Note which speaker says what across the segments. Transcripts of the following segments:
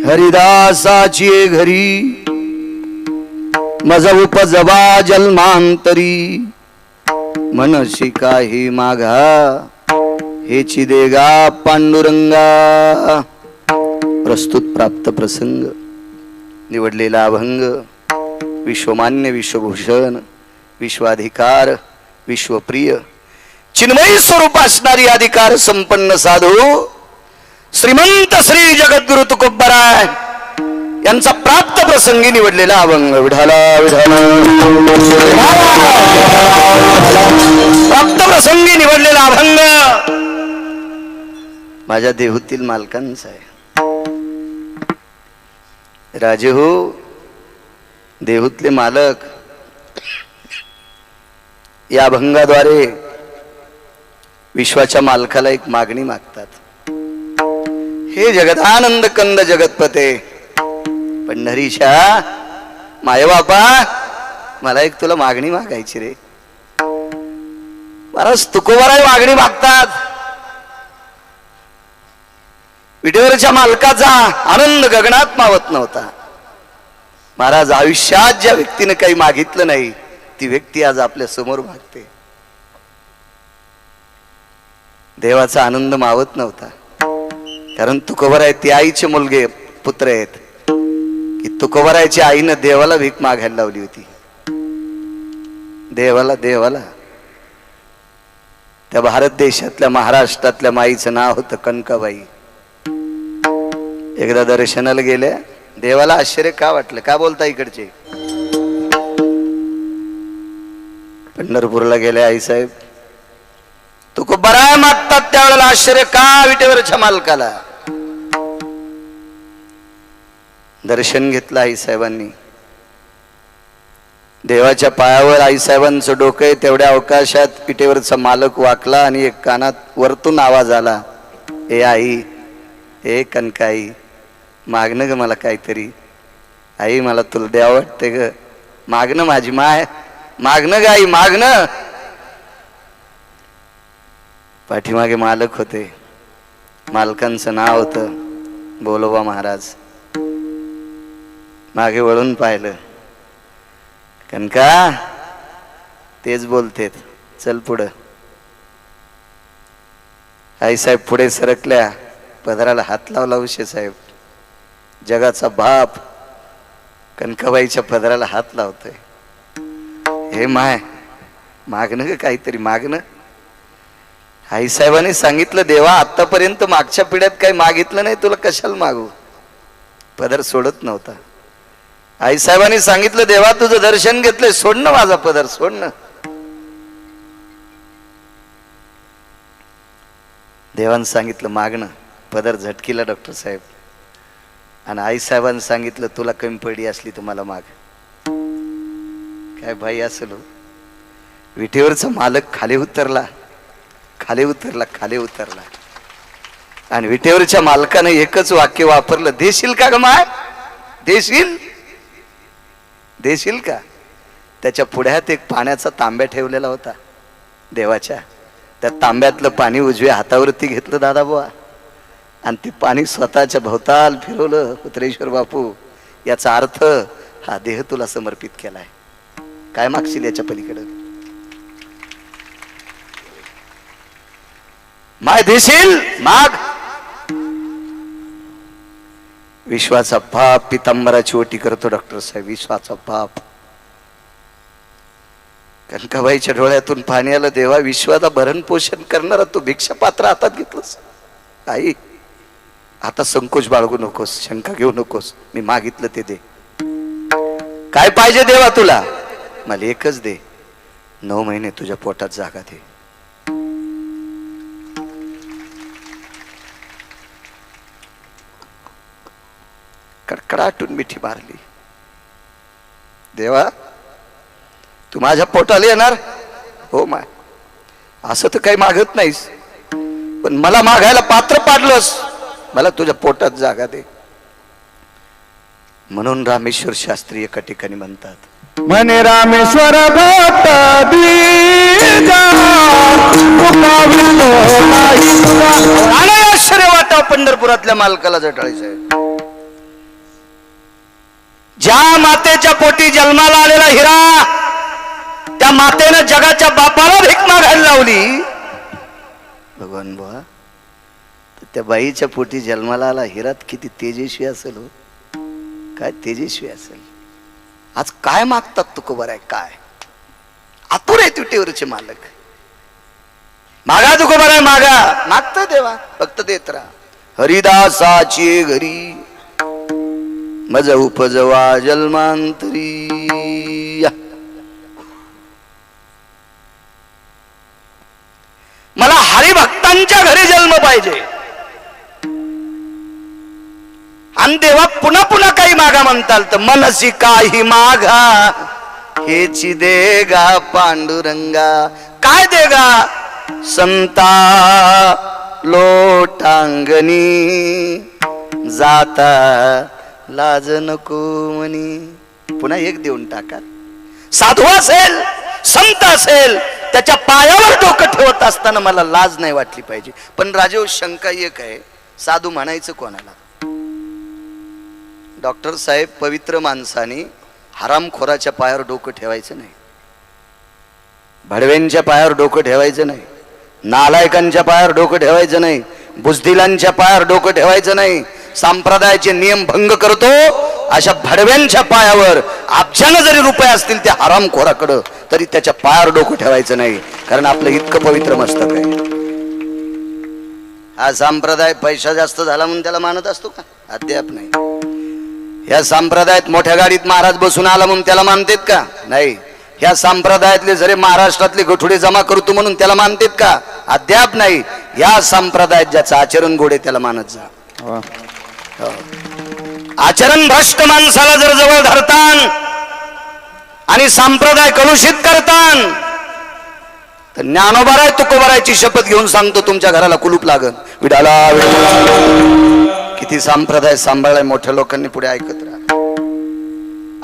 Speaker 1: हरिदासाची घरी मज उपजवा जन्मांतरी मनसी काही मागा हेची देगा पांडुरंगा. प्रस्तुत प्राप्त प्रसंग निवडलेला अभंग विश्वमान्य विश्वभूषण विश्वाधिकार विश्वप्रिय चिन्मयी स्वरूप असणारी अधिकार संपन्न साधू श्रीमंत श्री जगद्गुरु तुकोबराय यांचा प्राप्त प्रसंगी निवडलेला अभंग. विठाला विठाला प्राप्त प्रसंगी निवडलेला अभंग माझ्या देहूतील मालकांचा आहे. राजे हो, देहूतले मालक या अभंगाद्वारे विश्वाच्या मालकाला एक मागणी मागतात. हे जगदानंद कंद जगतपते पंढरीच्या माय बापा, मला एक तुला मागणी मागायची रे. महाराज तुकोबाराय मागणी मागतात. विटेवरच्या मालकाचा आनंद गगनात मावत नव्हता. महाराज आयुष्यात ज्या व्यक्तीने काही मागितलं नाही ती व्यक्ती आज आपल्या समोर मागते. देवाचा आनंद मावत नव्हता, कारण तुकोबाराय ती आईचे मुलगे पुत्र आहेत की तुकोबारायच्या आईनं देवाला भीक मागायला लावली होती. देवाला त्या भारत देशातल्या महाराष्ट्रातल्या माईचं नाव होतं कनकाबाई. एकदा दर्शनाला गेल्या, देवाला आश्चर्य का वाटलं, का बोलता इकडचे. पंढरपूरला गेले आईसाहेब, तुकोबाराय मागतात त्यावेळेला आश्चर्य का विटेवरच्या मालकाला. दर्शन घेतलं आईसाहेबांनी. देवाच्या पायावर आईसाहेबांचं डोकं आहे तेवढ्या अवकाशात विटेवरचा मालक वाकला आणि एक कानात वरतून आवाज आला, ए आई, ए कनकाई, मागणं ग मला काहीतरी. आई मला तुला द्यावं वाटते ग, मागणं माझी माय, मागणं ग आई, मागणं. पाठीमागे मालक होते, मालकांचं नाव होतं बोलोबा महाराज. मागे वळून पाहिलं, कनका तेच बोलतेत, चल पुढं. आईसाहेब पुढे सरकल्या, पदराला हात लावला. उशे साहेब, जगाचा बाप कनकाबाईच्या पदराला हात लावतोय. हे माय, मागणं ग काहीतरी, मागणं. आईसाहेबांनी सांगितलं, देवा आतापर्यंत मागच्या पिढ्यात काही मागितलं नाही, तुला कशाला मागू. पदर सोडत नव्हता. आईसाहेबांनी सांगितलं, देवा तुझं दर्शन घेतलंय, सोडणं माझा पदर, सोडणं. देवानं सांगितलं मागणं, पदर झटकीला डॉक्टर साहेब. आणि आईसाहेबांनी सांगितलं, तुला कमी पडली असली तर मला माग. काय भाई असेल. विटेवरचा मालक खाली उतरला. आणि विटेवरच्या मालकाने एकच वाक्य वापरलं, देशील का ग माय, देशील का. त्याच्या पुढ्यात एक पाण्याचा तांब्या ठेवलेला होता देवाच्या. त्या तांब्यातलं पाणी उजव्या हातावरती घेतलं दादाबुवा आणि ते पाणी स्वतःच्या भोवताल फिरवलं. पुत्रेश्वर बापू, याचा अर्थ हा देह तुला समर्पित केलाय, काय मागशील याच्या पलीकडे. माय देशील, माग. विश्वाचा बाप पितांबराची ओटी करतो डॉक्टर साहेब, विश्वाचा बाप. कनकाबाईच्या डोळ्यातून पाणी आलं. देवा, विश्वाचा भरण पोषण करणारा तू भिक्षा पात्र हातात घेतलंस. आई, आता संकोच बाळगू नकोस, शंका घेऊ नकोस, मी मागितलं ते दे. काय पाहिजे देवा तुला. मला एकच दे, 9 महिने तुझ्या पोटात जागा दे. कडकडाटून मिठी मारली. देवा, तू माझ्या पोटाला येणार. हो माय, असं तर काही मागत नाहीस, पण मला मागायला पात्र पाडलंस, मला तुझ्या पोटात जागा दे. म्हणून रामेश्वर शास्त्री एका ठिकाणी म्हणतात,
Speaker 2: मने रामेश्वर भक्त
Speaker 1: आश्चर्य वाटाव पंढरपुरातल्या मालकाला जटाळी साहेब. ज्या मातेच्या पोटी जन्माला आलेला हिरा त्या मातेनं जगाच्या बापाला भीक मागायला लावली. भगवान बुवा, त्या बाईच्या पोटी जन्माला आला हिरात किती तेजस्वी असेल हो, काय तेजस्वी असेल. आज काय मागतात तुकोबर आहे, काय आतुर आहे तुटेवरचे मालक. मागा तुकोबर आहे, मागा मागतो देवा, फक्त देत राहा. हरिदासाची घरी मज उपजवा जन्मांतरी. मला हरिभक्तांच्या घरी जन्म पाहिजे. आणि देवा पुन्हा पुन्हा काही मागा म्हणताल तर मनसी काही मागा हेची देगा पांडुरंगा. काय देगा? संता लोटांगणी जाता लाज नको म्हणी. पुन्हा एक देऊन टाका. साधू असेल, संत असेल, त्याच्या पायावर डोकं ठेवत असताना मला लाज नाही वाटली पाहिजे. पण राजेव शंका एक आहे, साधू म्हणायचं कोणाला? डॉक्टर साहेब, पवित्र माणसाने हरामखोराच्या पायावर डोकं ठेवायचं नाही, भडव्यांच्या पायावर डोकं ठेवायचं नाही, नालायकांच्या पायावर डोकं ठेवायचं नाही, बुजदिलांच्या पायावर डोकं ठेवायचं नाही. संप्रदायाचे नियम भंग करतो अशा भडव्यांच्या पायावर अब्जानं जरी रुपये असतील त्या हरामखोराकडं तरी त्याच्या पायावर डोकं ठेवायचं नाही, कारण आपलं इतकं पवित्र मस्तक आहे. हा संप्रदाय पैसा जास्त झाला म्हणून त्याला मानत असतो का? अद्याप नाही. या संप्रदायात मोठ्या गाडीत महाराज बसून आला म्हणून त्याला मानतेत का? नाही. ह्या संप्रदायातले जरी महाराष्ट्रातले गठुडे जमा करतो म्हणून त्याला मानतेत का? अद्याप नाही. या संप्रदायात ज्याचं आचरण गोडे त्याला मानत जा. आचरण भ्रष्ट माणसाला जर जवळ धरतान आणि संप्रदाय कलुषित करतान तर ज्ञानोबाराय तुकोबारायची शपथ घेऊन सांगतो तुमच्या घराला कुलूप लागल. विडाला किती संप्रदाय सांभाळलाय मोठ्या लोकांनी, पुढे ऐकत राहा.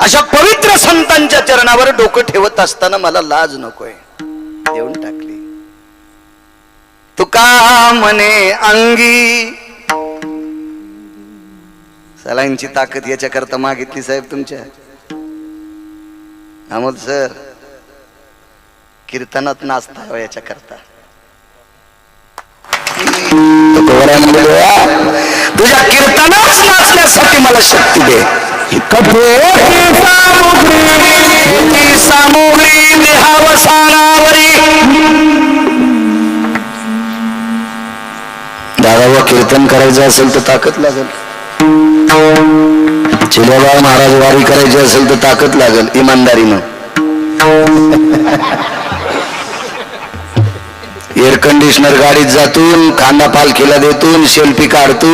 Speaker 1: अशा पवित्र संतांच्या चरणावर डोकं ठेवत असताना मला लाज नकोय, देऊन टाकली. तुका म्हणे अंगी सलाईंची ताकद याच्या करता मागितली साहेब तुमच्या. अमोल सर, कीर्तनात नाचता याच्या करता. तुझ्या कीर्तनात नाचण्यासाठी मला शक्ती दे. सामुग्री देहावसानावरी. दादा कीर्तन करायचं असेल तर ताकद लागेल. चिल्याबाई महाराज वारी करायची असेल तर ताकद लागेल, इमानदारीनं. एअर कंडिशनर गाडीत जातून, खांदा पालखीला देतून, सेल्फी काढतू,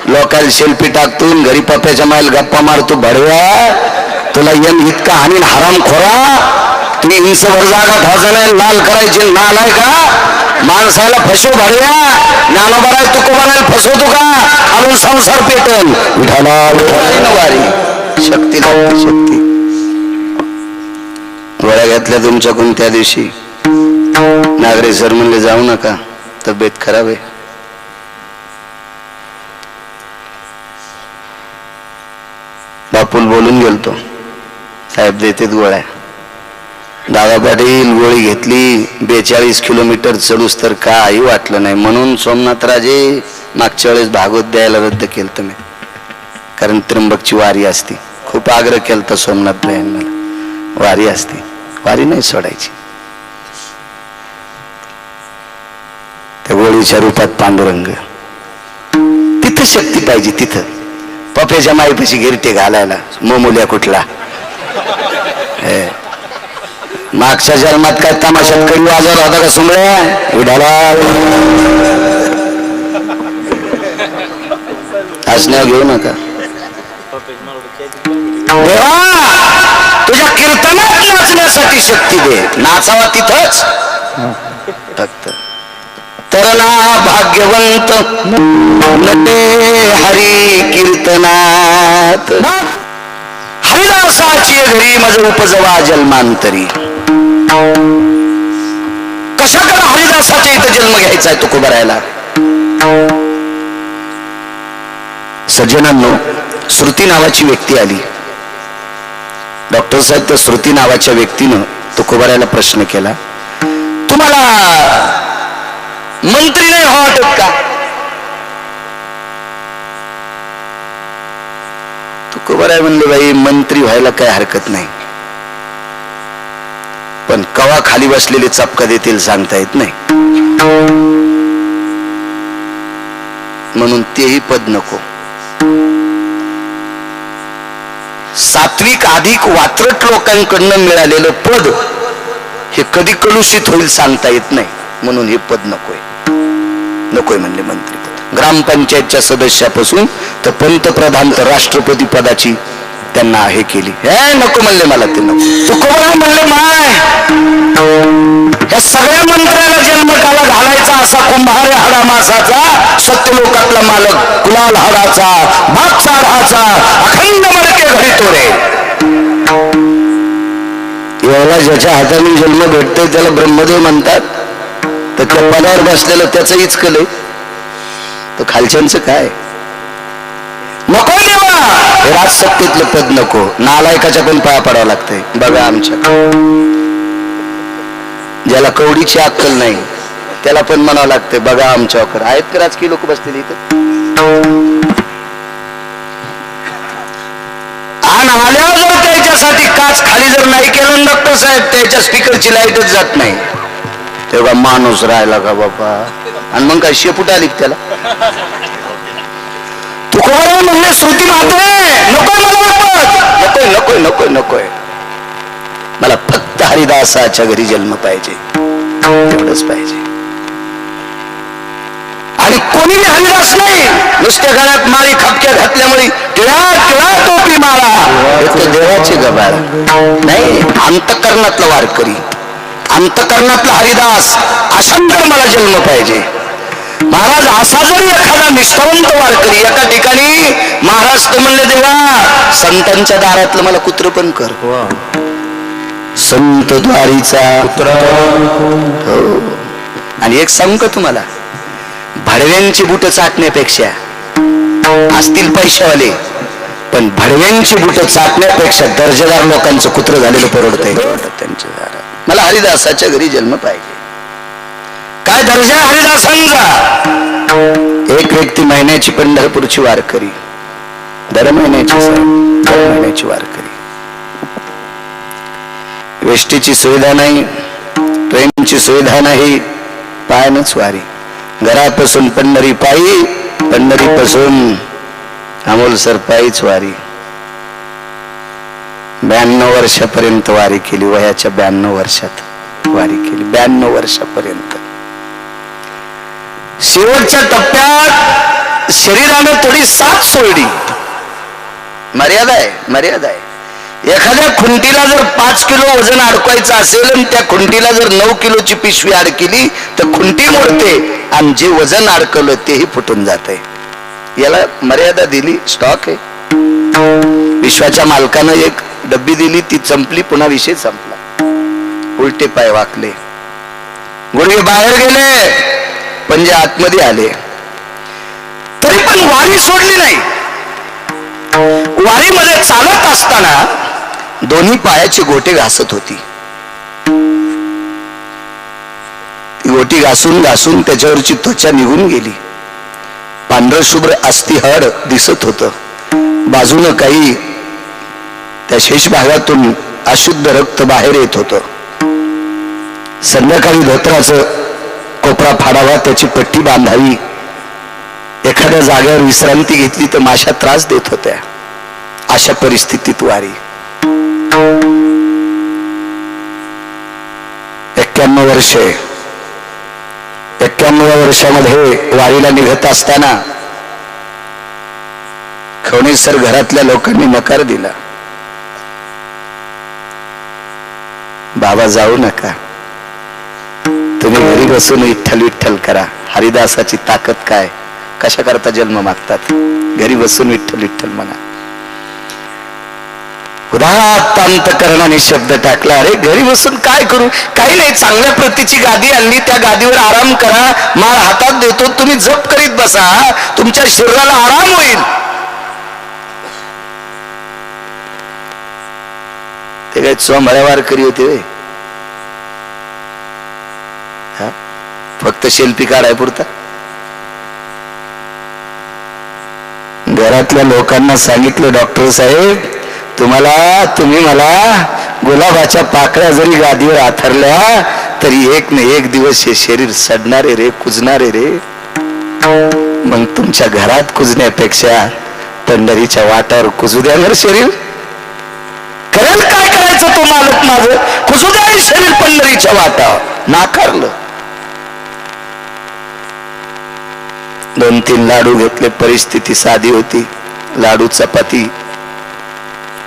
Speaker 1: लोकांना सेल्फी टाकतून, घरी पप्प्याच्या माईल गप्पा मारतो. भडव्या, तुला येन इतका आणि हराम खोरा. तुम्ही इंचभर जागा ठोकायला लाल करायची नालाय का? माणसाला फसो भडव्या. ज्ञानोबाराय तुकोबाराय फसवतो का? खालून संसार पेटल. विठाला वारी शक्ती लागते, शक्ती. गोळ्या घेतल्या तुमच्याकडून त्या दिवशी. नागरे सर म्हणले जाऊ नका, तब्येत खराब आहे. बापूल बोलून गेलतो, साहेब देतेत गोळ्या. दादा पाटील गोळी घेतली, 42 किलोमीटर चढूस तर काही वाटलं नाही. म्हणून सोमनाथ राजे मागच्या वेळेस भागवत द्यायला रद्द केलं तुम्ही, कारण त्र्यंबकची वारी असती. खूप आग्रह केलता सोमनाथ यांना, वारी असते, वारी नाही सोडायची. त्या गोळीच्या रूपात पांडुरंग. तिथं शक्ती पाहिजे, तिथं पप्याच्या माईपाशी गिरटे घालायला मोमुल्या कुठला. मागच्या जन्मात काय तमाशात कडी वाजवत होता का सुमळ्या? विडाला हसण्या घेऊ नका. देवा, तुझ्या कीर्तनात नाचण्यासाठी शक्ती दे. नाचावा तिथंच फक्त. तरना भाग्यवंत नटे हरी कीर्तनात. हरिदासाची घरी मज उपजवा जन्मांतरी. कशाकडे हरिदासाच्या इथं जन्म घ्यायचा आहे तुकोबारायला? सज्जनांनो, श्रुती नावाची व्यक्ती आली. डॉक्टर साहेब त्या श्रुती नावाच्या व्यक्तीनं तुकोबारायला प्रश्न केला, तुम्हाला मंत्री नाही हो वाटत का? तुकोबाराय म्हणले, बाई मंत्री व्हायला काय हरकत नाही, पण कवा खाली बसलेले चपका देतील सांगता येत नाही, म्हणून तेही पद नको. सात्विक अधिक वात्रट लोकांकडनं मिळालेलं पद हे कधी कलुषित होईल सांगता येत नाही, म्हणून हे पद नकोय. नकोय म्हणले मंत्रीपद. ग्रामपंचायतच्या सदस्यापासून तर पंतप्रधान तर राष्ट्रपती पदाची त्यांना हे केली. हे नको म्हणले, मला ते नको. तुकोबाराय म्हणले, माय या सगळ्या मंत्र्याला जन्मकाला घालायचा असा कुंभार हाडा मासाचा, सत्यलोकातला मालक कुलाल हाडाचा, बाप चाढाचा, अखंड मडके घरी तोरे. एवढा ज्याच्या हाताने जन्म भेटतोय त्याला ब्रह्मदेव म्हणतात, तर त्या पदावर बसलेलं त्याचं इचकलंय, तर खालच्यांचं काय? नको देवा, हे राजसत्तेतलं पद नको. नालायकाच्या पण पाया पडावं लागतंय. बघा आमच्या ज्याला कवडीची अक्कल नाही त्याला पण म्हणावं लागतंय, बघा आमच्यावर. आहेत का राजकीय लोक बसतील इथं? आणि आल्यावर जर त्याच्यासाठी काच खाली जर नाही केलं डॉक्टर साहेब, त्याच्या स्पीकरची लाईटच जात नाही, तेव्हा माणूस राहिला का बाबा? आणि मग काय शेपूट आली त्याला? तुकोबाराय म्हणले, श्रुती माते नकोय मला पद, नकोय नकोय नकोय नकोय, मला फक्त हरिदासाच्या घरी जन्म पाहिजे, एवढंच पाहिजे. आणि कोणीही हरिदास नाही, नुसत्या गळ्यात माळी खपक्या घातल्यामुळे टिळा टिळा टोपी मारा, देवाची गबाळ नाही, अंतकरणातला वारकरी, अंतकरणातला हरिदास, अशांतर मला जन्म पाहिजे. महाराज असा जरी एखादा निष्ठावंत वारकरी एका ठिकाणी महाराज तो म्हणले, देवा संतांच्या दारातलं मला कुत्र पण कर, संत द्वारीचा कुत्रा. हो. आणि एक सांगू का तुम्हाला, भडव्यांची बुट चाटण्यापेक्षा, असतील पैशावाले पण भडव्यांची बुट चाटण्यापेक्षा दर्जेदार लोकांचं कुत्र झालेलं परवडतंय त्यांच्या दारात. मला हरिदासाच्या घरी जन्म पाहिजे. काय दर्जा हरिदासांचा? एक व्यक्ती महिन्याची पंढरपूरची वारकरी, दर महिन्याची वारकरी, वेष्टीची सुविधा नाही, ट्रेनची सुविधा नाही, पायानंच वारी. घरापासून पंढरी पायी, पंढरीपासून अमोलसर पायीच वारी. 92 वर्षापर्यंत वारी केली, वयाच्या 92 वर्षात वारी केली, 92 वर्षापर्यंत. शेवटच्या टप्प्यात शरीरानं थोडी साथ सोडली. मर्यादा आहे, मर्यादा आहे. एखाद्या खुंटीला जर 5 किलो वजन अडकवायचं असेल आणि त्या खुंटीला जर 9 किलोची पिशवी अडकली तर खुंटी मोडते आणि जे वजन अडकवलं तेही फुटून जाते. याला मर्यादा दिली, स्टॉक आहे. विश्वाच्या मालकानं एक डब्बी दिली, ती संपली, पुन्हा विषय संपला. उलटे पाय वाकले, गुडघे बाहेर गेले, पंजे आतमध्ये आले, तरी पण वारी सोडली नाही. वारीमध्ये चालत असताना दोन्ही पायाची गोटे घासत होती. ती गोटी घासून घासून त्याच्यावरची त्वचा निघून गेली. पांढर शुभ्र अस्ती हाड दिसत होत. बाजूनं काही त्या शेष भागातून अशुद्ध रक्त बाहेर येत होत. संध्याकाळी धोत्राचं कोपरा फाडावा, त्याची पट्टी बांधावी, एखाद्या जागेवर विश्रांती घेतली तर माशा त्रास देत होत्या. अशा परिस्थितीत वारी. 91 वर्षे, 91व्या वर्षामध्ये वारीला निघत असताना खवणेसर घरातल्या लोकांनी नकार दिला. बाबा जाऊ नका, तुम्ही घरी बसून विठ्ठल विठ्ठल करा. हरिदासाची ताकद काय, कशा करता जन्म मागतात, घरी बसून विठ्ठल विठ्ठल म्हणा. उदात्त अंतकरणाने शब्द टाकला, अरे घरी बसून काय करू, काही नाही, चांगल्या प्रतीची गादी आणली, त्या गादीवर आराम करा, माळ हातात देतो, तुम्ही जप करीत बसा, तुमच्या शरीराला आराम होईल. ते काय चोंबळ्या वारकरी होते वे, फक्त सेल्फी काढाय पुरता. घरातल्या लोकांना सांगितलं, डॉक्टर साहेब तुम्ही मला गुलाबाच्या पाकळ्या जरी गादीवर आथरल्या तरी एक न एक दिवस हे शरीर सडणारे रे, कुजणारे रे. मग तुमच्या घरात कुजण्यापेक्षा पंढरीच्या वाटावर कुजू द्या ना शरीर. करेल काय करायचं तो मालक माझं, कुजू द्या शरीर पंढरीच्या वाटावर. नाकारलं. 2-3 लाडू घेतले. परिस्थिती साधी होती. लाडू चपाती,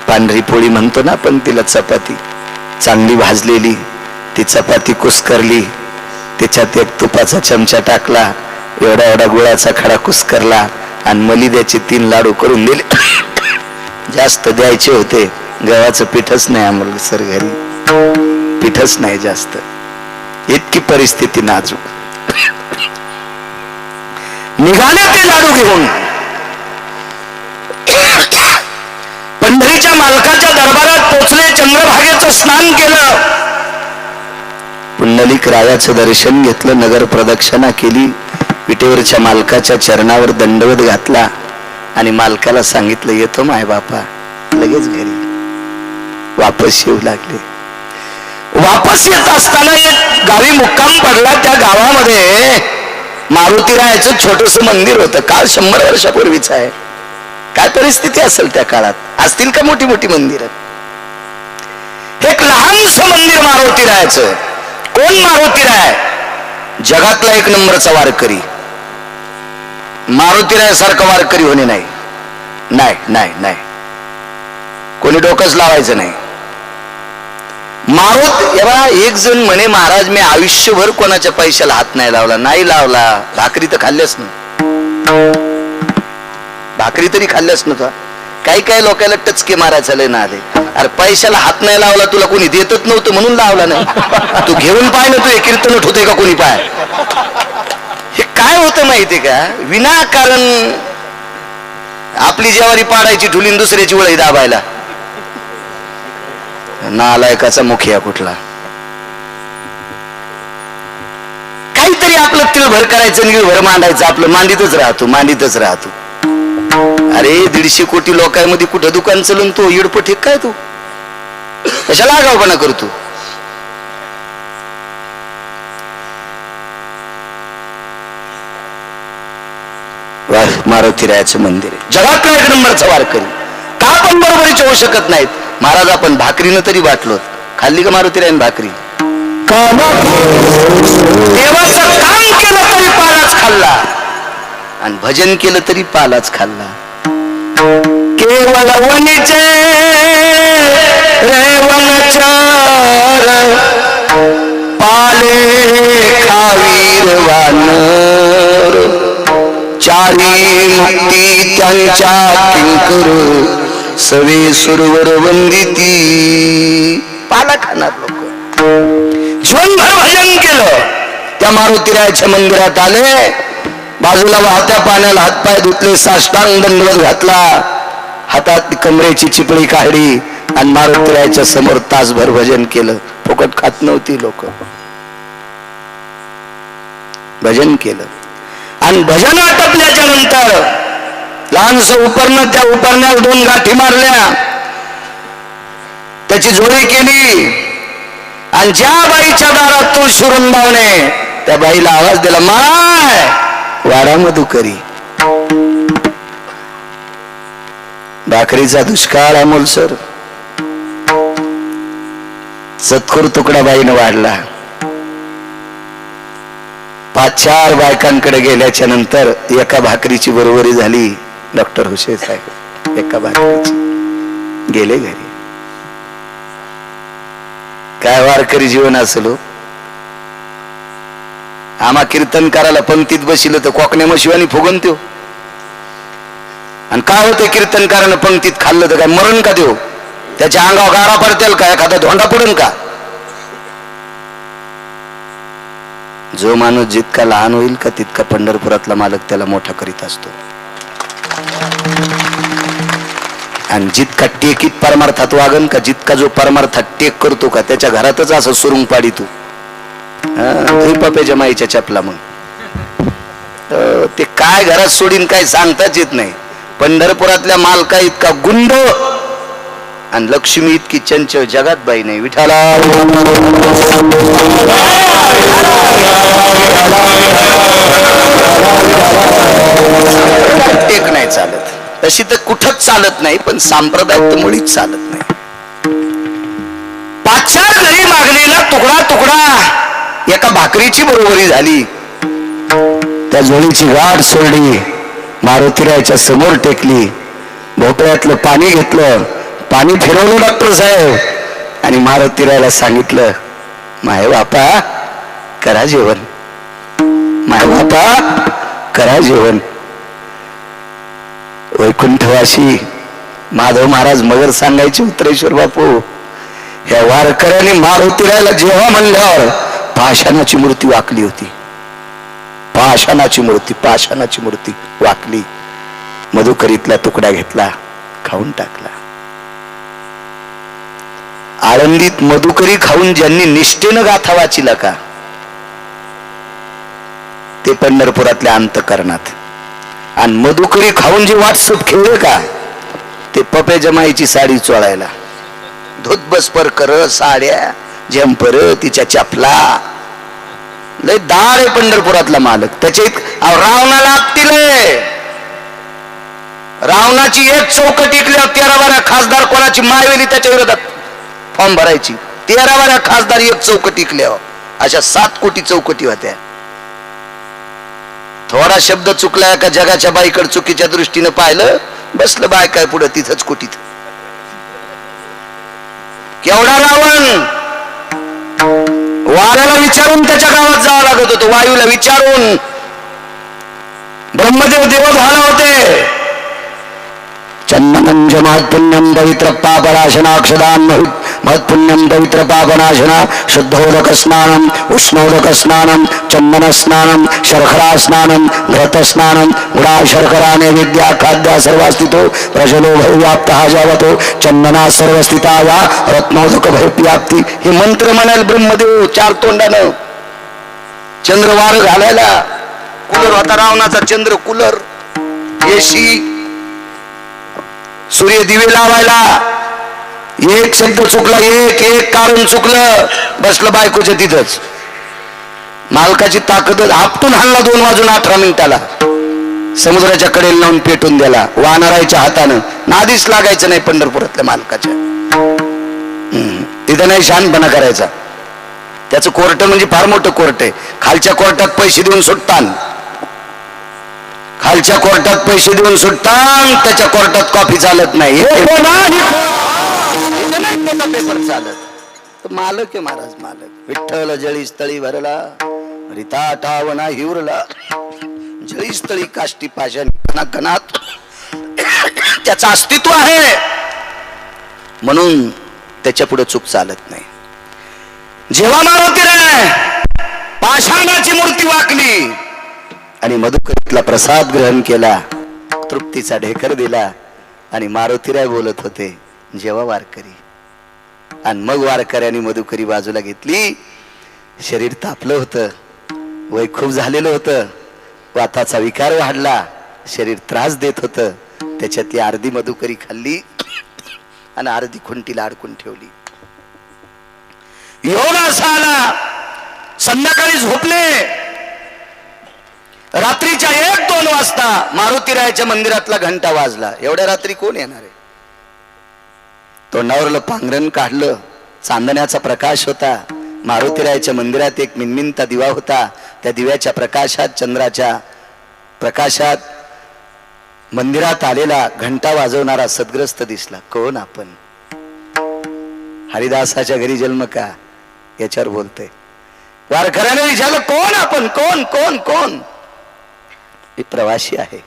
Speaker 1: पांढरी पोळी म्हणतो ना पण तिला चपाती, चांगली भाजलेली. ती चपाती कुस्करली, त्याच्यात एक तुपाचा चमचा टाकला, एवढा एवढा गुळाचा खडा कुस्करला आणि मलिद्याचे 3 लाडू करून दिले. जास्त द्यायचे होते, गव्हाचं पीठच नाही आम्हाला सर घरी, पीठच नाही जास्त. इतकी परिस्थिती नाजूक. निघाले ते लाडू घेऊन पंढरीच्या मालकाच्या दरबारात पोचले. चंद्रभागेचं स्नान केलं, पुंडलिक रायाचं दर्शन घेतलं, नगर प्रदक्षिणा केली, विटेवरच्या मालकाच्या चरणावर दंडवत घातला आणि मालकाला सांगितलं, येतो माय बापा. लगेच घरी वापस येऊ लागले. वापस येत असताना एक गावी मुक्काम पडला. त्या गावामध्ये मारुतीरायाचं छोटस मंदिर होतं. काळ 100 वर्षापूर्वीच आहे. काय परिस्थिती असेल त्या काळात, असतील का मोठी मोठी मंदिरं. एक लहानस मंदिर मारुतीरायाचं. कोण मारुतीराय? जगातला 1 नंबरचा वारकरी. मारुतीराय सारखा वारकरी होणे नाही, नाही नाही नाही, कोणी डोकंच लावायचं नाही. एक जण म्हणे, महाराज मी आयुष्यभर कोणाच्या पैशाला हात नाही लावला. नाही लावला. भाकरी तर खाल्ल्यास ना, भाकरी तरी खाल्ल्यास नव्हता. काही काही लोकांना टचके मारायचं लय ना आले. अरे पैशाला हात नाही लावला, तुला कोणी देतच नव्हतं म्हणून लावला नाही. तू घेऊन पाय ना, तू हे कीर्तन होते का कोणी पाय. हे काय होतं माहितीये का, विनाकारण आपली जेवारी पाडायची ठुलीन दुसऱ्याची वळी दाबायला. नालायकाचा मुखिया कुठला. काहीतरी आपलं तिळभर करायचं, निळभर मांडायचं, आपलं मांडीतच राहतो, मांडीतच राहतो. अरे 150 कोटी लोकांमध्ये कुठं दुकान चलून तो येडपट हे काय, तू कशाला आगाऊपणा करतो. मारुतीरायाचं मंदिर आहे. जगातला 1 नंबरचा वारकरी. का पण बरोबरीच होऊ शकत नाहीत. महाराज आपण भाकरीनं तरी बाटलो. खाल्ली का मारुतीरायन भाकरी? देवाचं काम केलं तरी पालाच खाल्ला आणि भजन केलं तरी पालाच खाल्ला. केवळ वनीचे रेवनचार पाले खावीर वानर. चारी मुक्ती त्यांच्या किंकर सवे सुरवर वंदिती. पाला खाणार लोक. जीवनभर भजन केलं. त्या मारुतीरायाच्या मंदिरात आले, बाजूला वाहत्या पाण्याला हातपाय धुतले, साष्टांग दंडवत घातला, हातात कमरेची चिपळी काढली आणि मारुतीरायाच्या समोर तासभर भजन केलं. फुकट खात नव्हती लोक. भजन केलं आणि भजन आटपल्याच्या नंतर लहानस उपरणं, त्या उपरण्याला 2 गाठी मारल्या, त्याची जोडी केली आणि ज्या बाईच्या दारात तू वृंदावने, त्या बाईला आवाज दिला, माय वारा मधुकरी. भाकरीचा दुष्काळ अमोलसर. सत्खुर तुकडा बाईनं वाढला. 5-4 बायकांकडे गेल्याच्या नंतर एका भाकरीची बरोबरी झाली. डॉक्टर हुसेन साहेब एका भाकरीची गेले घरी. काय वारकरी जीवन असलो. आम्हा कीर्तन करायला पंक्तीत बसिल तर कोकण्या मशिवानी फुगन त्यो. आणि काय होते कीर्तनकारानं पंक्तीत खाल्लं तर काय मरण का देऊ? त्याच्या अंगावर गारा पडतील का? एखादा धोंडा पडून का? जो माणूस जितका लहान होईल का तितका पंढरपुरातला मालक त्याला मोठा करीत असतो. आणि जितका टेकीत परमार्थात वागन का, जितका जो परमार्थात टेक करतो का, त्याच्या घरातच असं सुरुंग पाडितो. पप्याच्या माईच्या चपला. मग ते काय घरात सोडीन काय सांगताच येत नाही. पंढरपुरातल्या मालका इतका गुंड आणि लक्ष्मी इतकी चंचल जगात बाई नाही. विठाला टेक नाही चालत, तशी तर कुठंच चालत नाही, पण सांप्रदाय तर मुळीच चालत नाही. 5-4 घरी मागणीला तुकडा तुकडा एका भाकरीची बरोबरी झाली. त्या जोडीची गाठ सोडली, मारुतीरायाच्या समोर टेकली, भोपळ्यातलं पाणी घेतलं, पाणी फिरवलं डॉक्टर साहेब, आणि मारुतीरायाला सांगितलं, माय बापा करा जेवण, माय बापा करा जेवण. वैकुंठवासी माधव महाराज मगर सांगायचे, उत्तरेश्वर बापू, ह्या वारकऱ्याने मारुतीरायाला जेव्हा म्हणल्यावर पाषाणाची मूर्ती वाकली होती. पाषाणाची मूर्ती वाकली. मधुकरीतला तुकडा घेतला, खाऊन टाकला. आळंदीत मधुकरी खाऊन ज्यांनी निष्ठेनं गाथा वाचिला का, ते पंढरपुरातल्या अंतकरणात. आणि मधुकरी खाऊन जे वाटसूट खेळले का, ते पप्या जमाईची साडी चोळायला, धोतबस्पर कर, साड्या, जंपर, तिच्या चपला, लय दार आहे पंढरपुरातला मालक. त्याच्या रावणाला लागतील. रावणाची एक चौकट टिकल्यावर 13-12 खासदार कोणाची मायवेली त्याच्या विरोधात फॉर्म भरायची. 13-12 खासदार एक चौकट टिकल्यावर, अशा 7 कोटी चौकटी होत्या. थोडा शब्द चुकला का जगाच्या बाईकडे चुकीच्या दृष्टीनं पाहिलं, बसलं बाय काय पुढे तिथंच कुटीत. केवढा रावण, वाऱ्याला विचारून त्याच्या गावात जावं लागत होतं, वायूला विचारून. ब्रह्मदेव देव झाला होते. चंदनं महत्पुण्यम पवित्र पापनाशनाक्षदान महत्पुण्यम पवित्र पापनाशना शुद्धोदक स्नानम उष्णोदक स्नानम चंदन स्नानम शर्करा स्नानम घृत स्नानम गुडा शर्करा नैवेद्या खाद्या सर्वास्थितो प्रजलो भयव्याप्त जावतो चंदना सर्वस्थिता या रत्नोदक भयव्याप्ती. हे मंत्र म्हणाल ब्रह्मदेव 4 तोंडानं. चंद्रवार घालायला कूलर होता रावणाचा, चंद्र कूलर, एसी, सूर्य दिवे लावायला. एक शब्द चुकला, एक कारण चुकलं, बसलं बायकोच्या तिथंच. मालकाची ताकद आपटून हल्ला 2 वाजून 18 मिनिटाला. समुद्राच्या कडेला लावून पेटून दिला वानराच्या हातानं. नादीच लागायचं नाही पंढरपुरातल्या मालकाच्या. तिथं नाही शहाणपणा करायचा. त्याचं कोर्ट म्हणजे फार मोठं कोर्ट आहे. खालच्या कोर्टात पैसे देऊन सुटतान, खालच्या कोर्टात पैसे देऊन सुटतान, त्याच्या कोर्टात कॉफी चालत नाही. पेपर चालत. मालक आहे महाराज, मालक. विठ्ठल जळी स्थळी भरला, रिता ठावना हिवरला, जळी स्थळी काष्टी पाषाण कणात त्याचं अस्तित्व आहे, म्हणून त्याच्या पुढे चूक चालत नाही. जेव्हा मारुतीने पाषाणाची मूर्ती वाकली आणि मधुकरीतला प्रसाद ग्रहण केला, तृप्तीचा ढेकर दिला, आणि मारुतीराय बोलत होते, जेव्हा वारकरी. आणि मग वारकऱ्यांनी मधुकरी बाजूला घेतली. शरीर तापलं होतं, वय खूप झालेलं होतं, वाताचा विकार वाढला, शरीर त्रास देत होतं. त्याच्यातली अर्धी मधुकरी खाल्ली आणि अर्धी खुंटीला अडकून ठेवली. योग असा आला, संध्याकाळी झोपले. रात्रीच्या 1-2 वाजता मारुतीरायाच्या मंदिरातला घंटा वाजला. एवढ्या रात्री कोण येणार आहे? तोंडावरलं पांघरण काढलं, चांदण्याचा प्रकाश होता. मारुतीरायाच्या मंदिरात एक मिनमिनता दिवा होता. त्या दिव्याच्या प्रकाशात, चंद्राच्या प्रकाशात मंदिरात आलेला घंटा वाजवणारा सद्ग्रस्त दिसला. कोण आपण? हरिदासाच्या घरी जन्म का, याच्यावर बोलतोय. वारकऱ्याने विचारलं, कोण आपण? कोण कोण कोण? मी प्रवासी आहे.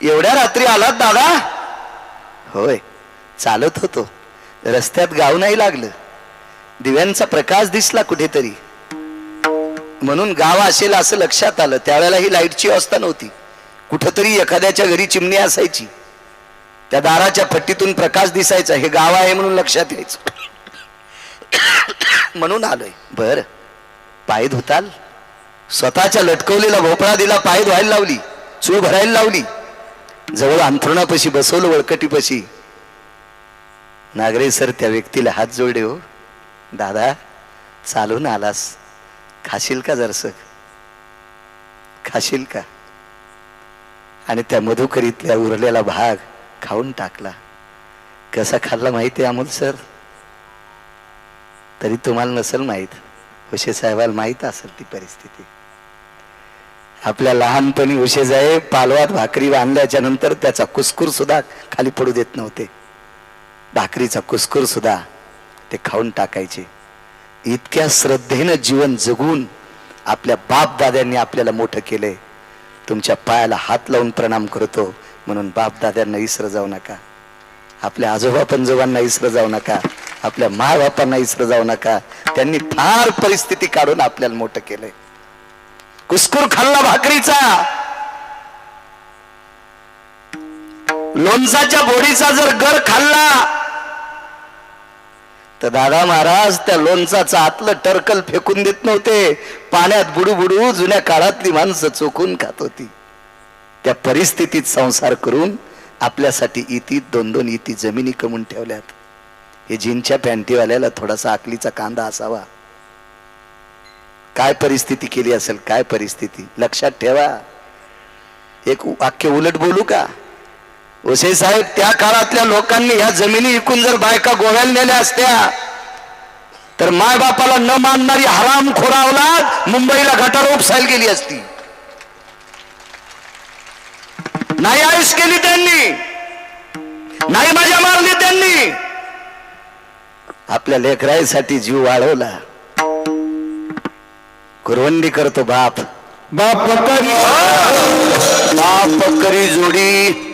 Speaker 1: एवढ्या रात्री आलात दादा? होय, चालत होतो, रस्त्यात गाव नाही लागलं, दिव्यांचा प्रकाश दिसला कुठेतरी, म्हणून गाव असेल असं लक्षात आलं. त्यावेळेला ही लाईटची व्यवस्था नव्हती. कुठंतरी एखाद्याच्या घरी चिमणी असायची, त्या दाराच्या फट्टीतून प्रकाश दिसायचा, हे गाव आहे म्हणून लक्षात यायचं. म्हणून आलोय. बर, पाय धुताल? स्वतःच्या लटकवलेला भोपळा दिला, पाय धुवायला लावली, चूळ भरायला लावली, जवळ अंथरुणापाशी बसवलं, वळकटीपाशी. नागरे सर त्या व्यक्तीला हात जोडले. हो दादा, चालून आलास, खाशील का जरसं, खाशील का? आणि त्या मधुकरीतल्या उरलेला भाग खाऊन टाकला. कसा खाल्ला माहिती आहे अमोल सर? तरी तुम्हाला नसेल माहीत, उशे साहेबाला माहीत असेल ती परिस्थिती. आपल्या लहानपणी उशे साहेब पालवात भाकरी बांधल्याच्या नंतर त्याचा कुस्कूर सुद्धा खाली पडू देत नव्हते. भाकरीचा कुस्कूर सुद्धा ते खाऊन टाकायचे. इतक्या श्रद्धेनं जीवन जगून आपल्या बाप दाद्यांनी आपल्याला मोठं केलंय. तुमच्या पायाला हात लावून प्रणाम करतो. म्हणून बाप दाद्यांना इसर जाऊ नका, आपल्या आजोबा पंजोबांना इसर जाऊ नका, आपल्या माय बापांना इसर जाऊ नका. त्यांनी फार परिस्थिती काढून आपल्याला मोठं केलंय. कुस्कूर खाल्ला भाकरीचा, लोणचाच्या बोडीचा जर गर खाल्ला तर दादा महाराज त्या लोणचाचं आतलं टरकल फेकून देत नव्हते. पाण्यात बुडू बुडू जुन्या काळातली माणसं चोखून खात होती. त्या परिस्थितीत संसार करून आपल्यासाठी इती 2-2 इती जमिनी कमवून ठेवल्यात. हे जीनच्या पॅन्टीवाल्याला थोडासा आकलीचा कांदा असावा. काय परिस्थिती केली असेल, काय परिस्थिती लक्षात ठेवा. एक वाक्य उलट बोलू का? उसे साहेब, त्या काळातल्या लोकांनी ह्या जमिनी विकून जर बायका गोव्याला नेल्या असत्या तर माय बापाला न मानणारी हरामखोर औलाद मुंबईला गटार उपसायला गेली असती. नाही आयुष केली त्यांनी, नाही मजा मारली त्यांनी. आपल्या लेकराईसाठी जीव वाढवला. कुरवंडी करतो बाप,
Speaker 2: बाप करी
Speaker 1: बाप करी जोडी.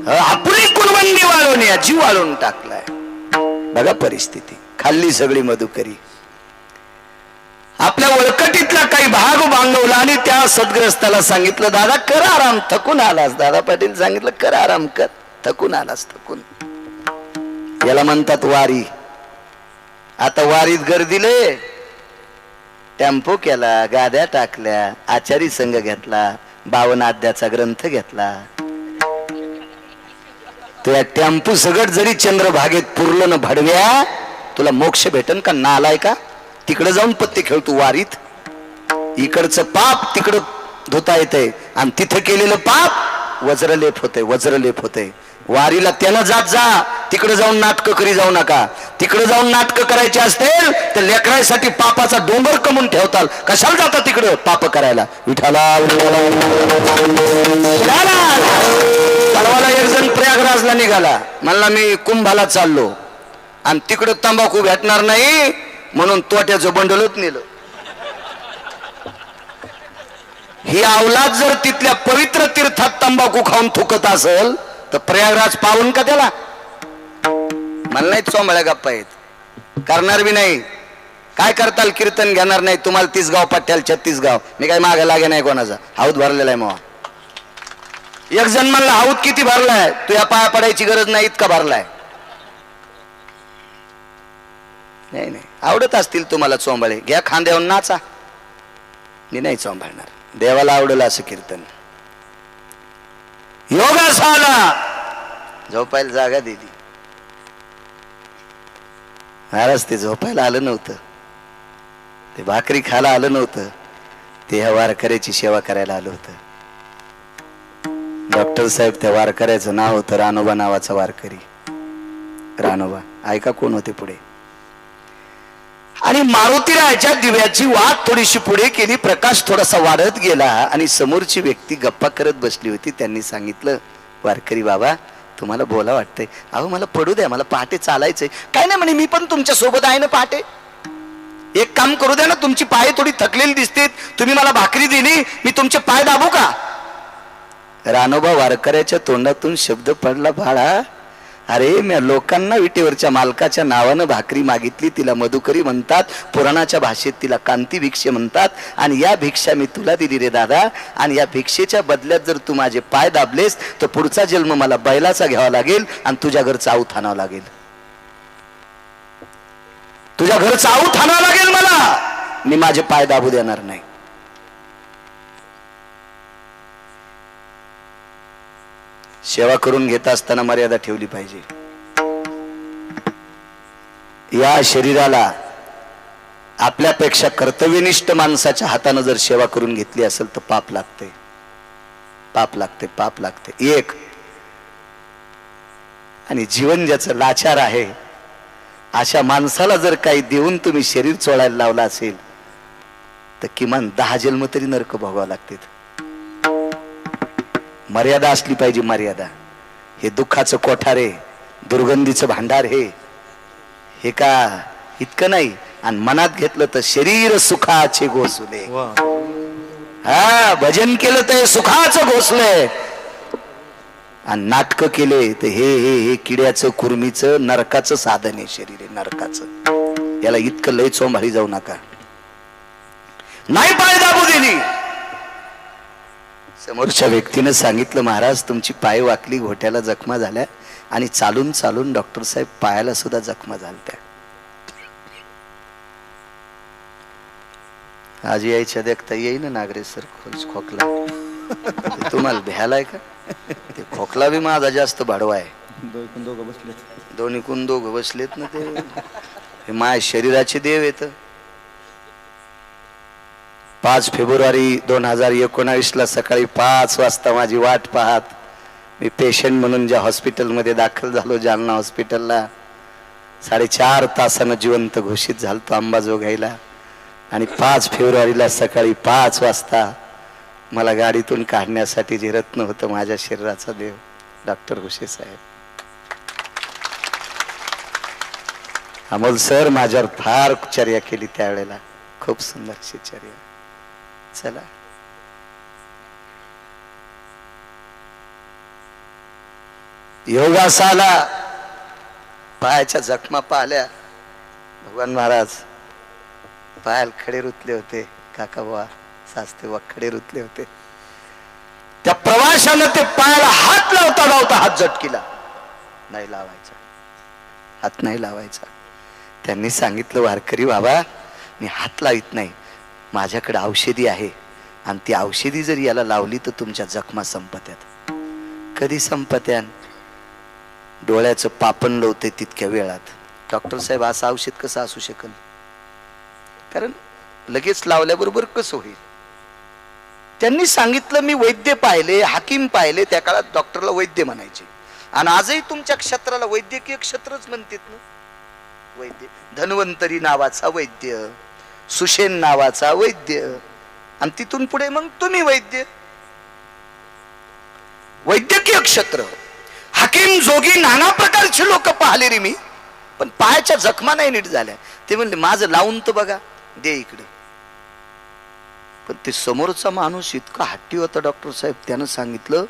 Speaker 1: आपली कुरवंडी वाढवणे, जीव वाढवून टाकलाय. बघा परिस्थिती. खाल्ली सगळी मधुकरी. आपल्या वळकटीतला काही भाग बांगवला आणि त्या सद्ग्रस्ताला सांगितलं, दादा कर आराम, थकून आलास. दादा पाटील सांगितलं, कर आराम कर, थकून आलास, थकून. याला म्हणतात वारी. आता वारीत गर्दीले टेम्पो केला, गाद्या टाकल्या, आचारी संघ घेतला, 52 अध्यायाचा ग्रंथ घेतला. त्या टेम्पो सगळं जरी चंद्रभागेत पुरलं न भडव्या, तुला मोक्ष भेटन का? नालाय का? तिकडे जाऊन पत्ते खेळतो वारीत. इकडचं पाप तिकडं धुता येतंय आणि तिथं केलेलं पाप वज्रलेप होतंय, वज्रलेप होतंय. वारीला त्यानं जात जा, तिकडे जाऊन नाटकं करी जाऊ नका. तिकडे जाऊन नाटकं करायची असतील तर लेकरासाठी पापाचा डोंगर कमवून ठेवताल. कशाला जाता तिकडं पाप करायला? विठाला एक जण प्रयागराजला निघाला, म्हणला मी कुंभाला चाललो आणि तिकडं तंबाखू भेटणार नाही म्हणून तोट्याचं बंडलच नेलं. ही अवलाद जर तिथल्या पवित्र तीर्थात तंबाखू खाऊन थुकत असेल तर प्रयागराज पाहून का त्याला? मला नाही चोंबळ्या गप्पा आहेत, करणार बी नाही. काय करताल? कीर्तन घेणार नाही. तुम्हाला 30 गाव पट्ट्याल 36 गाव. मी काय मागे लागे नाही कोणाचा. हाऊत भरलेला आहे. मग एक जण म्हणला, हाऊत किती भरलाय? तू या पाया पडायची गरज नाही, इतका भरलाय. नाही नाही, आवडत असतील तुम्हाला चोंबळे, घ्या खांद्यावर नाचा. मी नाही चोंबळणार. देवाला आवडलं असं कीर्तन. योगासाला झोपायला जागा दिली. महाराज ते झोपायला आलं नव्हतं, ते भाकरी खायला आलं नव्हतं, ते ह्या वारकऱ्याची सेवा करायला आलं होतं. डॉक्टर साहेब, त्या वारकऱ्याचं नाव होतं रानोबा नावाचा वारकरी. रानोबा ऐका कोण होते पुढे. आणि मारुतीरायाच्या दिव्याची वाट थोडीशी पुढे केली, प्रकाश थोडासा वाढत गेला आणि समोरची व्यक्ती गप्पा करत बसली होती. त्यांनी सांगितलं, वारकरी बाबा तुम्हाला बोला वाटतंय? अहो मला पडू द्या, मला पहाटे चालायचंय. काय नाही म्हणे, मी पण तुमच्या सोबत आहे ना पहाटे. एक काम करू द्या ना, तुमची पाय थोडी थकलेली दिसते, तुम्ही मला भाकरी दिली, मी तुमचे पाय दाबू का? रानोबा वारकऱ्याच्या तोंडातून शब्द पडला, बाळा अरे म्या लोकांना विटेवरच्या मालकाच्या नावानं भाकरी मागितली, तिला मधुकरी म्हणतात, पुराणाच्या भाषेत तिला कांती भिक्षे म्हणतात, आणि या भिक्षा मी तुला दिली रे दादा, आणि या भिक्षेच्या बदल्यात जर तू माझे पाय दाबलेस तर पुढचा जन्म मला बैलाचा घ्यावा लागेल आणि तुझ्या घरचा आऊत आणावं लागेल, तुझ्या घरचा आऊत आणावं लागेल मला, मी माझे पाय दाबू देणार नाही. सेवा करून घेत असताना मर्यादा ठेवली पाहिजे. या शरीराला आपल्यापेक्षा कर्तव्यनिष्ठ माणसाच्या हाताने जर सेवा करून घेतली असेल तर पाप लागते, पाप लागते, पाप लागते. एक, आणि जीवन ज्याचं लाचार आहे अशा माणसाला जर काही देऊन तुम्ही शरीर चोळायला लावला असेल तर किमान 10 जन्म तरी नरक भोगावं लागते. मर्यादा असली पाहिजे, मर्यादा. हे दुःखाचं कोठार आहे, दुर्गंधीचं भांडार हे का इतकं नाही. आणि मनात घेतलं तर शरीर सुखाचे घोसले. हा, भजन केलं तर सुखाचं घोसलंय, आणि नाटक केले तर हे किड्याचं कुर्मीचं नरकाचं साधन आहे. शरीर आहे नरकाचं. याला इतकं लय चोंभाळी जाऊ नका. नाही पाय दाबू दिली. समोरच्या व्यक्तीनं सांगितलं, महाराज तुमची पाय वाकली, घोट्याला जखमा झाल्या, आणि चालून चालून डॉक्टर साहेब पायाला सुद्धा जखमा झाल्या. आज यायच्या देखता येईन नागरे सर खोकला. तुम्हाला भ्यालाय का? ते खोकला बी माझा जास्त भाडवा आहे. दोन्हीकून दोघं बसलेत ना, ते माझ्या शरीराचे देव येत. 5 फेब्रुवारी 2019 सकाळी 5 वाजता माझी वाट पाहत मी पेशंट म्हणून ज्या हॉस्पिटलमध्ये दाखल झालो, जालना हॉस्पिटलला, 4.5 तासानं जिवंत घोषित झालतो अंबाजोगाईला. आणि 5 फेब्रुवारीला सकाळी 5 वाजता मला गाडीतून काढण्यासाठी जे रत्न होतं माझ्या शरीराचा देव, डॉक्टर घोषे साहेब. अमोल सर माझ्यावर फार चर्या केली त्यावेळेला, खूप सुंदर अशी चर्या. चला, योगासाला पायाच्या जखमा पाहिल्या. भगवान महाराज पायाला खडे रुतले होते, काका बुवा सासते बुवा खडे रुतले होते. त्या प्रवाशानं ते पायाला हात लावता लावता हात झटकीला. नाही लावायचा, हात नाही लावायचा. त्यांनी सांगितलं, वारकरी बाबा मी हात लावित नाही, माझ्याकडे औषधी आहे, आणि ती औषधी जर याला लावली तर तुमच्या जखमा संपत्यात. कधी संपत्यान? डोळ्याचं पापण लावते तितक्या वेळात. डॉक्टर साहेब असं औषध कसं असू शकेल? कारण लगेच लावल्याबरोबर कसं होईल? त्यांनी सांगितलं, मी वैद्य पाहिले, हाकीम पाहिले. त्या काळात डॉक्टरला वैद्य म्हणायचे, आणि आजही तुमच्या क्षेत्राला वैद्यकीय क्षेत्रच म्हणतात ना. वैद्य, धन्वंतरी नावाचा वैद्य, सुशेन नावाचा वैद्य, आणि तिथून पुढे मग तुम्ही वैद्य. वैद्यकीय क्षेत्र, हाकीम, जोगी, नाना प्रकारचे लोक पाहिले रे मी, पण पायाच्या जखमा नाही नीट झाल्या. ते म्हणले, माझं लावून तर बघा, दे इकडे. पण ते समोरचा माणूस इतका हट्टी होता डॉक्टर साहेब, त्यानं सांगितलं,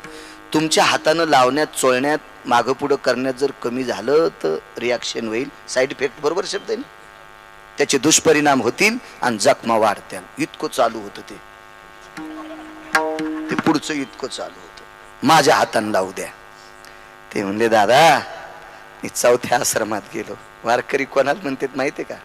Speaker 1: तुमच्या हातानं लावण्यात, चोळण्यात, मागं पुढं करण्यात जर कमी झालं तर रिॲक्शन होईल, साईड इफेक्ट, बरोबर शब्द आहे ना, त्याचे दुष्परिणाम होतील आणि जखमा वाढत्या. इतकं चालू होतं ते पुढचं इतकं चालू होतं. माझ्या हातानं लावू द्या. ते म्हणले, दादा मी 4थ्या आश्रमात गेलो. वारकरी कोणाला म्हणतात माहितीये का?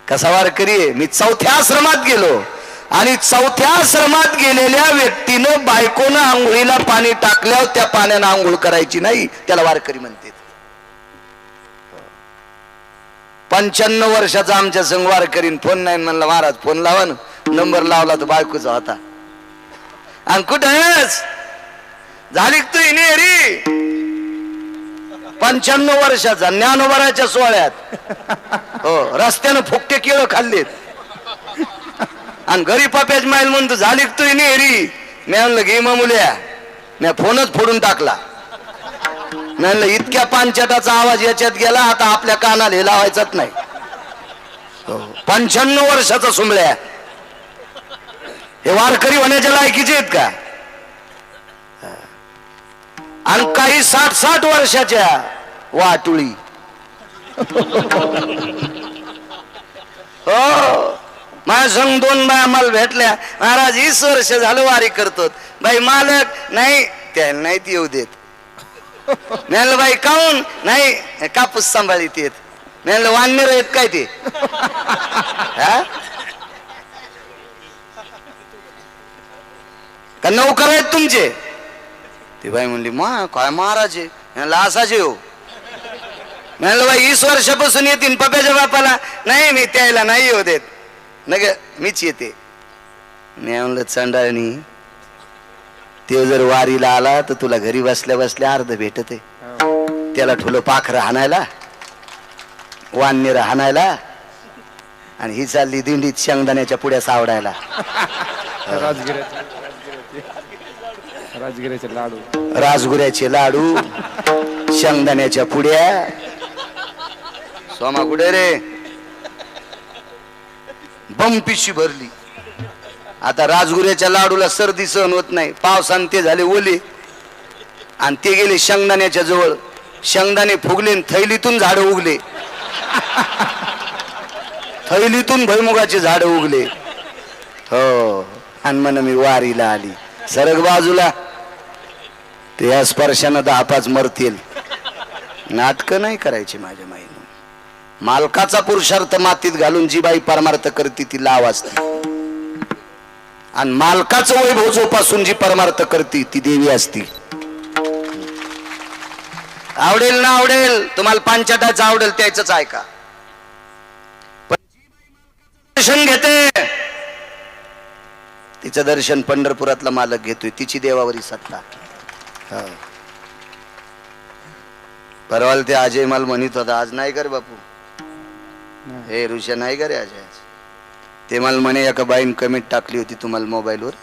Speaker 1: कसा वारकरी आहे? मी 4थ्या आश्रमात गेलो, आणि 4थ्या आश्रमात गेलेल्या व्यक्तीनं बायकोनं आंघोळीला पाणी टाकल्यावर त्या पाण्यानं आंघोळ करायची नाही, त्याला वारकरी म्हणतात. 95 वर्षाचा आमच्या संग वारकरीन फोन नाही म्हणला, महाराज फोन लावा ना. नंबर लावला तर बायकोचा होता. आणि कुठेच झाली तू रे 95 वर्षाचा, ज्ञानोबराच्या सोहळ्यात, हो, रस्त्यानं फुकटे केळं खाल्लेत, आणि घरी पप्याच माईल म्हणतो, झाली तू री. मी म्हणलं, घे मुल्या, मी फोनच फोडून टाकला. म्हणलं, इतक्या पांचटाचा आवाज याच्यात गेला, आता आपल्या कानाला हे लावायचाच नाही. 95 वर्षाचा सुंबळ्या, हे वारकरी होण्याच्या लायकीचे आहेत का? आणि काही 60-60 वर्षाच्या वाटुळी. हो, माझ्या संग 2 बाया मला भेटल्या. महाराज 20 वर्ष झालं वारी करतो. बाई मालक नाही, त्याला नाहीत येऊ देत. म्हणलं बाई काऊन नाही, कापूस सांभाळीत येत. म्हणलं वाननेर आहेत काय ते? हा? का नौकर आहेत तुमचे? ती बाई म्हणली मा काय महाराज आहे. म्हणलं असाचे हो. म्हणलं बाई 20 वर्षापासून येतील पप्याच्या बापाला. नाही मी त्याला नाही येऊ देत. नग मीच येते. मी म्हणलं चंडाळणी, ते जर वारीला आला तर तुला घरी बसल्या बसल्या अर्ध भेटत आहे. त्याला ठुलं पाखरं हाणायला, वाननेर हाणायला, आणि ही चालली दिंडीत शेंगदाण्याच्या पुड्या सावडायला.
Speaker 2: राजगिऱ्याचे लाडू,
Speaker 1: राजगुऱ्याचे लाडू, शेंगदाण्याच्या पुड्या. सोमा कुठे रे? बंपिशी भरली. आता राजगुऱ्याच्या लाडूला सर्दी सहन होत नाही. पावसाने ते झाले ओले आणि ते गेले शेंगदाण्याच्या जवळ. शेंगदाणे फुगले, थैलीतून झाड उगले. थैलीतून भुईमुगाचे झाड उगले. हो, आणि म्हण मी वारीला आली. सरग बाजूला. ते या स्पर्शानं 10-5 मरतील. नाटक नाही करायची माझ्या माईनं. मालकाचा पुरुषार्थ मातीत घालून जी बाई परमार्थ करते ती लाव असते, आणि मालकाचं वैभव जोपासून जी परमार्थ करते ती देवी असती. आवडेल ना आवडेल, तुम्हाला पांचाटाचं आवडेल त्याच ऐका. पण जी बाई मालकाचं दर्शन घेते तिचं दर्शन पंढरपुरातला मालक घेतोय. तिची देवावरी सत्ता. परवाल ते अजय मला म्हणत होता, आज नाही कर बापू, हे ऋषा नाही करे अजय. ते मला म्हणे एका बाईन कमेंट टाकली होती तुम्हाला मोबाईलवर,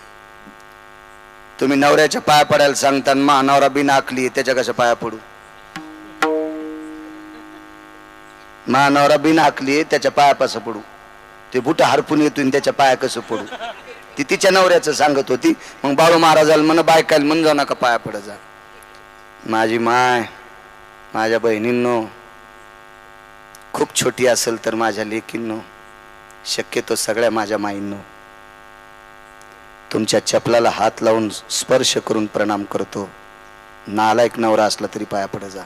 Speaker 1: तुम्ही नवऱ्याच्या पाया पडायला सांगता, मा नवरा बिन आखली त्याच्या कशा पाया पडू? मा नवरा बिन आखली त्याच्या पाया कसं पडू? ते बुट हरपून येतून त्याच्या पाया कसं पडू? ती तिच्या नवऱ्याचं सांगत होती. मग बाळू महाराजाला म्हण बायकायला म्हण जाऊ नका पाया पडत जा. माझी माय, माझ्या बहिणींनो, खूप छोटी असेल तर माझ्या लेकींनो, शक्यतो सगळ्या माझ्या माईंनो, तुमच्या चपलाला हात लावून स्पर्श करून प्रणाम करतो. नालायक नवरा असला तरी पाया पड जा.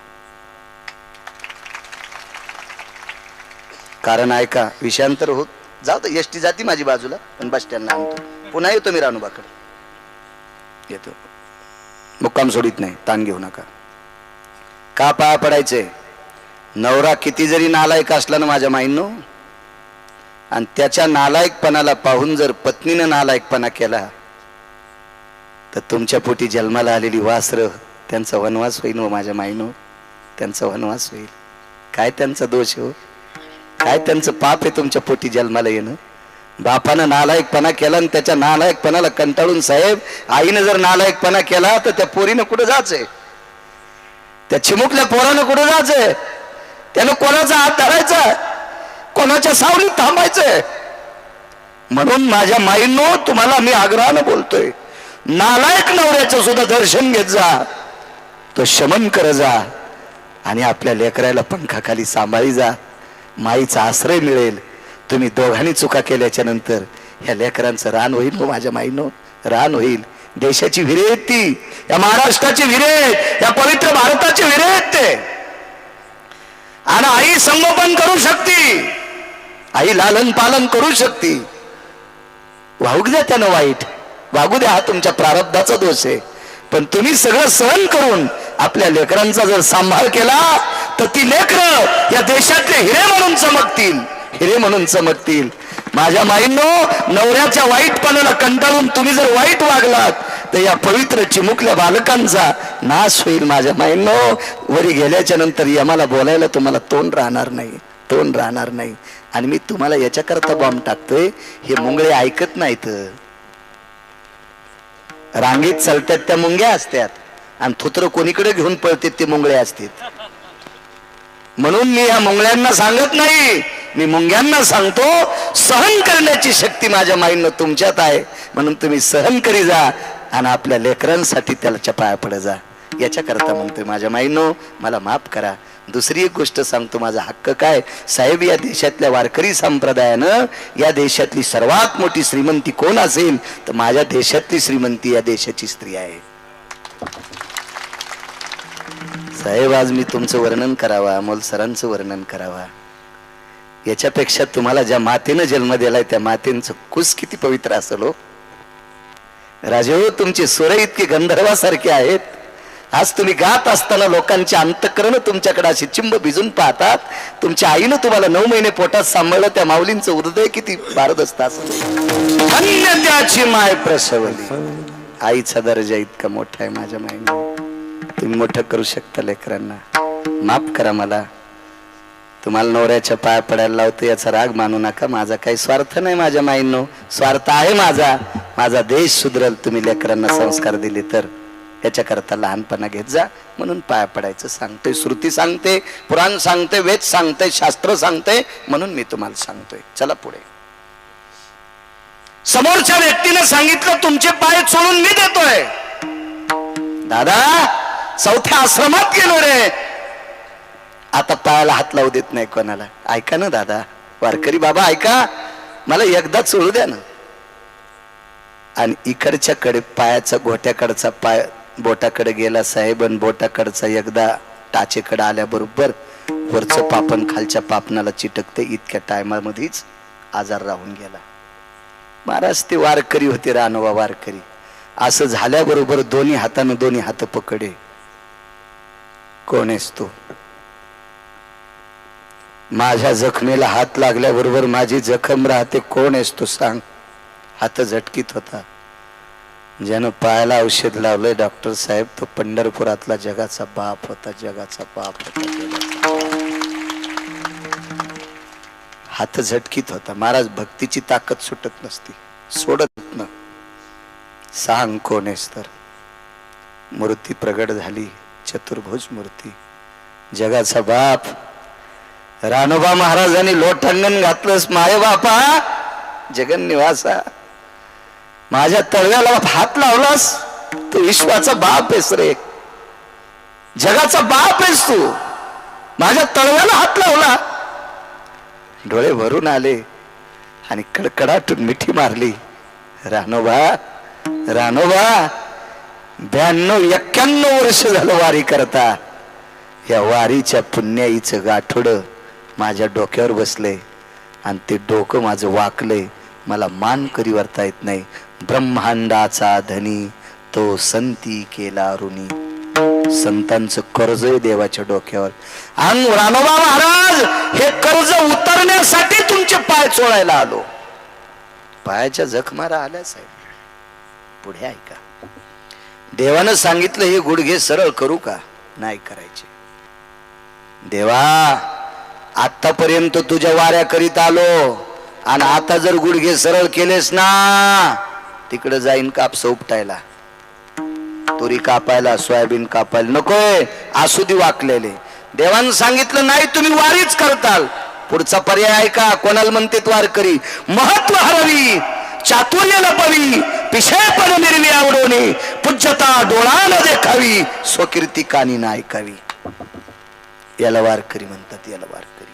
Speaker 1: कारण ऐका, विषयांतर होत जाऊ तर एसटी जाती माझी बाजूला, पण बस स्टँडला आणतो. पुन्हा येतो मी रानूबाकडे येतो. मुक्काम सोडित नाही, ताण घेऊ नका. का पाया पडायचे? नवरा किती जरी नालायक असला ना माझ्या माईंनो, आणि त्याच्या नालायकपणाला पाहून जर पत्नीनं नालायकपणा केला तर तुमच्या पोटी जन्माला आलेली वासरं त्यांचा वनवास होईल. व माझ्या माईनो, त्यांचा वनवास होईल. काय त्यांचा दोष हो? काय त्यांचं पाप आहे तुमच्या पोटी जन्माला येणं? बापानं नालायकपणा केला आणि त्याच्या नालायकपणाला कंटाळून साहेब आईनं जर नालायकपणा केला तर त्या पोरीनं कुठं जायचंय? त्या चिमुकल्या पोरानं कुठं जायचंय? त्यानं कोणाचा हात धरायचा? कोणाच्या सावलीत थांबायचंय? म्हणून माझ्या माईंनो, तुम्हाला मी आग्रहानं बोलतोय, नालायक नवऱ्याचं सुद्धा दर्शन घेत जा, तो शमन कर जा, आणि आपल्या लेकराला पंखाखाली सांभाळी जा. माईचा आश्रय मिळेल. तुम्ही दोघांनी चुका केल्याच्या नंतर ह्या लेकरांचं रान होईल. माझ्या माईनो, रान होईल. देशाची विरेत ती, या महाराष्ट्राची विरेत, या पवित्र भारताची विरेत ते. आणि आई संगोपन करू शकते, आई लालन पालन करू शकते. वाहू द्या त्यानं वाईट, वागू द्या, हा तुमच्या प्रारब्धाचा दोष आहे. पण तुम्ही सगळं सहन करून आपल्या लेकरांचा जर सांभाळ केला तर ती लेकरं या देशातले हिरे म्हणून चमकतील, हिरे म्हणून चमकतील. माझ्या माईंनो, नवऱ्याच्या वाईटपणाला कंटाळून तुम्ही जर वाईट वागलात तर या पवित्र चिमुकल्या बालकांचा नाश होईल. माझ्या माईंनो, वरी गेल्याच्या नंतर यमाला बोलायला तुम्हाला तोंड राहणार नाही, तोंड राहणार नाही. आणि मी तुम्हाला याच्याकरता बॉम्ब टाकतोय, हे मुंगळे ऐकत नाहीत. रांगेत चालतात त्या मुंग्या असतात, आणि थुत्र कोणीकडे घेऊन पळतात ते मुंगळे असतात. म्हणून मी या मुंगळ्यांना सांगत नाही, मी मुंग्यांना सांगतो, सहन करण्याची शक्ती माझ्या माईंनो तुमच्यात आहे. म्हणून तुम्ही सहन करी जा, आणि आपल्या लेकरांसाठी त्याला पाया पड जा. याच्या करता म्हणतोय माझ्या माईनो मला माफ करा. दुसरी एक गोष्ट सांगतो, माझा हक्क काय साहेब, या देशातल्या वारकरी संप्रदायानं या देशातली सर्वात मोठी श्रीमंती कोण असेल तर माझ्या देशातली श्रीमंती या देशाची स्त्री आहे. साहेब आज मी तुमचं वर्णन करावा, अमोल सरांचं वर्णन करावा, याच्यापेक्षा तुम्हाला ज्या मातेनं जन्म दिलाय त्या मातेचं कुस किती पवित्र असेल हो. राजे हो, तुमचे स्वर इतके गंधर्वासारखे आहेत. आज तुम्ही गात असताना लोकांचे अंतःकरण तुमच्याकडे अशी चिंब भिजून पाहतात. तुमच्या आईनं तुम्हाला 9 महिने पोटात सांभाळलं, त्या माऊलींचं हृदय किती भारदस्त असतं. धन्य त्याची माय प्रसवली. आईचा दर्जा इतका मोठा आहे माझ्या माईने. तुम्ही मोठं करू शकता लेकरांना. माफ करा मला, तुम्हाला नवऱ्याच्या पाया पडायला लावतो याचा राग मानू नका. माझा काही स्वार्थ नाही माझ्या माईंनो, स्वार्थ आहे माझा देश सुधरल तुम्ही लेकरांना संस्कार दिले तर. याच्याकरता लहानपणा घेत जा म्हणून पाया पडायचं सांगतोय. श्रुती सांगते, पुराण सांगते, वेद सांगते, शास्त्र सांगते, म्हणून मी तुम्हाला सांगतोय. चला पुढे. समोरच्या व्यक्तीने सांगितलं तुमचे पाय चोळून मी देतोय. दादा 4थ्या आश्रमात गेलो रे, आता पायाला हात लावू देत नाही कोणाला. ऐका ना दादा, वारकरी बाबा ऐका, मला एकदा चोळू द्या ना. आणि इकडच्या कडे पायाचा घोट्याकडचा पाय बोटाकडे गेला साहेब, आणि बोटाकडचा एकदा टाचेकडे आल्याबरोबर वरचं पापण खालच्या पापणाला चिटकते. इतक्या टायमामध्येच आजार राहून गेला. महाराज ते वारकरी होते, रानोबा वारकरी. असं झाल्याबरोबर दोन्ही हातानं दोन्ही हात पकडे. कोण आहेस तू? माझ्या जखमेला हात लागल्याबरोबर माझी जखम राहते. कोण आहेस तू सांग? हात झटकीत होता. ज्यानं पायाला औषध लावलंय डॉक्टर साहेब, तो पंढरपुरातला जगाचा बाप होता. जगाचा बाप होता. हात झटकीत होता. महाराज भक्तीची ताकद सुटत नसती, सोडत न. सांग कोण आहेस तर. मूर्ती प्रगट झाली, चतुर्भुज मूर्ती, जगाचा बाप. रानोबा महाराजांनी लोटांगण घातलंस माय बापा जगन निवासा. माझ्या तळव्याला हात लावलास, तू विश्वाचा बाप आहेस रे, जगाचा बाप आहेस तू. माझ्या तळव्याला हात लावला. डोळे भरून आले आणि कडकडाटून मिठी मारली. रानोबा 92-91 वर्ष झालं वारी करता. या वारीच्या पुण्याईचं गाठोड माझ्या डोक्यावर बसले आणि ते डोकं माझं वाकले. मला मान करी वरता येत नाही. ब्रह्मांडाचा धनी तो संती केला ऋणी. संतांचं कर्ज आहे देवाच्या डोक्यावर. आणि रानोबा महाराज हे कर्ज उतरण्यासाठी तुमचे पाय चोळायला आलो. पायाच्या जखमारा आल्या साहेब. पुढे ऐका, देवानं सांगितलं हे गुडघे सरळ करू का? नाही करायचे. देवा आतापर्यंत तुझ्या वाऱ्या करीत आलो, आणि आता जर गुडघे सरळ केलेस ना, तिकडे जाईन कापस उपटायला, तुरी कापायला, सोयाबीन कापायला नकोय. असू दे वाकलेले. देवानं सांगितलं नाही तुम्ही वारीच करताल. पुढचा पर्याय ऐका, कोणाला म्हणते वारकरी. महत्व हरवी, चातुर्य लपवी, पिशेपण निर्वी आवडोनी, पूज्यता डोळानं देखावी, स्वकीर्ती कानी ना ऐकावी. याला वारकरी म्हणतात, याला वारकरी.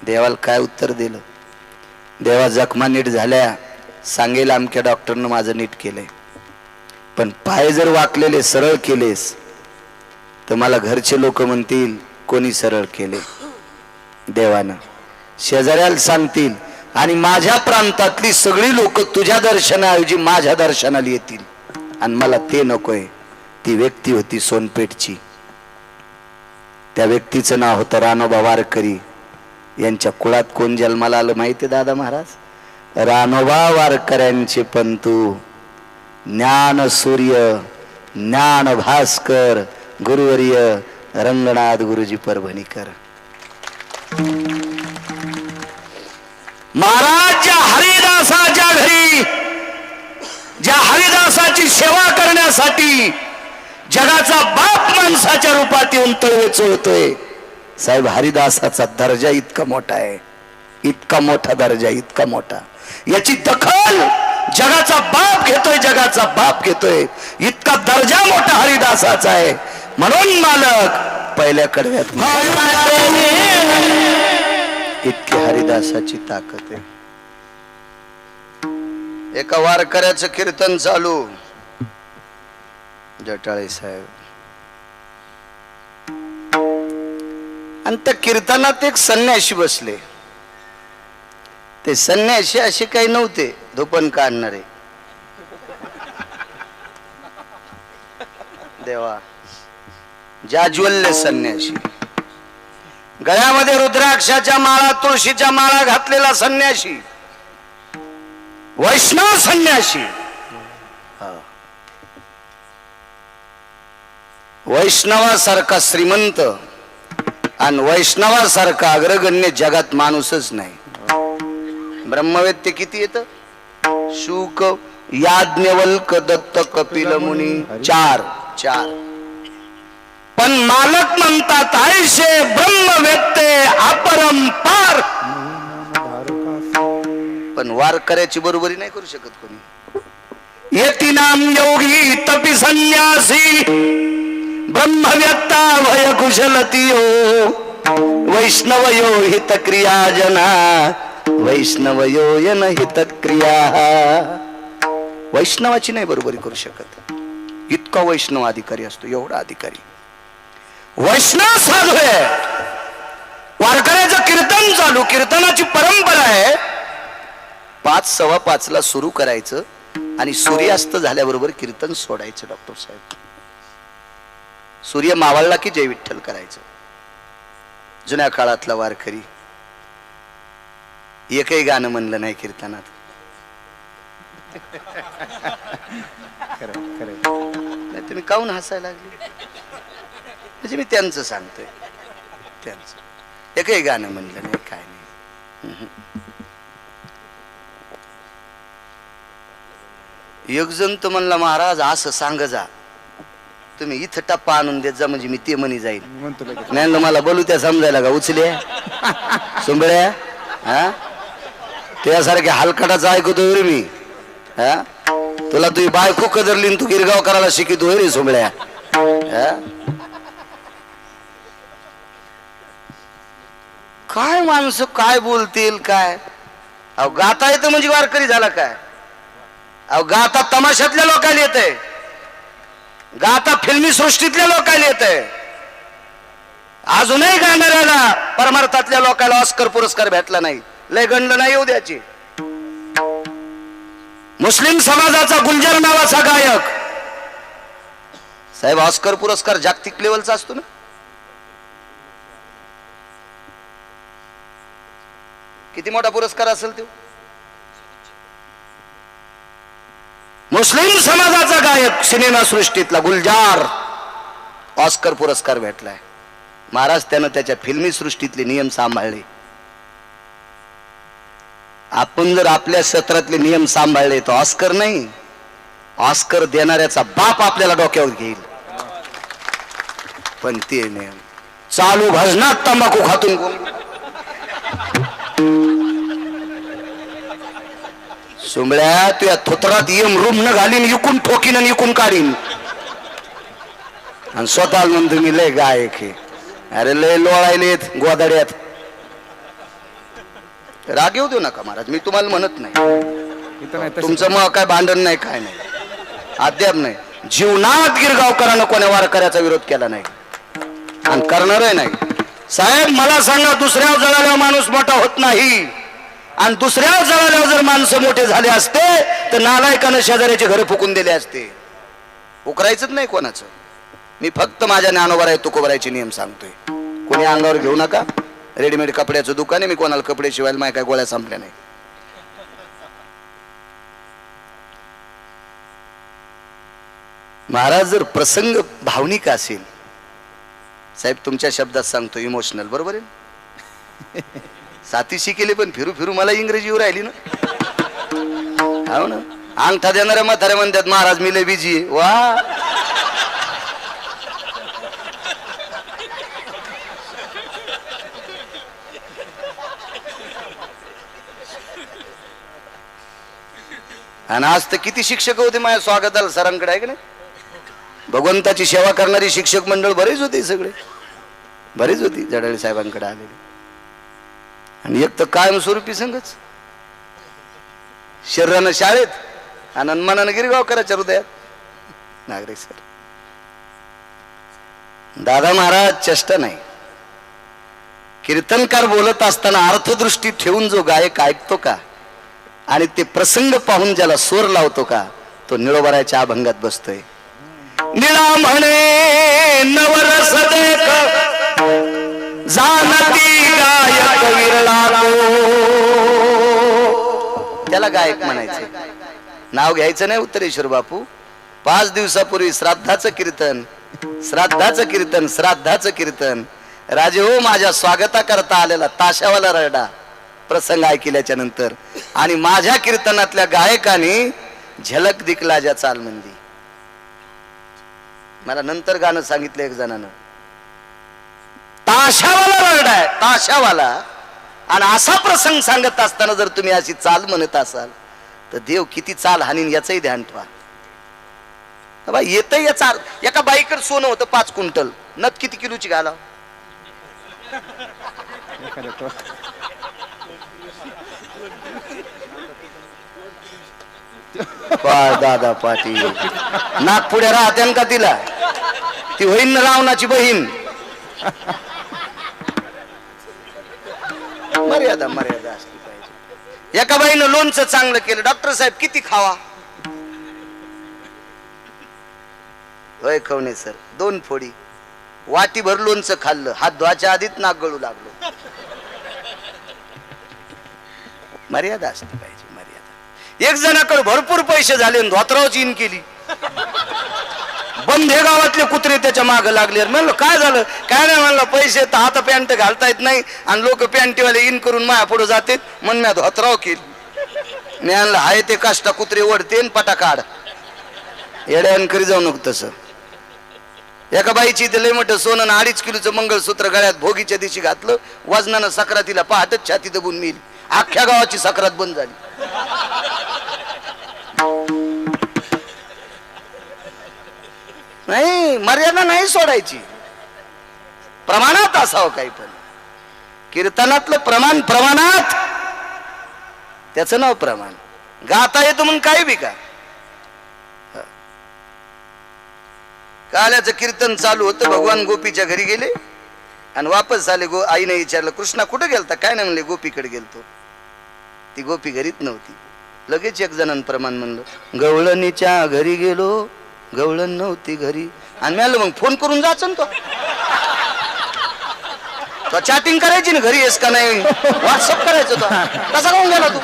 Speaker 1: देवाला काय उत्तर दिलं? देवा जखमा नीट झाल्या, सांगेल अमक्या डॉक्टरनं माझं नीट केलंय, पण पाय जर वाकलेले सरळ केलेस तर मला घरचे लोक म्हणतील कोणी सरळ केले. देवानं शेजाऱ्याला सांगतील, आणि माझ्या प्रांतातली सगळी लोक तुझ्या दर्शनाऐवजी माझ्या दर्शनाला येतील, आणि मला ते नकोय. ती व्यक्ती होती सोनपेठची. त्या व्यक्तीचं नाव होतं रानोबा वारकरी. यांच्या कुळात कोण जन्माला आलं माहिती दादा महाराज? रानोबा वारकऱ्यांचे पंतू, ज्ञान सूर्य, ज्ञान भास्कर, गुरुवर्य रंगनाथ गुरुजी परभणीकर. महाराज ज्या हरिदासाच्या घरी, ज्या हरिदासाची सेवा करण्यासाठी जगाचा बाप माणसाच्या रूपात येऊन तळवे चोळतोय साहेब. हरिदासाचा दर्जा इतका मोठा आहे, इतका मोठा दर्जा, इतका मोठा. याची दखल जगाचा बाप घेतोय, जगाचा बाप घेतोय. इतका दर्जा मोठा हरिदासाचा आहे. म्हणून मालक पहिल्या कडव्यात इतकी हरिदासाची ताकद आहे. एका वारकऱ्याचं कीर्तन चालू, जटाळे साहेब, आणि त्या कीर्तनात एक संन्याशी बसले. ते संन्याशी असे काही नव्हते धोपण काढणारे. देवा, जाज्वल्य संन्याशी, गळ्यामध्ये रुद्राक्षाच्या माळा, तुळशीच्या माळा घातलेला संन्याशी, वैष्णव संन्याशी. वैष्णवासारखा श्रीमंत आणि वैष्णवासारखा अग्रगण्य जगात माणूसच नाही. ब्रह्मवेत्य किती येत? शुक, याज्ञवल्क, दत्त, कपिल मुनी, चार. पण मालक म्हणतात आयशे ब्रह्मवेत्ते अपरंपार. पण वारकऱ्याची बरोबरी नाही करू शकत कोणी. यतीनाम योगी तपी संन्यासी ब्रह्मव्यक्ता भय कुशलतियो वैष्णवयो हितक्रिया जना वैष्णवयो यन हितक्रिया. वैष्णवाची नाही बरोबरी करू शकत. इतका वैष्णव अधिकारी असतो, एवढा अधिकारी वैष्णव साधू आहे. वारकऱ्याचं कीर्तन चालू, कीर्तनाची परंपरा आहे. 5, 5:15 सुरू करायचं आणि सूर्यास्त झाल्याबरोबर कीर्तन सोडायचं. डॉक्टर साहेब, सूर्य मावळला की जय विठ्ठल करायचं. जुन्या काळातला वारकरी एकही गाणं म्हणलं नाही कीर्तनात. नाही तुम्ही काहून हसायला लागले? म्हणजे मी त्यांचं सांगतोय, त्यांचं एकही गाणं म्हणलं नाही, काय नाही. एक जण तर म्हणला, महाराज असं सांग जा, तुम्ही इथं टप्पा आणून देत जा म्हणजे मी ते म्हणी जाईल. नाही मला बोलू त्या समजायला का उचले सुंबळ्या. हा, त्यासारख्या हलकटाचं ऐकतो रे मी. हा, तुला तुझी बायको कदरली, तू गिरगाव करायला शिकितो रे सुंबळ्या. काय माणसं काय बोलतील काय. अहो गाता येतं म्हणजे वारकरी झाला काय? अहो गाता तमाशातल्या लोकांना येतंय, गाता फिल्मी सृष्टीतल्या लोकांना येतंय. अजूनही गाणाऱ्याला परमार्थातल्या लोकांना ऑस्कर पुरस्कार भेटला नाही. लय गणलं नाही येऊ द्याची. मुस्लिम समाजाचा गुंजर नावाचा गायक साहेब, ऑस्कर पुरस्कार जागतिक लेवलचा असतो ना. किती मोठा पुरस्कार असेल तो. मुस्लिम समाजाचा गायक सिनेमा सृष्टीतला गुलजार, ऑस्कर पुरस्कार भेटलाय. महाराज त्यानं त्याच्या फिल्मी सृष्टीतले नियम सांभाळले. आपण जर आपल्या क्षेत्रातले नियम सांभाळले तर ऑस्कर नाही, ऑस्कर देणाऱ्याचा बाप आपल्याला डोक्यावर घेईल. पण ते नियम चालू भजनात तंबाखू खातून सुंबळ्या तुया थोतरात यम रूम न घालीन, इकून ठोकीन आणि इकून काढीन. आणि स्वतः म्हणतो मी लय गायक आहे. अरे लय लोळायलेत गोदाड्यात. राग येऊ देऊ नका महाराज, मी तुम्हाला म्हणत नाही. तुमचं मग काय भांडण नाही, काय नाही, अद्याप नाही. जीवनात गिरगावकरांना कोण्या वारकऱ्याचा विरोध केला नाही आणि करणारही नाही. साहेब मला सांगा, दुसऱ्या जळाल्यावर माणूस मोठा होत नाही. आणि दुसऱ्या जळाल्यावर जर माणसं मोठे झाले असते तर नालायकानं शेजाऱ्याचे घर फुकून दिले असते. उकरायचंच नाही कोणाचं. मी फक्त माझ्या ज्ञानोबर आहे तुकोबरायचे नियम सांगतोय. कोणी अंगावर घेऊ नका. रेडीमेड कपड्याचं दुकान आहे, मी कोणाला कपडे शिवायला माझ्या काय गोळ्या संपल्या नाही. महाराज जर प्रसंग भावनिक असेल, साहेब तुमच्या शब्दात सांगतो इमोशनल, बरोबर आहे. साथी शिकेली पण फिरू फिरू मला इंग्रजी येऊ राहिली ना. हो ना, अंगठा देणाऱ्या म्हाताऱ्या म्हणतात महाराज मी लय बिझी आहे. वा, आणि आज तर किती शिक्षक होते माझ्या स्वागताला सरांकडे, आहे की नाही? भगवंताची सेवा करणारी शिक्षक मंडळ बरेच होते, सगळे बरेच होती जडाळे साहेबांकडे आलेली. आणि एक तर कायमस्वरूपी संघच, शरीरानं शाळेत आणि मनानं गिरगावकरांच्या हृदयात. नागरिक सर, दादा महाराज चेष्टा नाही. कीर्तनकार बोलत असताना अर्थदृष्टी ठेवून जो गायक ऐकतो का आणि ते प्रसंग पाहून ज्याला स्वर लावतो का, तो निळोबाराच्या अभंगात बसतोय. निळा म्हणे नवरस देख जानती गायक विरळा तो. त्याला गायक म्हणायचे, नाव घ्यायचं नाही. उत्तरेश्वर बापू 5 दिवसापूर्वी श्राद्धाचं कीर्तन, श्राद्धाचं कीर्तन, श्राद्धाचं कीर्तन. राजे हो, माझ्या स्वागता करता आलेला ताशावाला रडा प्रसंग ऐकल्याच्या नंतर. आणि माझ्या कीर्तनातल्या गायकाने झलक दिखला ज्या चालमंदी. मला नंतर गाणं सांगितलं एक जणानं, ताशावाला रडाय, ताशावाला. आणि असा प्रसंग सांगत असताना जर तुम्ही अशी चाल म्हणत असाल तर देव किती चाल हानीन याचंही ध्यान ठेवा. येत याचा एका बाईकडे सोनं होतं 5 क्विंटल. नथ किती किलोची घालाव? दादा पाटील नागपुड्या राहत्यान का तिला? ती होईन रावणाची बहीण. मर्यादा मर्यादा असली पाहिजे. एका बाईनं लोणचं चांगलं केलं. डॉक्टर साहेब किती खावा? होय खवणे सर, 2 फोडी. वाटीभर लोणचं खाल्लं, हात धुवाच्या आधीच नाक गळू लागलो. मर्यादा असली पाहिजे, मर्यादा. एक जणाकडे भरपूर पैसे झाले, धोत्रावची इन केली. बंधे गावातले कुत्रे त्याच्या माग लागले. म्हणलं काय झालं? काय नाही म्हणलं, पैसे तर हात पॅन्ट घालता येत नाही आणि लोक पॅन्टीवाले इन करून माया पुढे जाते म्हणून मी धोत्राव केली. मी आणलं हाय ते काष्टा कुत्रे ओढते पटा काढ. येड्यान करी जाऊ नको तसं. एका बाईची इथे लय मोठं सोनं 2.5 किलोचं मंगळसूत्र गळ्यात भोगीच्या दिवशी घातलं. वजनानं सक्रातीला पहाटच छाती दबून मिळली. अख्ख्या गावाची सक्रात बंद झाली. नाही, मर्यादा नाही सोडायची. प्रमाणात असावं काही पण. कीर्तनातलं प्रमाण प्रमाणात, त्याचं नाव प्रमाण. गाता येतो म्हणून काही बी का? काल्याचं कीर्तन चालू होतं. भगवान गोपीच्या घरी गेले आणि वापस आले. आईने विचारलं, कृष्णा कुठे गेलता? काय नाही म्हणले, गोपीकडे गेलतो. ती गोपी घरीच नव्हती. लगेच एक जणांना प्रमाण म्हणलं, गवळणीच्या घरी गेलो, गवळण नव्हती घरी. आणि मी आलो, मग फोन करून जायचं ना तो चॅटिंग करायची ना, घरी येस का नाही, व्हॉट्सअप करायचं तो. कसा काऊन गेला तू?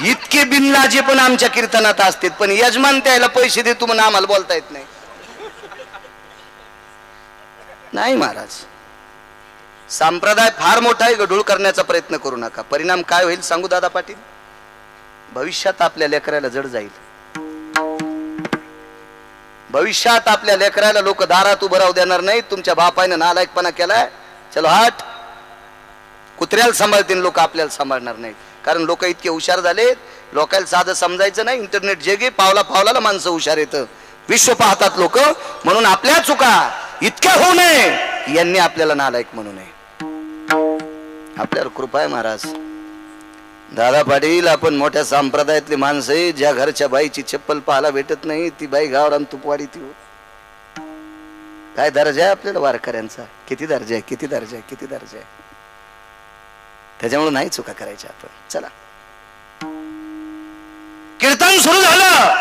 Speaker 1: इतके बिनलाजे पण आमच्या कीर्तनात असतात, पण यजमान त्याला पैसे देतो म्हणून आम्हाला बोलता येत नाही. नाही महाराज, संप्रदाय फार मोठा आहे. गढूळ करण्याचा प्रयत्न करू नका. परिणाम काय होईल सांगू दादा पाटील? भविष्यात आपल्या लेकराला जड जाईल. भविष्यात आपल्या लेकराला लोक दारात उभं राहू देणार नाही. तुमच्या बापाने नालायकपणा केलाय, चलो हाट. कुत्र्याला सांभाळतील लोक, आपल्याला सांभाळणार नाही. कारण लोक इतके हुशार झालेत, लोकांना साधं समजायचं नाही. इंटरनेट जगे, पावला पावलाला माणसं हुशार येतं. विश्व पाहतात लोक. म्हणून आपल्या चुका इतक्या होऊ नये यांनी आपल्याला नालायक म्हणू नये. आपल्यावर कृपा आहे महाराज. दादा पाटील, आपण मोठ्या संप्रदायातली माणसं आहे. ज्या घरच्या बाईची चप्पल पाहायला भेटत नाही ती बाई गावरान तुपवाडी ती. काय दर्जा आहे आपल्याला वारकऱ्यांचा? किती दर्जा आहे, किती दर्जा आहे, किती दर्जा आहे. त्याच्यामुळे नाही चुका करायच्या आपण. चला, कीर्तन सुरू झालं.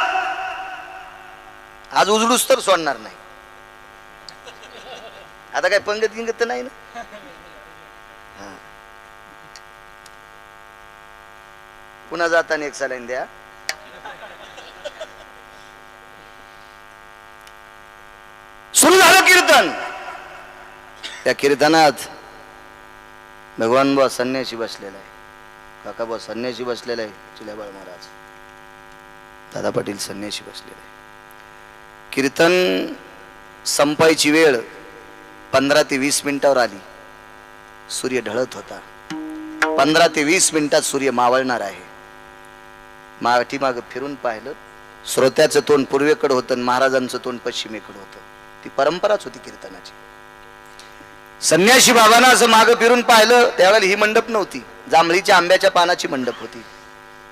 Speaker 1: आज उजळूस तर सोडणार नाही. आता काय पंगत गिंगत नाही ना. पुन्हा जाताना एक सलाईन द्या. सुरू झालं कीर्तन. त्या कीर्तनात भगवान बुवा संन्यासी बसलेला आहे. काका बुवा संन्यासी बसलेला आहे. चिल्याबाळ महाराज, दादा पाटील संन्यासी बसलेला आहे. कीर्तन संपायची वेळ 15 ते 20 मिनिटावर आली. सूर्य ढळत होता. 15 ते 20 मिनिटात सूर्य मावळणार आहे. पाठीमागं फिरून पाहिलं, श्रोत्याचं तोंड पूर्वेकडे होतं आणि महाराजांचं तोंड पश्चिमेकडे होतं. ती परंपराच होती कीर्तनाची. संन्याशी बाबांना असं मागं फिरून पाहिलं, त्यावेळेला ही मंडप नव्हती, जांभळीच्या आंब्याच्या पानाची मंडप होती.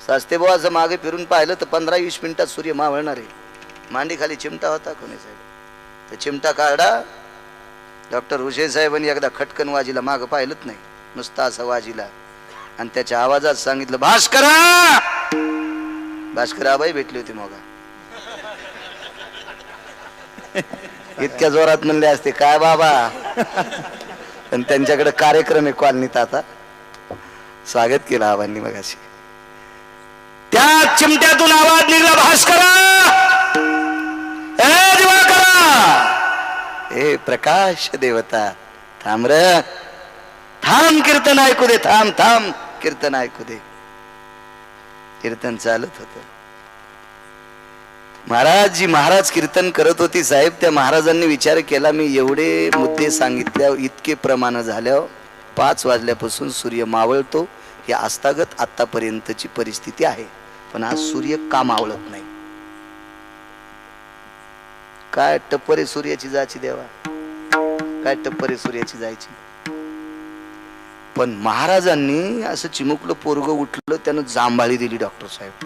Speaker 1: शास्ते बुवा असं मागे फिरून पाहिलं तर 15-20 मिनिटात सूर्य मावळणार आहे. मांडी खाली चिमटा होता कोणी साहेब, तर चिमटा काढा. डॉक्टर हुसेन साहेबांनी एकदा खटकन वाजीला मागं पाहिलंच नाही, नुसता असं वाजीला, आणि त्याच्या आवाजात सांगितलं, भास्करा. भास्कर आबाई भेटली होती मोगा. इतक्या जोरात म्हणले असते काय बाबा, पण त्यांच्याकडे कार्यक्रम आहे कॉलनीत. आता स्वागत केलं आबांनी मगाशी. त्या चिमट्यातून आवाज निघला, भास्करा, ए दिवाकरा, ए प्रकाश देवता, थांब र, थांब, कीर्तन ऐकू दे, थांब थांब, कीर्तन ऐकू दे. कीर्तन चालत होत. महाराज कीर्तन करत होती साहेब. त्या महाराजांनी विचार केला, मी एवढे मुद्दे सांगितल्यावर, इतके प्रमाण झाल्यावर 5 वाजल्यापासून सूर्य मावळतो, ही आस्थागत आतापर्यंतची परिस्थिती आहे, पण आज सूर्य का मावळत नाही? काय टप्परे सूर्याची जायची देवा, काय टप्परे सूर्याची जायची. पण महाराजांनी असं चिमुकलं पोरग उठलं, त्यानं जांभाळी दिली डॉक्टर साहेब.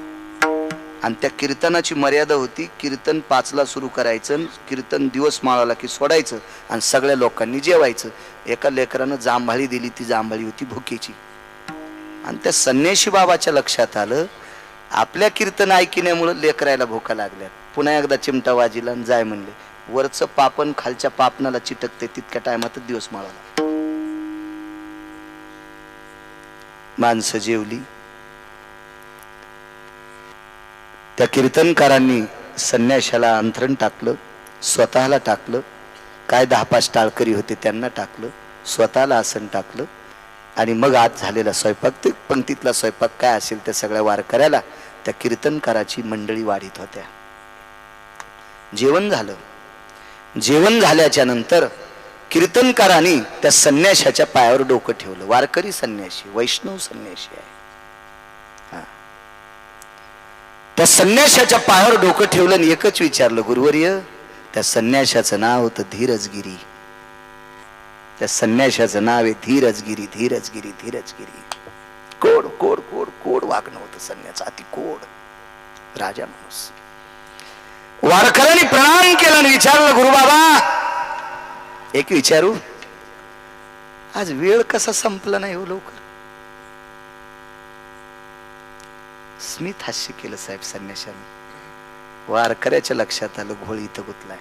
Speaker 1: आणि त्या कीर्तनाची मर्यादा होती, कीर्तन 5ला सुरू करायचं, कीर्तन दिवस माळाला की सोडायचं, आणि सगळ्या लोकांनी जेवायचं. एका लेकरानं जांभाळी दिली, ती जांभाळी होती भुकेची. आणि त्या संन्याशी बाबाच्या लक्षात आलं, आपल्या कीर्तन ऐकण्यामुळे लेकरायला भुका लागल्या. पुन्हा एकदा चिमटा वाजीला आणि जाय म्हणले. वरचं पापन खालच्या पापनाला चिटकते, तितक्या टायमातच दिवस माळाला. माणसं जेवली. त्या कीर्तनकारांनी संन्याशाला अंथरण टाकलं, स्वतःला टाकलं. काय 10-5 टाळकरी होते त्यांना टाकलं, स्वतःला आसन टाकलं. आणि मग आज झालेला स्वयंपाक, ते पंक्तीतला स्वयंपाक काय असेल त्या सगळ्या वारकऱ्याला त्या कीर्तनकाराची मंडळी वाढीत होत्या. जेवण झालं. जेवण झाल्याच्या नंतर कीर्तनकारांनी त्या संन्याशाच्या पायावर डोकं ठेवलं. वारकरी संन्याशी, वैष्णव संन्याशी आहे. त्या संन्याशाच्या पायावर डोकं ठेवलं आणि एकच विचारलं, गुरुवर्य, त्या संन्याशाचं नाव होतं धीरजगिरी. त्या संन्याशाचं नाव आहे धीरजगिरी, धीरजगिरी, धीरजगिरी. कोड कोड कोड कोड वागणं होतं संन्याचं, अति कोड, राजा माणूस. वारकऱ्यांनी प्रणाम केला आणि विचारलं, गुरु बाबा, एक विचारू, आज वेळ कसा संपला नाही हो लवकर? स्मित हास्य केलं साहेब संन्याशाने. वारकऱ्याच्या लक्षात आलं, घोळ इथं गुतलाय.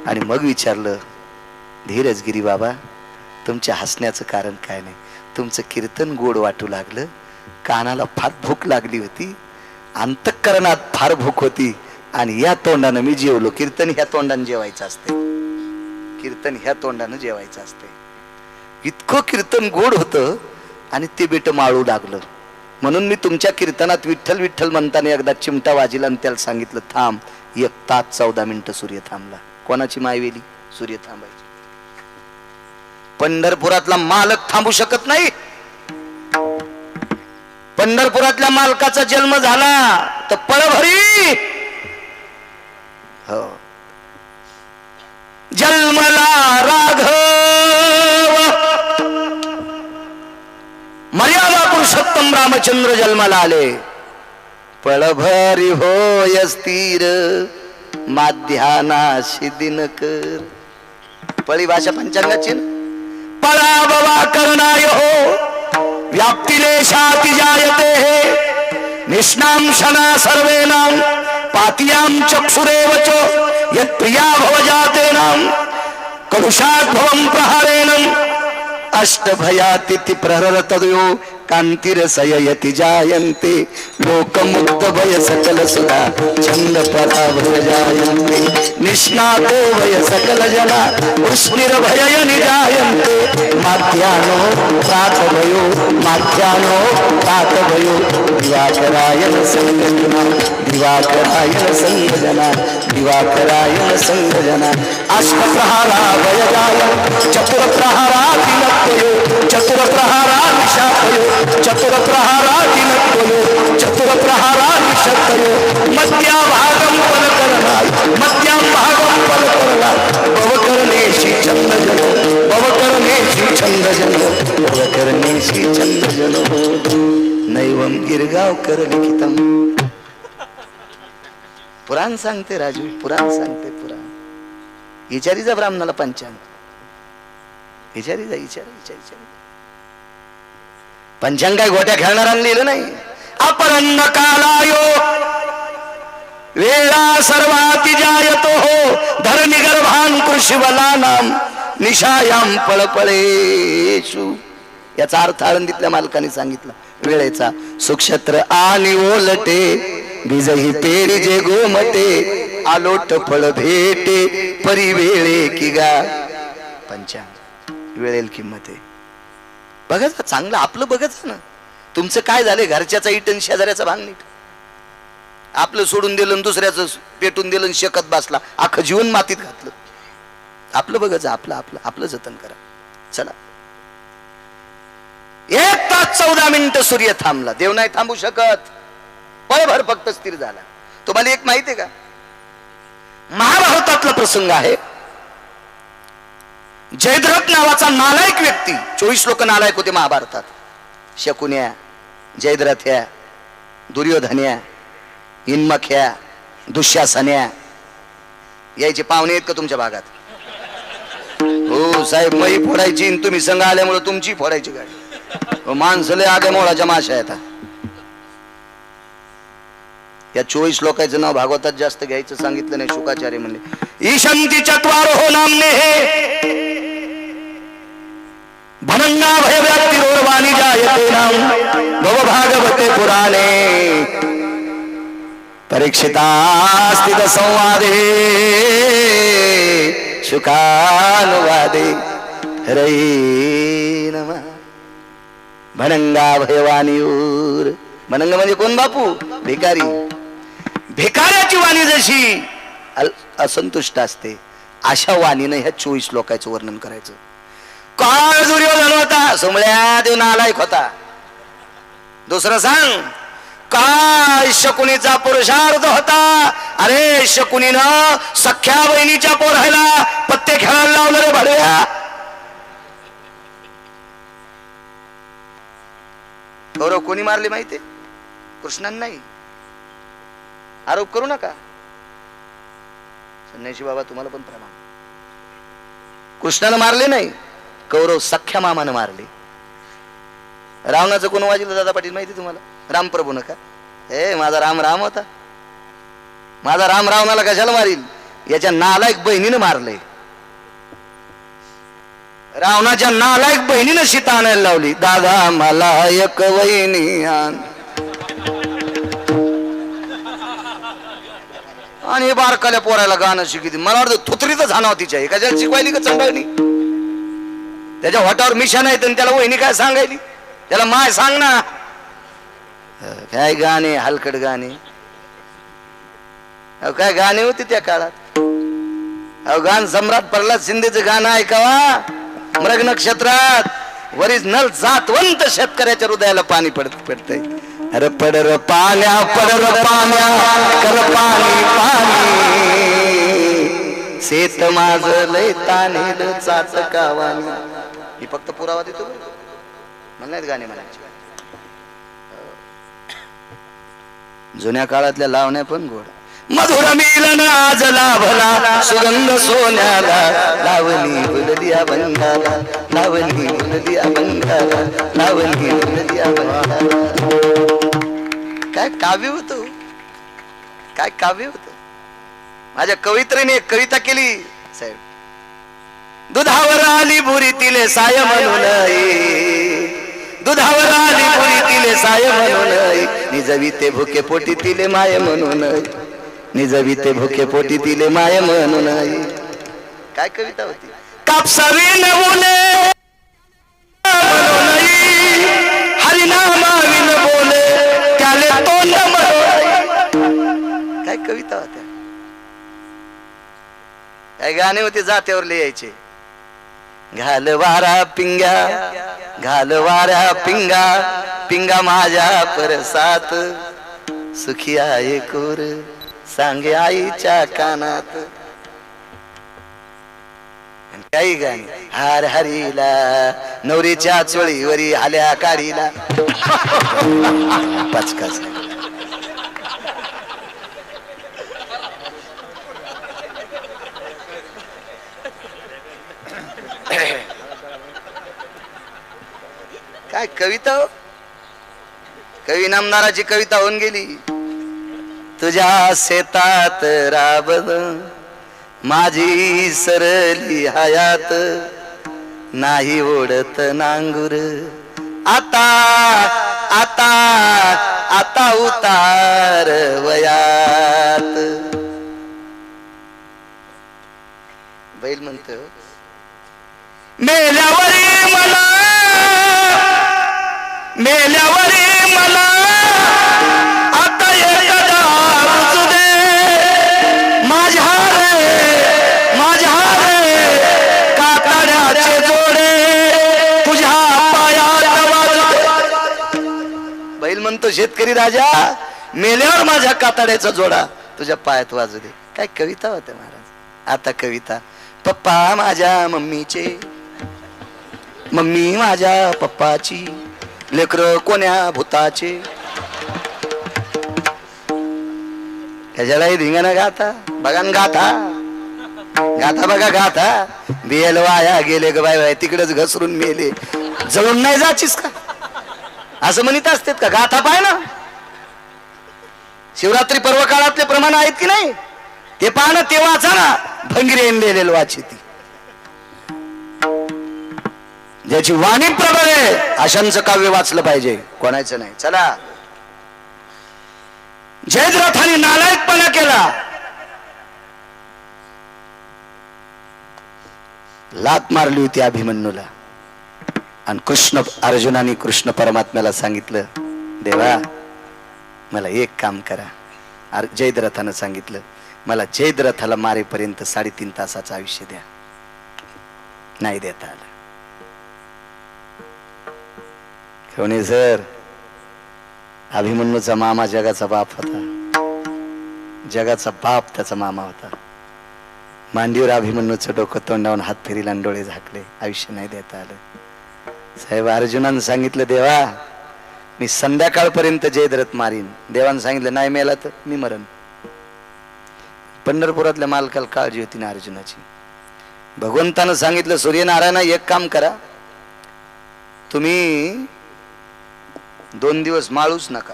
Speaker 1: आणि मग विचारलं, धीरजगिरी बाबा, तुमच्या हसण्याचं कारण काय नाही? तुमचं कीर्तन गोड वाटू लागलं, कानाला फार भूक लागली होती, अंतःकरणात फार भूक होती, आणि या तोंडानं मी जेवलो. कीर्तन ह्या तोंडानं जेवायचं असते, कीर्तन ह्या तोंडानं जेवायचं असते. इतकं कीर्तन गोड होतं आणि ते बेट माळू लागलं. म्हणून मी तुमच्या कीर्तनात विठ्ठल विठ्ठल म्हणताना एकदा चिमटा वाजिला आणि त्याला सांगितलं, थांब. 1 तास 14 मिनिटं सूर्य थांबला. कोणाची मायवेली? सूर्य थांबायची. पंढरपुरातला मालक थांबू शकत नाही. पंढरपुरातल्या मालकाचा जन्म झाला तर पळभरी, हो, जन्मला राघव, मर्यादा पुरुषोत्तम रामचंद्र जन्माला आले. पळभरी होय स्थिर, माध्यानाशी दिनकर. पळी भाषा पंचांगाची. पळाबवा करणाय हो, व्याप्तिलेशाति जायते, निष्णाम शना सर्वेनाम, पातियाम चक्षुरेव च यत्प्रिया भवजातेनाम, कलुषात् भवं प्रहारेणम, अष्टभयातिथि प्रहरतयो कांतिरसयति जायन्ते लोकमुग्ध भय सकल सुधा छंद पराभय जायन्ते निष्णातो भय सकल जना उष्णिर भय निजायन्ते माध्यानो प्रातभयो माध्यानो प्रातभयो दिवाकरायण संजना दिवाकरायण संजना दिवाकरायण संजना अष्टप्रहारा भय जायन चतुर प्रहारा दिनत्वयो चतुर प्रहारा निशातयो चतुर प्रहारा दिनत्वयो चतुर प्रहारा निशतयो मध्या भागम पलकरला मध्या भागम पलकरला भवकर्णेशी चंद्रजनो भवकर्णेशी चंद्रजनो भवकर्णेशी चंद्रजनो नैवम गिरगावकर लिखितम. पुराण सांगते राजू, पुराण सांगते पुराण. विचारीचा ब्राह्मणाला पंचांग विचारीचा विचार पंचांग काय गोट्या खेळणाऱ्यांना लिहिलं नाही. अपरन्न कालायो वेळा सर्वाति जायतो हो धरणी गर्भान कृषीवलानाम निशायाम पळपळेषु. याचा अर्थ आळंदीतल्या मालकाने सांगितला. वेळेचा सुक्षत्र आणि ओलटे बीजही पेरी जे गोमटे आलोट फळ भेटे परी वेळे की गा. पंचांग वेळेल किंमत आहे. बघायचं चांगलं आपलं बघायचं ना. तुमचं काय झालंय? घरच्याचा इटन शेजाऱ्याचा भांग नीट. आपलं सोडून दिलं दुसऱ्याचं पेटून दिलं शेकत बसला अख्खं जीवन मातीत घातलं. आपलं बघायचं आपलं आपलं आपलं जतन करा. चला 1 तास 14 मिनिटं सूर्य थांबला. देव नाही थांबू शकत. पळभर फक्त स्थिर झाला. तुम्हाला एक माहिती आहे का? महाभारतातला प्रसंग आहे. जयद्रथ नावाचा नालायक व्यक्ती. 24 लोक नालायक होते महाभारतात. शकुन्या, जयद्रथ्या, दुर्योधन्या, इन्मख्या, दुःशासन्या यायचे पाहुणे आहेत का तुमच्या भागात? हो साहेब, मई फोडायची तुम्ही संघ आल्यामुळे तुमची फोडायची गाडी. माणसं लय आगे मोळाच्या माशा येतात. या 24 लोकांचं नाव भागवतात जास्त घ्यायचं सांगितलं नाही. शुकाचार्य म्हणले ईशंती चत्वारो हो नामने हे भनंगा भय व्याप्तिरोर्वाणी जायते नाम भव भागवते पुराणे परीक्षितास्तित संवादे शुकानुवादे हरे नमः. भनंगा भयवाणीवर. भनंग म्हणजे कोण बापू? भिकारी. भिकाऱ्याची वाणी जशी असंतुष्ट असते अशा वाणीनं ह्या 24 लोकांचं वर्णन करायचं. काळ दुर्योधन होता, सोमळ्या देव नालायक होता. दुसरं सांग, काय शकुनीचा पुरुषार्थ होता. अरे शकुनीनं सख्या बहिणीच्या पोरायला पत्ते खेळायला लावलं रे भाड्या. गौरव कोणी मारले माहितीये? कृष्णान नाही. आरोप करू नका. संन्याशी बाबा तुम्हाला पण प्रमाण. कृष्णानं मारले नाही, कौरव सख्या मामानं मारले. रावणाचं कोण वाजलं दादा पाटील माहिती तुम्हाला? रामप्रभू नका. हे माझा राम राम होता. माझा राम रावणाला कशाला मारील? याच्या नालायक बहिणीनं मारले. रावणाच्या नालायक बहिणीनं सीता आणायला लावली. दादा मला एक वहिनी आण. आणि बारकाल्या पोरायला गाणं शिकली. मला वाटतं थुत्रीच झाणाव तिच्या. एखाद्याला शिकवायली का चंडाळणी? त्याच्या होटावर मिशन आहे आणि त्याला वहिनी काय सांगायली? त्याला माय सांग ना. काय गाणे, हलकट गाणे. काय गाणे होते त्या काळात. गान सम्राट प्रल्हाद शिंदेचं गाणं ऐकावा. मृग नक्षत्रात वरील जातवंत शेतकऱ्याच्या हृदयाला पाणी पडतंय. अरे पडर पाण्या कर पाणी पाणी शेत माझ लय तानेल चाचकावानी. ही फक्त पुरावा देतो मला नाहीत गाणे म्हणायचे. जुन्या काळातल्या लावण्या पण गोड. मधुर मिलन आज लाभला सुगंध सोन्याला लावणी फुलली अभंगाला लावणी फुलली अभंगाला लावणी फुलली अभंगाला. काय काव्य होत, काय काव्य होत. माझ्या कवित्रीने एक कविता केली साहेब. दुधावर आली बुरी तिले साय म्हणून दुधावर आली पुरी तिले साय म्हणून निजविते भुके पोटी तिले माय म्हणून निजविते भुके पोटी तिले माय म्हणून. काय कविता होती? कापसावी नमुने हरिनामाविन बोले त्याले तोंड म्हणून. काय कविता होत्या? काय गाणे होते जात्यावर लिहायचे. घाल वारा पिंगा घाल वारा पिंगा पिंगा माझ्या परसात सुखी आहे कोर सांगे आईच्या कानात. काही गाणी हार हरीला नवरीच्या चोळीवरी आल्या काढीला पाचकाच. काय कविता हो? कवी नामदाराची कविता होऊन गेली. तुझ्या शेतात राबद माझी सरली हयात नाही ओढत नांगुर आता आता आता उतार वयात. बैल म्हणतो मेल्यावरी मला मेल्यावरी मला आता एकदा रुजू दे माझ्या कातड्याचे जोडे तुझ्या पायात वाजू. बैल म्हणतो शेतकरी राजा मेल्यावर माझ्या कातड्याचा जोडा तुझ्या पायात वाजू दे. काय कविता होत्या महाराज. आता कविता पप्पा माझ्या मम्मीचे मम्मी माझ्या पप्पाची लेकर कोण्या भूताचे. ह्याच्यालाही धिंगाणा गाथा बघा गाथा गाथा बघा गाथा. बेल वाया गेले ग बाय बाय तिकडेच घसरून मेले जळून नाही जाचीस का असं म्हणत असतात का? गाथा पाय ना. शिवरात्री पर्व काळातले प्रमाण आहेत की नाही ते पाहणं ते वाचा ना. भंगिरे लिहिलेलं वाची ती ज्याची वाणी प्रबळ आहे अशांचं काव्य वाचलं पाहिजे कोणाचं नाही. चला जयद्रथाने नालायकपणा केला. लात मारली होती अभिमन्यूला आणि कृष्ण अर्जुनाने कृष्ण परमात्म्याला सांगितलं देवा मला एक काम करा. जयद्रथानं सांगितलं मला जयद्रथाला मारेपर्यंत 3.5 तासाचं आयुष्य द्या. नाही देता आलं. कोणी सर अभिमन्यूचा मामा जगाचा बाप होता. जगाचा बाप त्याचा मामा होता. मांडीवर अभिमन्यूचं डोकं तोंडावून हात फिरीला आणि डोळे झाकले. आयुष्य नाही देता आलं. साहेब अर्जुनानं सांगितलं देवा मी संध्याकाळपर्यंत जयद्रथ मारीन. देवानं सांगितलं नाही मेला तर मी मरण. पंढरपुरातल्या मालकाला काळजी होती ना अर्जुनाची. भगवंतानं सांगितलं सूर्यनारायण एक काम करा तुम्ही 2 दिवस माळूच नका.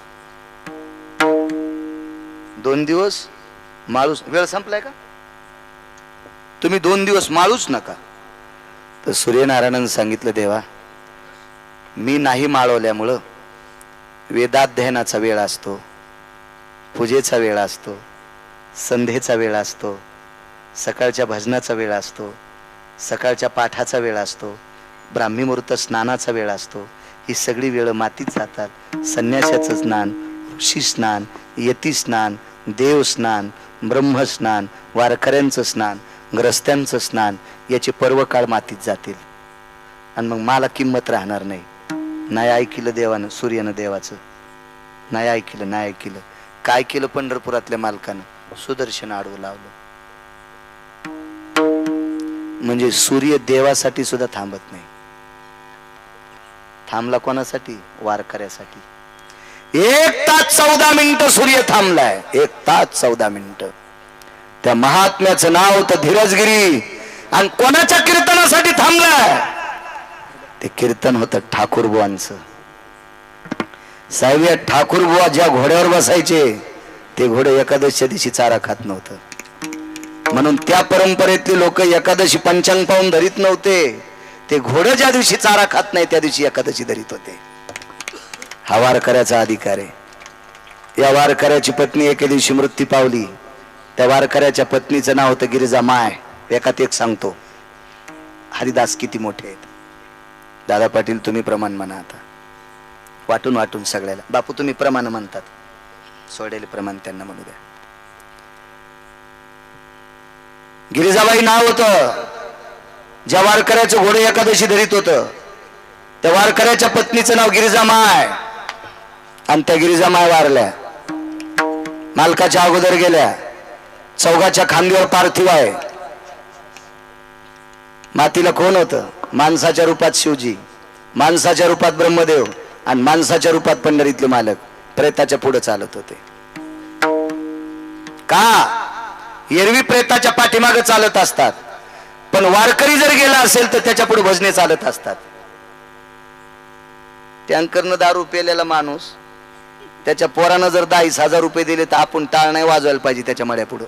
Speaker 1: 2 दिवस माळूच. वेळ संपलाय का? तुम्ही 2 दिवस माळूच नका. तर सूर्यनारायणानं सांगितलं देवा मी नाही माळवल्यामुळं वेदाध्ययनाचा वेळ असतो, पूजेचा वेळ असतो, संध्येचा वेळ असतो, सकाळच्या भजनाचा वेळ असतो, सकाळच्या पाठाचा वेळ असतो, ब्राह्मी मुहूर्त स्नानाचा वेळ असतो. ही सगळी वेळ मातीत जातात. संन्यासाचं स्नान, ऋषी स्नान, यती स्नान, देव स्नान, ब्रह्मस्नान, वारकऱ्यांचं स्नान, ग्रस्त्यांचं स्नान याचे पर्व काळ मातीत जातील. आणि मग मला किंमत राहणार नाही. नाही ऐकलं देवानं, सूर्यानं देवाचं नाही ऐकलं. नाही ऐकलं. काय केलं पंढरपुरातल्या मालकानं? सुदर्शन आडवं लावलं. म्हणजे सूर्य देवासाठी सुद्धा थांबत नाही. थांबला कोणासाठी? वारकऱ्यासाठी. 1 तास 14 मिनिटं सूर्य थांबलाय. 1 तास 14 मिनिटं. त्या महात्म्याचं नाव तर धीरजगिरी. आणि कोणाच्या कीर्तनासाठी थांबलाय? ते कीर्तन होतं ठाकूरबुवांचं. साहेब ठाकूरबुवा ज्या घोड्यावर बसायचे ते घोडे एकादशीच्या दिवशी चारा खात नव्हतं. म्हणून त्या परंपरेतले लोक एकादशी पंचांग पाहून धरीत नव्हते. ते घोडं ज्या दिवशी चारा खात नाही त्या दिवशी एकादशी धरीत होते. हा वारकऱ्याचा अधिकार आहे. या वारकऱ्याची पत्नी एके दिवशी मृत्यू पावली. त्या वारकऱ्याच्या पत्नीचं नाव होतं गिरिजा माय. एकात एक सांगतो, हरिदास किती मोठे आहेत. दादा पाटील तुम्ही प्रमाण म्हणा. आता वाटून वाटून सगळ्याला. बापू तुम्ही प्रमाण म्हणतात, सोडेल प्रमाण त्यांना म्हणू द्या. गिरिजाबाई नाव होतं. ज्या वारकऱ्याचं घोडे एकादशी धरीत होतं त्या वारकऱ्याच्या पत्नीचं नाव गिरिजा माय. आणि त्या गिरिजा माय वारल्या. मालकाच्या अगोदर गेल्या. चौघाच्या खांदीवर पार्थिव आहे. मातीला कोण होतं? माणसाच्या रूपात शिवजी, माणसाच्या रूपात ब्रह्मदेव आणि माणसाच्या रूपात पंढरीतले मालक प्रेताच्या पुढे चालत होते. का? एरवी प्रेताच्या पाठीमागे चालत असतात, पण वारकरी जर गेला असेल तर त्याच्या पुढे भजने चालत असतात. टँकरनं दारू पेलेला माणूस त्याच्या पोरानं जर 10,000 रुपये दिले तर आपण टाळ नाही वाजवायला पाहिजे त्याच्या मड्या पुढं.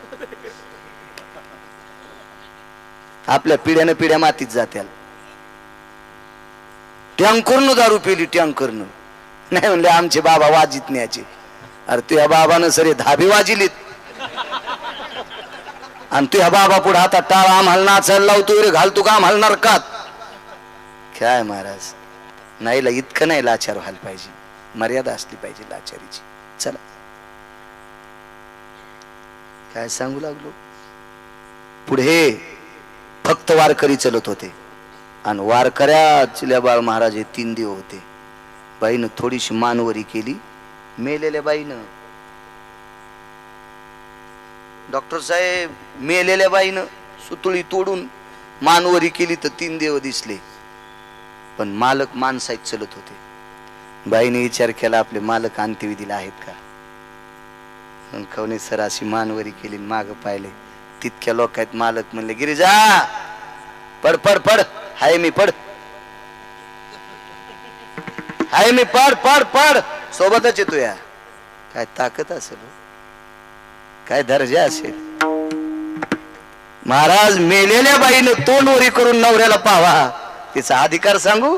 Speaker 1: आपल्या पिढ्यानं पिढ्या मातीत जात्याल. टँकरनं दारू पेली, टँकरनं नाही म्हणले आमचे बाबा वाजित न्यायचे. अरे तुझ्या बाबानं सरे धाबे वाजिलीत आणि तुझ्या बाबा पुढे हातात टाळ आम्हाला नाचायला लावतो रे, घालतो का आम्हाला नरकात. काय महाराज, नाही ला इतकं नाही लाचार व्हायला पाहिजे. मर्यादा असली पाहिजे लाचारीची. चला काय सांगू लागलो. पुढे फक्त वारकरी चलत होते आणि वारकऱ्या चिल्याबाळ महाराज हे 3 देव होते. बाईनं थोडीशी मानवरी केली. मेलेल्या बाईनं, डॉक्टर साहेब मेलेल्या बाईनं सुतळी तोडून मानवरी केली तर 3 देव दिसले. पण मालक माणसात चलत होते. बाईने विचार केला आपले मालक अंत्यविधीला आहेत का. खवणे सर अशी मानवरी केली, माग पाहिले तितक्या लोक आहेत. मालक म्हणले गिरिजा पड पड पड, हाय मी पड, हाय मी पड पड पड, सोबतच येतो. या काय ताकद असेल, काय दर्जा असेल. महाराज मेलेल्या बाईनं तोंडवरी करून नवऱ्याला पावा, तिचा अधिकार सांगू.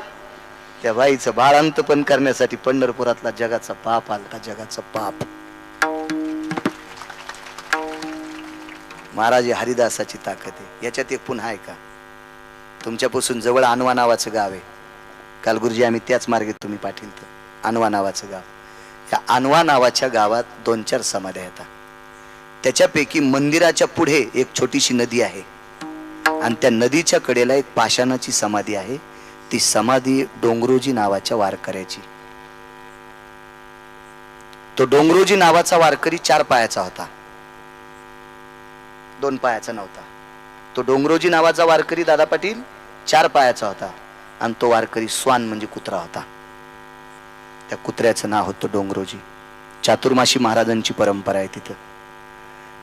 Speaker 1: त्या बाईचं बाळांतपण करण्यासाठी पंढरपुरातला जगाचा पाप आलता, जगाचा पाप. महाराज हरिदासाची ताकद आहे. याच्यात एक पुन्हा आहे का. तुमच्यापासून जवळ अनवा नावाचं गाव आहे. काल गुरुजी आम्ही त्याच मार्गे तुम्ही पाठवलं. अनवा नावाचं गाव. या अनवा नावाच्या गावात 2-4 समाध्या येतात. त्याच्यापैकी मंदिराच्या पुढे एक छोटीशी नदी आहे आणि त्या नदीच्या कडेला एक पाषाणाची समाधी आहे. ती समाधी डोंगरोजी नावाच्या वारकऱ्याची. तो डोंगरोजी नावाचा वारकरी 4 पायाचा होता, 2 पायाचा नव्हता. तो डोंगरोजी नावाचा वारकरी दादा पाटील 4 पायाचा होता आणि तो वारकरी स्वान म्हणजे कुत्रा होता. त्या कुत्र्याचं नाव होतं डोंगरोजी. चातुर्माशी महाराजांची परंपरा आहे तिथं.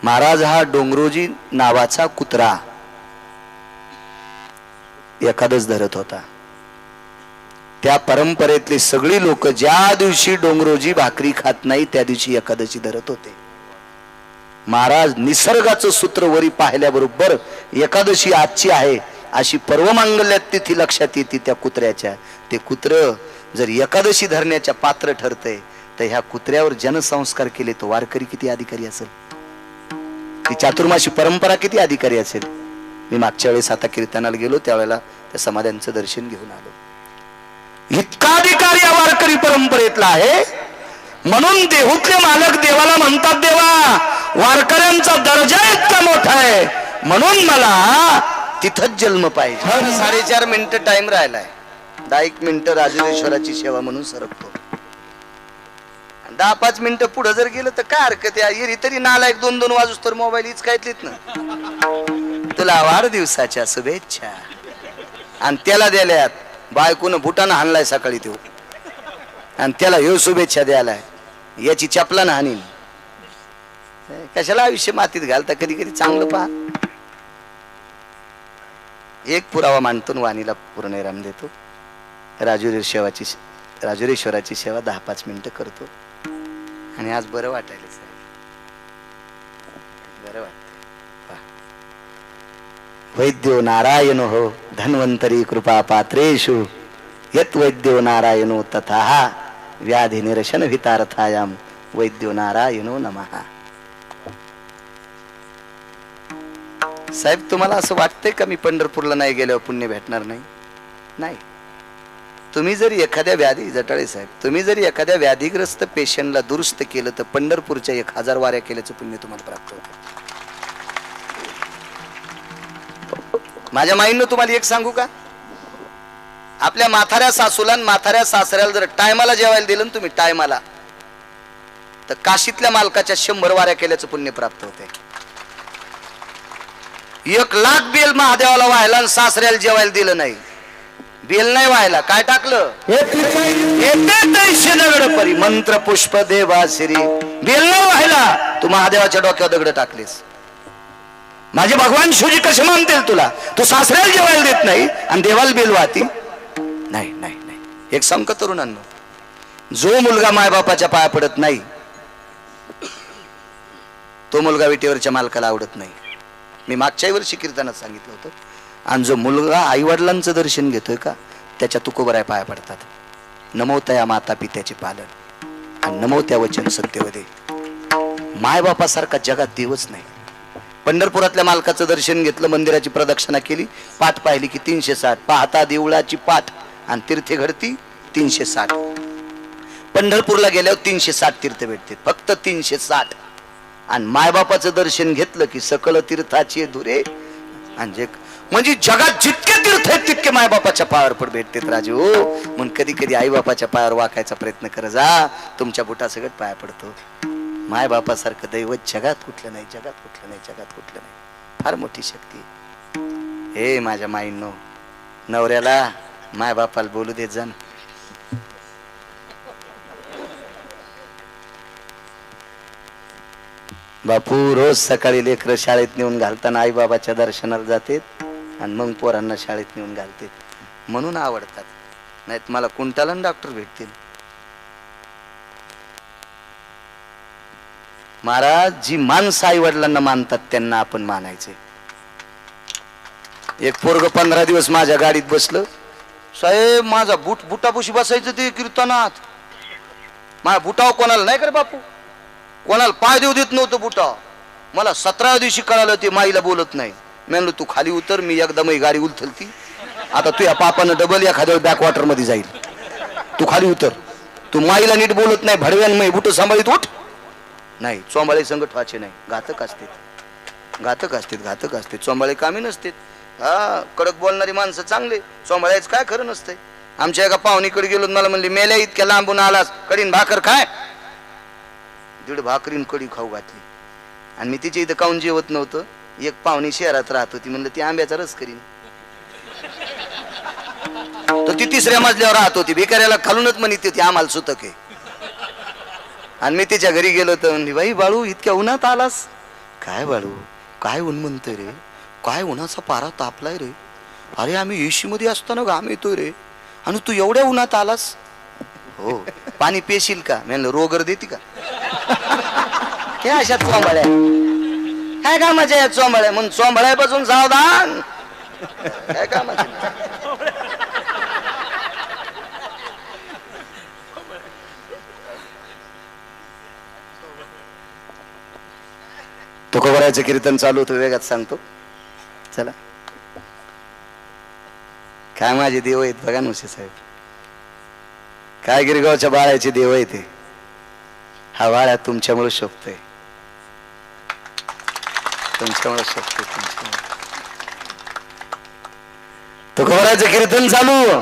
Speaker 1: महाराज हा डोंगरोजी नावाचा कुत्रा एखादच धरत होता. त्या परंपरेतले सगळी लोक ज्या दिवशी डोंगरोजी भाकरी खात नाही त्या दिवशी एकादशी धरत होते. महाराज निसर्गाचं सूत्र वरी पाहिल्याबरोबर एकादशी आजची आहे अशी पर्वमांगल्यात तिथी लक्षात येते त्या कुत्र्याच्या. ते कुत्र जर एकादशी धरण्याच्या पात्र ठरतंय तर ह्या कुत्र्यावर जनसंस्कार केले तो वारकरी किती अधिकारी असेल, ती चातुर्माशी परंपरा किती अधिकारी असेल. मी मागच्या वेळेस आता कीर्तनाला गेलो त्यावेळेला त्या समाध्यांचं दर्शन घेऊन आलो. इतका अधिकार या वारकरी परंपरेतला आहे. म्हणून देहूतले मालक देवाला म्हणतात देवा वारकऱ्यांचा दर्जा इतका मोठा आहे म्हणून मला तिथंच जन्म पाहिजे. 4.5 मिनिटं टाइम राहिलाय. 10 मिनिटं राजराजेश्वराची सेवा म्हणून सरकतो. 10-5 मिनिटं पुढे जर गेलं तर काय हरकत आहे. तरी नालायक 2-2 वाजूस तर मोबाईल हिचकायतलीत ना. तुला वाढदिवसाच्या शुभेच्छा आणि त्याला द्याल्यात बायकोनं बुटानं हाणलाय सकाळी तो आणि त्याला ह्यो शुभेच्छा द्यायलाय. याची चपला ना हानीन. कशाला आयुष्य मातीत घालता. कधी कधी चांगलं पहा. एक पुरावा मांडतो वाणीला पूर्णविराम देतो. राजुरेश्वराची सेवा 10-5 मिनिटं करतो आणि आज बरं वाटायला बरं वाटत. वैद्यो नारायण हो धन्वंतरी कृपा पात्रेषु यत वैद्यो नारायणो तथा व्याधी निरशन हितार्थायाम वैद्यो नारायणो नमः. साहेब तुम्हाला असं वाटतंय का मी पंढरपूरला नाही गेल्यावर पुण्य भेटणार नाही? नाही. तुम्ही जरी एखाद्या व्याधी जटाळे साहेब तुम्ही जरी एखाद्या व्याधीग्रस्त पेशंटला दुरुस्त केलं तर पंढरपूरच्या 1000 वाऱ्या केल्याचं पुण्य तुम्हाला प्राप्त होतं. माझ्या माईंनो तुम्हाला एक सांगू का, आपल्या म्हाताऱ्या सासूला आणि म्हाताऱ्या सासऱ्याला जर टायमाला जेवायला दिलं ना तुम्ही टायमाला, तर काशीतल्या मालकाच्या 100 वाऱ्या केल्याचं पुण्य प्राप्त होते. 1,00,000 बेल महादेवाला व्हायला आणि सासऱ्याला जेवायला दिलं नाही, बेल नाही व्हायला, काय टाकलं? परी मंत्र पुष्प देवासिरी. बेल नाही व्हायला तू महादेवाच्या डोक्यावर दगड टाकलीस. माझे भगवान शिवजी कसे मानतील तुला? तू सासऱ्याला जेवायला देत नाही आणि देवाला बेल वाहती. नाही नाही नाही. एक सांगतो तरुणांनो, जो मुलगा मायबापाच्या पाया पडत नाही तो मुलगा विटेवरच्या मालकाला आवडत नाही. मी मागच्या वर्षी कीर्तनात सांगितलं होतं. आणि जो मुलगा आई वडिलांचं दर्शन घेतोय का त्याच्या तुकोबराय पाया पडतात. नमो तया माता पित्याचे पालन आणि नमो त्या वचन सत्यवदे. मायबापासारखा जगात देवच नाही. पंढरपुरातल्या मालकाचं दर्शन घेतलं, मंदिराची प्रदक्षिणा केली, पाठ पाहिली की 360. पाहता देवळाची पाठ आणि तीर्थे घडती 360. पंढरपूरला गेल्यावर 360 तीर्थ भेटते, फक्त 360. आणि मायबापाचं दर्शन घेतलं की सकल तीर्थाची धुरे. म्हणजे जगात जितके तीर्थ आहेत तितके मायबापाच्या पायावर पण भेटतात राजू. म्हणून कधी कधी आई बापाच्या पायावर वाकायचा प्रयत्न कर जा, तुमच्या बुटा सगळं पाया पडतो. मायबापासारखं दैवत जगात कुठलं नाही, जगात कुठलं नाही, जगात कुठलं नाही. फार मोठी शक्ती. हे माझ्या माईंनो, नवऱ्याला मायबापाला बोलू देत जा ना. बापू रोज सकाळी लेकरं शाळेत नेऊन घालताना आई बाबाच्या दर्शनाला जाते आणि मग पोरांना शाळेत नेऊन घालते. म्हणून आवडतात, नाहीत मला कुंटाला डॉक्टर भेटतील. महाराज, जी माणसं आई वडिलांना मानतात त्यांना आपण मानायचे. एक पोरग 15 दिवस माझ्या गाडीत बसलं, साहेब माझा बुटापुशी बसायचं ते कीर्तनात. माझ्या बुटाव कोणाला नाही कर बापू, कोणाला पाय देऊ देत नव्हतं बुटा. मला 17व्या दिवशी कळालं ते माईला बोलत नाही. म्हणलं तू खाली उतर, मी एकदम गाडी उलथलती. आता तू या पापानं डबल एखाद्या बॅकवॉटर मध्ये जाईल. तू खाली उतर, तू माईला नीट बोलत नाही, भडव्यान मै बुट सांभाळीत उठ. नाही, चोंबाळे संगत व्हायचे नाही, घातक असते, घातक असते, घातक असते. चोंबाळे कामी नसते. हा, कडक बोलणारी माणसं चांगले, चोंबाळ्याच काय खरं नसतंय. आमच्या एका पाहुणीकडे गेलो, मला म्हणली मेल्या इतक्या लांबून आलास, कडीन भाकर काय? 1.5 भाकरीन कडी खाऊ घातली. आणि मी तिच्या इथं काऊन जेवत नव्हतं. एक पाहुणी शहरात राहत होती, म्हणलं ती आंब्याचा रस करीन. तर ती 3ऱ्या मजल्यावर राहत होती, भिकाऱ्याला खालूनच म्हणत होती आम्हाला सुतक आहे. आणि मी तिच्या घरी गेलो तर म्हणली, बाई बाळू इतक्या उन्हात आलास? काय बाळू, काय ऊन म्हणतोय रे, काय उन्हाचा पारा तापलाय रे. अरे आम्ही एसी मध्ये असताना घाम येतोय रे, आणि तू एवढ्या उन्हात आलास? हो. पाणी पेशील का? म्हणलं रोगर देते का? काय अशा चोंबाळ्या, काय कामाच्या या चोंबाळ्या? म्हणून चोंबाळ्यापासून सावधान. काय कामाच्या? तुकोबरायचं कीर्तन चालू होतं, वेगात सांगतो चला. काय माझे देव आहेत बघा नुसे साहेब, काय गिरगावच्या बाळाचे देव आहे ते. हा बाळा तुमच्यामुळे शोभतोय, तुमच्यामुळे शोभतोय, तुमच्यामुळे. तुकोबरायचं कीर्तन चालू.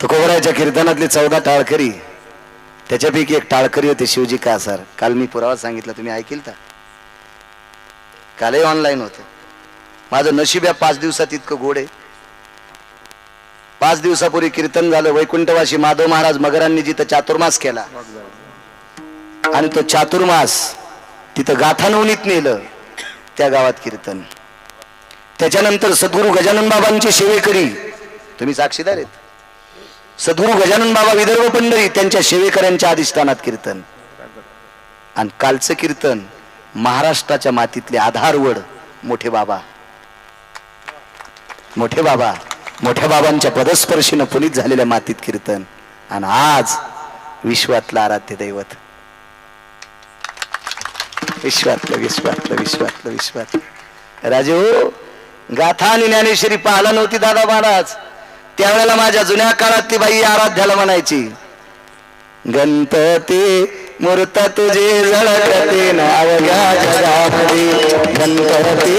Speaker 1: तुकोबरायच्या कीर्तनातले 14 टाळकरी, त्याच्यापैकी एक टाळकरी होते शिवजी कासार. काल मी पुरावा सांगितला, तुम्ही ऐकील का? कालही ऑनलाईन होतं. माझं नशीब या 5 दिवसात इतकं गोड आहे. 5 दिवसापूर्वी कीर्तन झालं. वैकुंठवासी माधव महाराज मगरांनी जिथं चातुर्मास केला आणि तो चातुर्मास तिथं गाथा नवनीत नेलं, त्या गावात कीर्तन. त्याच्यानंतर सद्गुरू गजानन बाबांचे सेवेकरी, तुम्ही साक्षीदार आहेत, सद्गुरू गजानन बाबा विदर्भ पंढरी त्यांच्या सेवेकऱ्यांच्या अधिष्ठानात कीर्तन. आणि कालचं कीर्तन महाराष्ट्राच्या मातीतले आधारवड मोठे बाबा, मोठे बाबा, मोठ्या बाबांच्या पदस्पर्शीनं पुनीत झालेल्या मातीत कीर्तन. आणि आज विश्वातलं आराध्य दैवत, विश्वातलं राजू. गाथा आणि ज्ञानेश्वरी पाहिला नव्हती दादा महाराज, त्यावेळेला माझ्या जुन्या काळात ती बाई आराध्याला म्हणायची, गणपती मूर्त तुझे झळकते नावग्या जगामध्ये, गणपती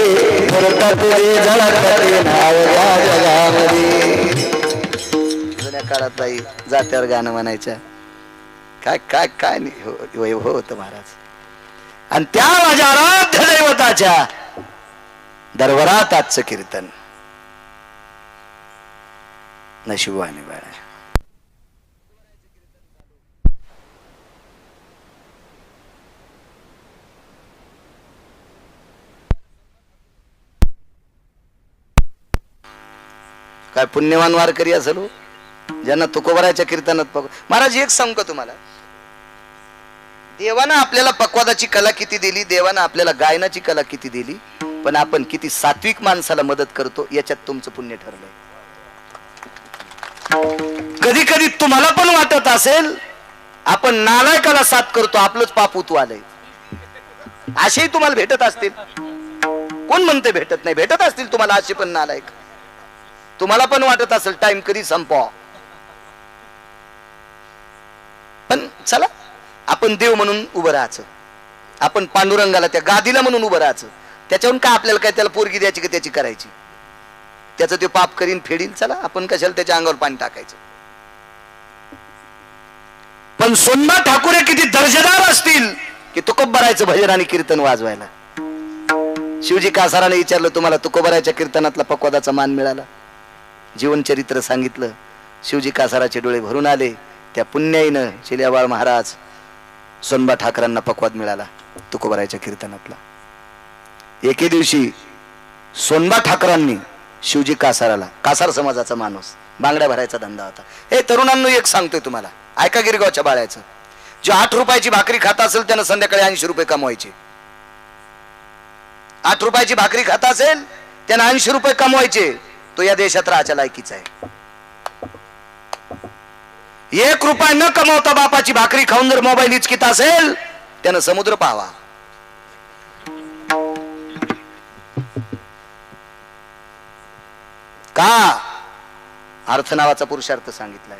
Speaker 1: मूर्त तुझे झळकते नावग्या जगामध्ये. जुन्या काळात बाई जात्यावर गाणं म्हणायच्या. काय काय काय वैभव होतं महाराज. आणि त्या माझ्या आराध्य दैवताच्या दरबारात आजचं कीर्तन नशिबाने बाळा. काय पुण्यवान वारकरी असेल हो, ज्यांना तुकोबराच्या कीर्तनात महाराज. एक सांगू का तुम्हाला, देवानं आपल्याला पक्वादाची कला किती दिली, देवानं आपल्याला गायनाची कला किती दिली, पण आपण किती सात्विक माणसाला मदत करतो याच्यात तुमचं पुण्य ठरलंय. कधी कधी तुम्हाला पण वाटत असेल आपण नालायकाला साथ करतो, आपलंच पाप उतू आलंय. असेही तुम्हाला भेटत असतील, कोण म्हणते भेटत नाही, भेटत असतील तुम्हाला असे पण नालायक. तुम्हाला पण वाटत असेल टाइम कधी संपवा, पण चला आपण देव म्हणून उभं राहायचं, आपण पांडुरंगाला त्या गादीला म्हणून उभं राहायचं. त्याच्याहून काय आपल्याला काय त्याला पोरगी द्यायची का त्याची करायची, त्याचं ते पाप करीन फेडील, चला आपण कशाला त्याच्या अंगावर पाणी टाकायचं. पण सोनबा ठाकूर किती दर्जेदार असतील की तुकोबरायचं भजन आणि कीर्तन वाजवायला. शिवजी कासाराने विचारलं, तुम्हाला तुकोबरायच्या कीर्तनातला पक्वादाचा मान मिळाला? जीवनचरित्र सांगितलं. शिवजी कासाराचे डोळे भरून आले. त्या पुण्याईनं चिल्याबाळ महाराज सोनबा ठाकरांना पक्वाद मिळाला तुकोबरायच्या कीर्तनातला. एके दिवशी सोनबा ठाकरांनी शिवजी कासाराला, कासार समाजाचा माणूस, बांगड्या भरायचा धंदा होता. हे तरुणांनो एक सांगतोय तुम्हाला, ऐका गिरगावच्या बाळ्याचं. जो 8 रुपयाची भाकरी खात असेल त्यानं संध्याकाळी 80 रुपये कमवायचे. 8 रुपयाची भाकरी खाता असेल त्यानं 80 रुपये कमवायचे. तो या देशात राहायच्या लायकीचा आहे. 1 रुपया न कमवता बापाची भाकरी खाऊन जर मोबाईल इचकीत असेल त्यानं समुद्र पाहावा. का? अर्थ नावाचा पुरुषार्थ सांगितलाय.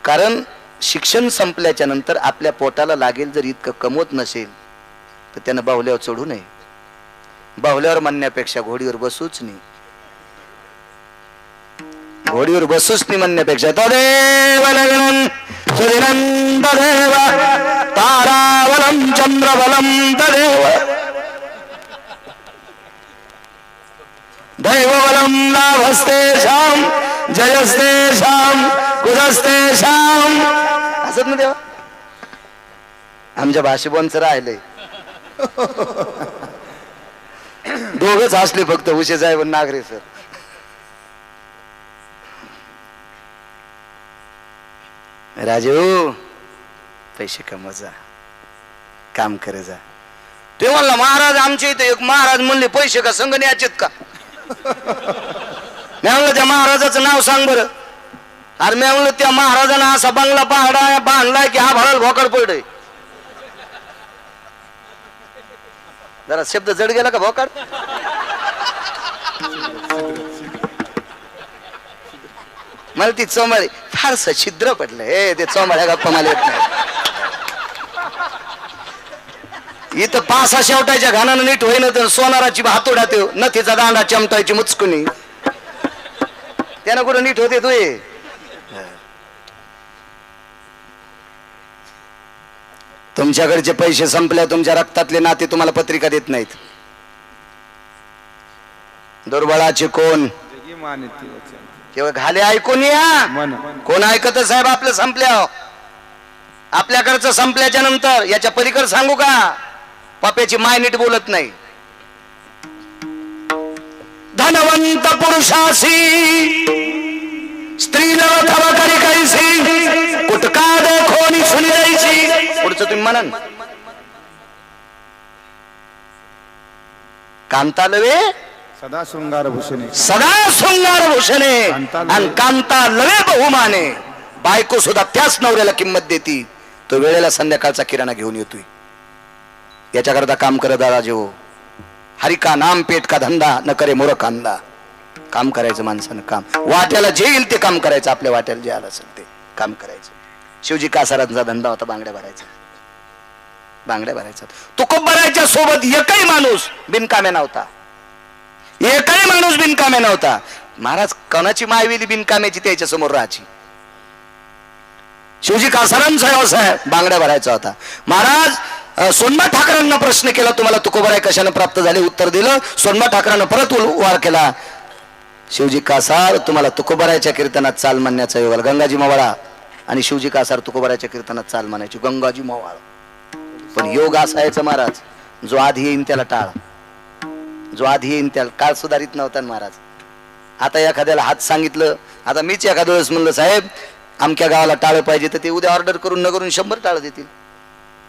Speaker 1: कारण शिक्षण संपल्याच्या नंतर आपल्या पोटाला लागेल जर इतकं कमवत नसेल तर त्यानं बाहुल्यावर चढू नये. बाहुल्यावर म्हणण्यापेक्षा घोडीवर बसूच नाही, घोडीवर बसूच नाही म्हणण्यापेक्षा तदेव लग्नं सुदिनं तदेव तारावलं चंद्रबलं तदेव दैवबलं लाभस्तेषां जयस्तेषां कुदस्तेषां. असत ना देवा. आमच्या भाषेबोनचं राहिलंय. दोघच हसले फक्त, उशे साहेब आणि नागरे सर. राजू पैसे कमव जा, काम करे जा. ते म्हणला महाराज आमच्या इथे एक महाराज म्हणले पैसे का संग न्यायचेत का. मी म्हणलं त्या महाराजाचं नाव सांग बरं. अरे मी म्हणलं त्या महाराजांना असा बंगला बांधलाय की हा भराल भोकड पडय. जरा शब्द जड गेला का भोकड. मला ती चोमाळी फारस छिद्र पडलं. हे ते चोमाळ्या गप्पा मला येत नाही. इथं 5-6 शेवटायच्या घाणानं नीट होईन तर सोनाराची हातोड्या ते नथीचा दांडा चमटायची मुचकुनी त्यानं कुठं नीट होते तू. तुमच्याकडचे पैसे संपल्या, तुमच्या रक्तातले नाते तुम्हाला पत्रिका देत नाहीत. दुर्बळाचे कोण केवळ घाले ऐकून या. कोण ऐकत साहेब आपलं संपल्या, आपल्याकडचं संपल्याच्या नंतर याच्या पलीकडे सांगू का, पाप्याची माय नीट बोलत नाही. धनवंत पुरुषासी स्त्री नवथवा करी कैसी कुटका देखोनी सुनी द्यायची. पुढचं तुम्ही म्हणाल कांतालवे
Speaker 2: सदा शृंगार भूषणे
Speaker 1: सदा शृंगार भूषणे आणि कांता लवे बहुमाने. बायको सुद्धा त्याच नवऱ्याला किंमत देती. तो वेळेला संध्याकाळचा किराणा घेऊन येतोय. याच्याकरता काम करत राजेहो. हरि का नाम पेट का धंदा न करे मोर कांदा. काम करायचं माणसानं काम. वाट्याला जे येईल ते काम करायचं. आपल्या वाट्याला जे आलं असेल ते काम करायचं. शिवजी कासारांचा धंदा होता बांगड्या भरायचा. बांगड्या भरायचा. तुकोबरायच्या सोबत एकही माणूस बिनकामे नव्हता. एकही माणूस बिनकामे नव्हता. महाराज कोणाची मायवेली बिनकाम्याची त्याच्या समोर राहायची. शिवजी कासारांचा व्यवसाय बांगड्या भरायचा होता. महाराज सोनमा ठाकरांना प्रश्न केला, तुम्हाला तुकोबराय कशाने प्राप्त झाले? उत्तर दिलं. सोनमा ठाकरांना परत वार केला, शिवजी कासार तुम्हाला तुकोबरायच्या कीर्तनात चाल म्हणण्याचा योग आला. गंगाजी मवाळा आणि शिवजी कासार तुकोबरायच्या कीर्तनात चाल म्हणायची. गंगाजी मवाळ. पण योग असायचं महाराज, जो आधी येईन त्याला टाळ. जो आधी येईन त्याला काळ सुधारित नव्हता महाराज. आता एखाद्याला हात सांगितलं, आता मीच एखाद्या वेळेस म्हणलं साहेब आमच्या गावाला टाळ पाहिजे, तर ते उद्या ऑर्डर करून न करून 100 टाळ देतील.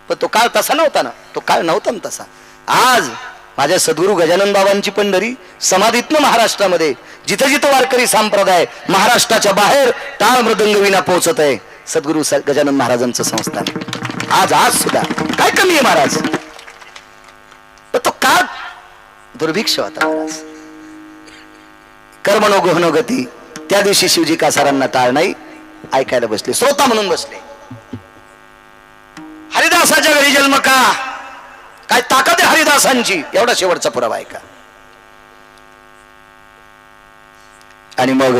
Speaker 1: पण तो काळ तसा नव्हता ना. तो काळ नव्हता ना तसा. आज माझ्या सद्गुरू गजानन बाबांची पंढरी समाधीतनं महाराष्ट्रामध्ये जिथं जिथं वारकरी संप्रदाय महाराष्ट्राच्या बाहेर टाळ मृदंग विना पोहोचत आहे. सद्गुरू गजानन महाराजांचं संस्थान आज सुद्धा काय कमी आहे महाराज. पण तो काळ दुर्भिक्ष होता महाराज. कर्मणो गहनो गती. त्या दिवशी शिवजी कासारांना टाळ नाही. ऐकायला बसले, श्रोता म्हणून बसले. हरिदासाच्या घरी जन्म का? काय ताकद आहे हरिदासांची? एवढा शेवटचा पुरावा ऐका. आणि मग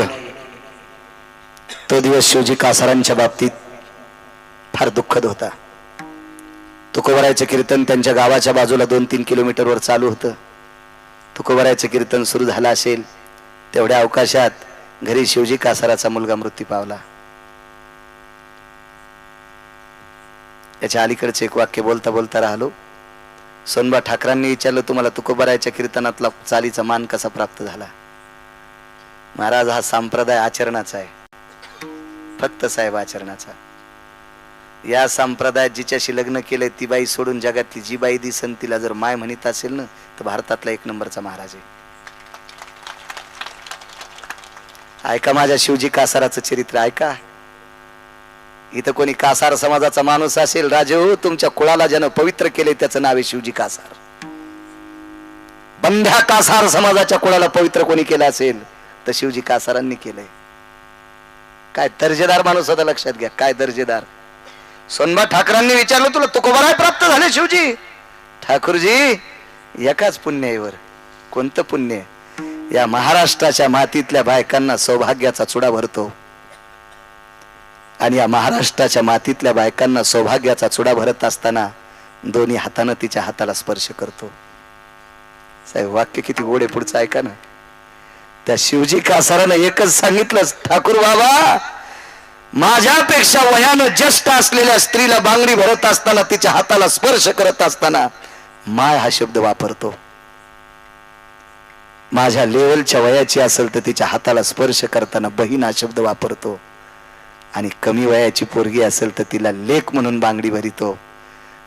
Speaker 1: तो दिवस शिवजी कासारांच्या बाबतीत फार दुःखद होता. तुकोबरायचं कीर्तन त्यांच्या गावाच्या बाजूला 2-3 किलोमीटरवर चालू होतं. तुकोबरायचं कीर्तन सुरू झालं असेल तेवढ्या अवकाशात घरी शिवजी कासाराचा मुलगा मृत्यू पावला. याच्या अलीकडचे एक वाक्य बोलता बोलता राहिलो. सोनबा ठाकरांनी विचारलं, तुम्हाला तुकोबरायच्या कीर्तनातला चालीचा मान कसा प्राप्त झाला? महाराज हा संप्रदाय आचरणाचा आहे, फक्त साहेब आचरणाचा. या संप्रदायात जिच्याशी लग्न केलंय ती बाई सोडून जगातली जी बाई दिसन तिला जर माय म्हणत असेल ना, तर भारतातला 1 नंबरचा महाराज आहे. ऐका माझ्या शिवजी कासाराचं चरित्र ऐका. इथं कोणी कासार समाजाचा माणूस असेल, राजे हो, तुमच्या कुळाला ज्यानं पवित्र केले त्याचं नाव आहे शिवजी कासार. बंध्या कासार समाजाच्या कुळाला पवित्र कोणी केलं असेल तर शिवजी कासारांनी केलंय. काय दर्जेदार माणूस होता, लक्षात घ्या, काय दर्जेदार. सोनबा ठाकरांनी विचारलं, तुला तुकोबराय प्राप्त झाले शिवजी? ठाकूरजी एकाच पुण्याईवर. कोणतं पुण्य? या महाराष्ट्राच्या मातीतल्या बायकांना सौभाग्याचा चुडा भरतो. आणि या महाराष्ट्राच्या मातीतल्या बायकांना सौभाग्याचा चुडा भरत असताना दोन्ही हातानं तिच्या हाताला स्पर्श करतो. साहेब वाक्य किती गोड आहे, पुढचं ऐका ना. त्या शिवजी कासारानं एकच सांगितलं, ठाकूर बाबा, माझ्यापेक्षा वयानं ज्येष्ठ असलेल्या स्त्रीला बांगडी भरत असताना तिच्या हाताला स्पर्श करत असताना माय हा शब्द वापरतो. माझ्या लेवलच्या वयाची असेल तर तिच्या हाताला स्पर्श करताना बहीण हा शब्द वापरतो. आणि कमी वयाची पोरगी असेल तर तिला लेक म्हणून बांगडी भरितो.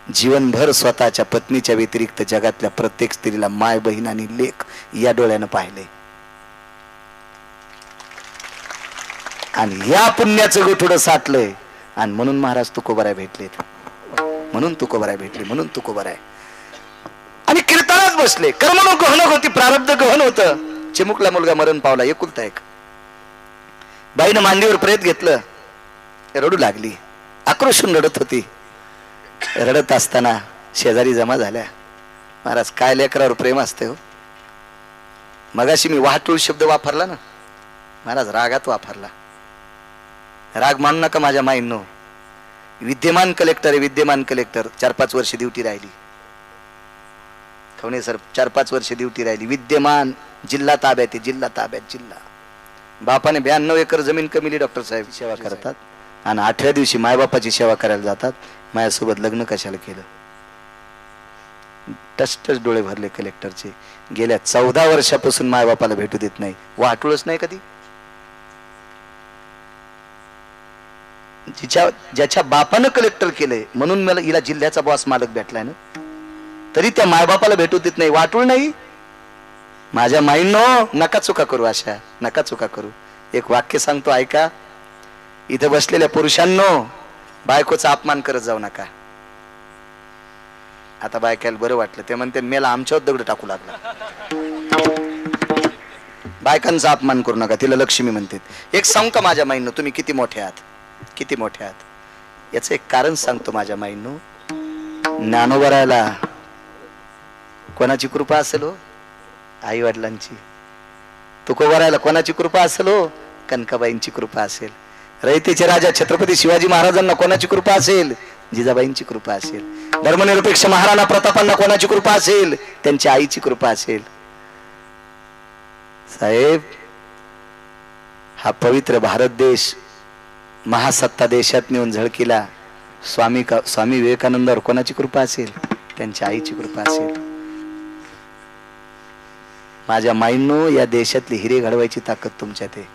Speaker 1: जीवनभर स्वतःच्या पत्नीच्या व्यतिरिक्त जगातल्या प्रत्येक स्त्रीला माय, बहीण आणि लेक या डोळ्यानं पाहिले. आणि या पुण्याचं गोठुडं साठलंय. आणि म्हणून महाराज तुकोबराय भेटलेत. म्हणून तुकोबराय भेटले. म्हणून तुकोबराय. आणि कीर्तनात बसले. कर्मणो गहन होती, प्रारब्ध गहन होतं. चिमुकला मुलगा मरण पावला, एकुलता एक. बाईनं मांडीवर प्रेत घेतलं, रडू लागली, आक्रोशून रडत होती. रडत असताना शेजारी जमा झाल्या. महाराज काय लेकरावर प्रेम असते हो. मगाशी मी वाहटूळ शब्द वापरला ना, महाराज रागात वापरला. राग मानू नका माझ्या माईंनो. विद्यमान कलेक्टर आहे, विद्यमान कलेक्टर. 4-5 वर्ष ड्युटी राहिली. खवणे सर 4-5 वर्ष ड्युटी राहिली. विद्यमान जिल्हा ताब्यात आहे, जिल्हा ताब्यात. जिल्हा बापाने 92 एकर जमीन कमिली. डॉक्टर साहेब सेवा करतात आणि 8व्या दिवशी मायबापाची सेवा करायला जातात. माझ्यासोबत लग्न कशाला केलं? टसटस डोळे भरले कलेक्टरचे. गेल्या 14 वर्षापासून मायबापाला भेटू देत नाही. वाटूळच नाही कधी. ज्याच्या बापानं कलेक्टर केलंय म्हणून मला हिला जिल्ह्याचा बॉस मालक भेटलाय ना, तरी त्या मायबापाला भेटू देत नाही. वाटूळ नाही. माझ्या माईंनो नका चुका करू, अशा नका चुका करू. एक वाक्य सांगतो ऐका. इथे बसलेल्या पुरुषांनो, बायकोचा अपमान करत जाऊ नका. आता बायकायला बरं वाटलं, ते म्हणते मेला आमच्यावर दगड टाकू लागला. बायकांचा अपमान करू नका, तिला लक्ष्मी म्हणते. एक सांगू का माझ्या माईंनो, तुम्ही किती मोठे आहात, किती मोठे आहात. याचं एक कारण सांगतो माझ्या माईंनो. ज्ञानोबरायला कोणाची कृपा असेल हो? आई वडिलांची. तुकोबरायला कोणाची कृपा असेल हो? कनकाबाईंची कृपा असेल. रयतेचे राजा छत्रपती शिवाजी महाराजांना कोणाची कृपा असेल? जिजाबाईंची कृपा असेल. धर्मनिरपेक्ष महाराणा प्रतापांना कोणाची कृपा असेल? त्यांच्या आईची कृपा असेल. साहेब, हा पवित्र भारत देश महासत्ता देशात नेऊन झळकीला स्वामी विवेकानंदावर कोणाची कृपा असेल? त्यांच्या आईची कृपा असेल. माझ्या माईंनो, या देशातली हिरे घडवायची ताकद तुमच्यात आहे.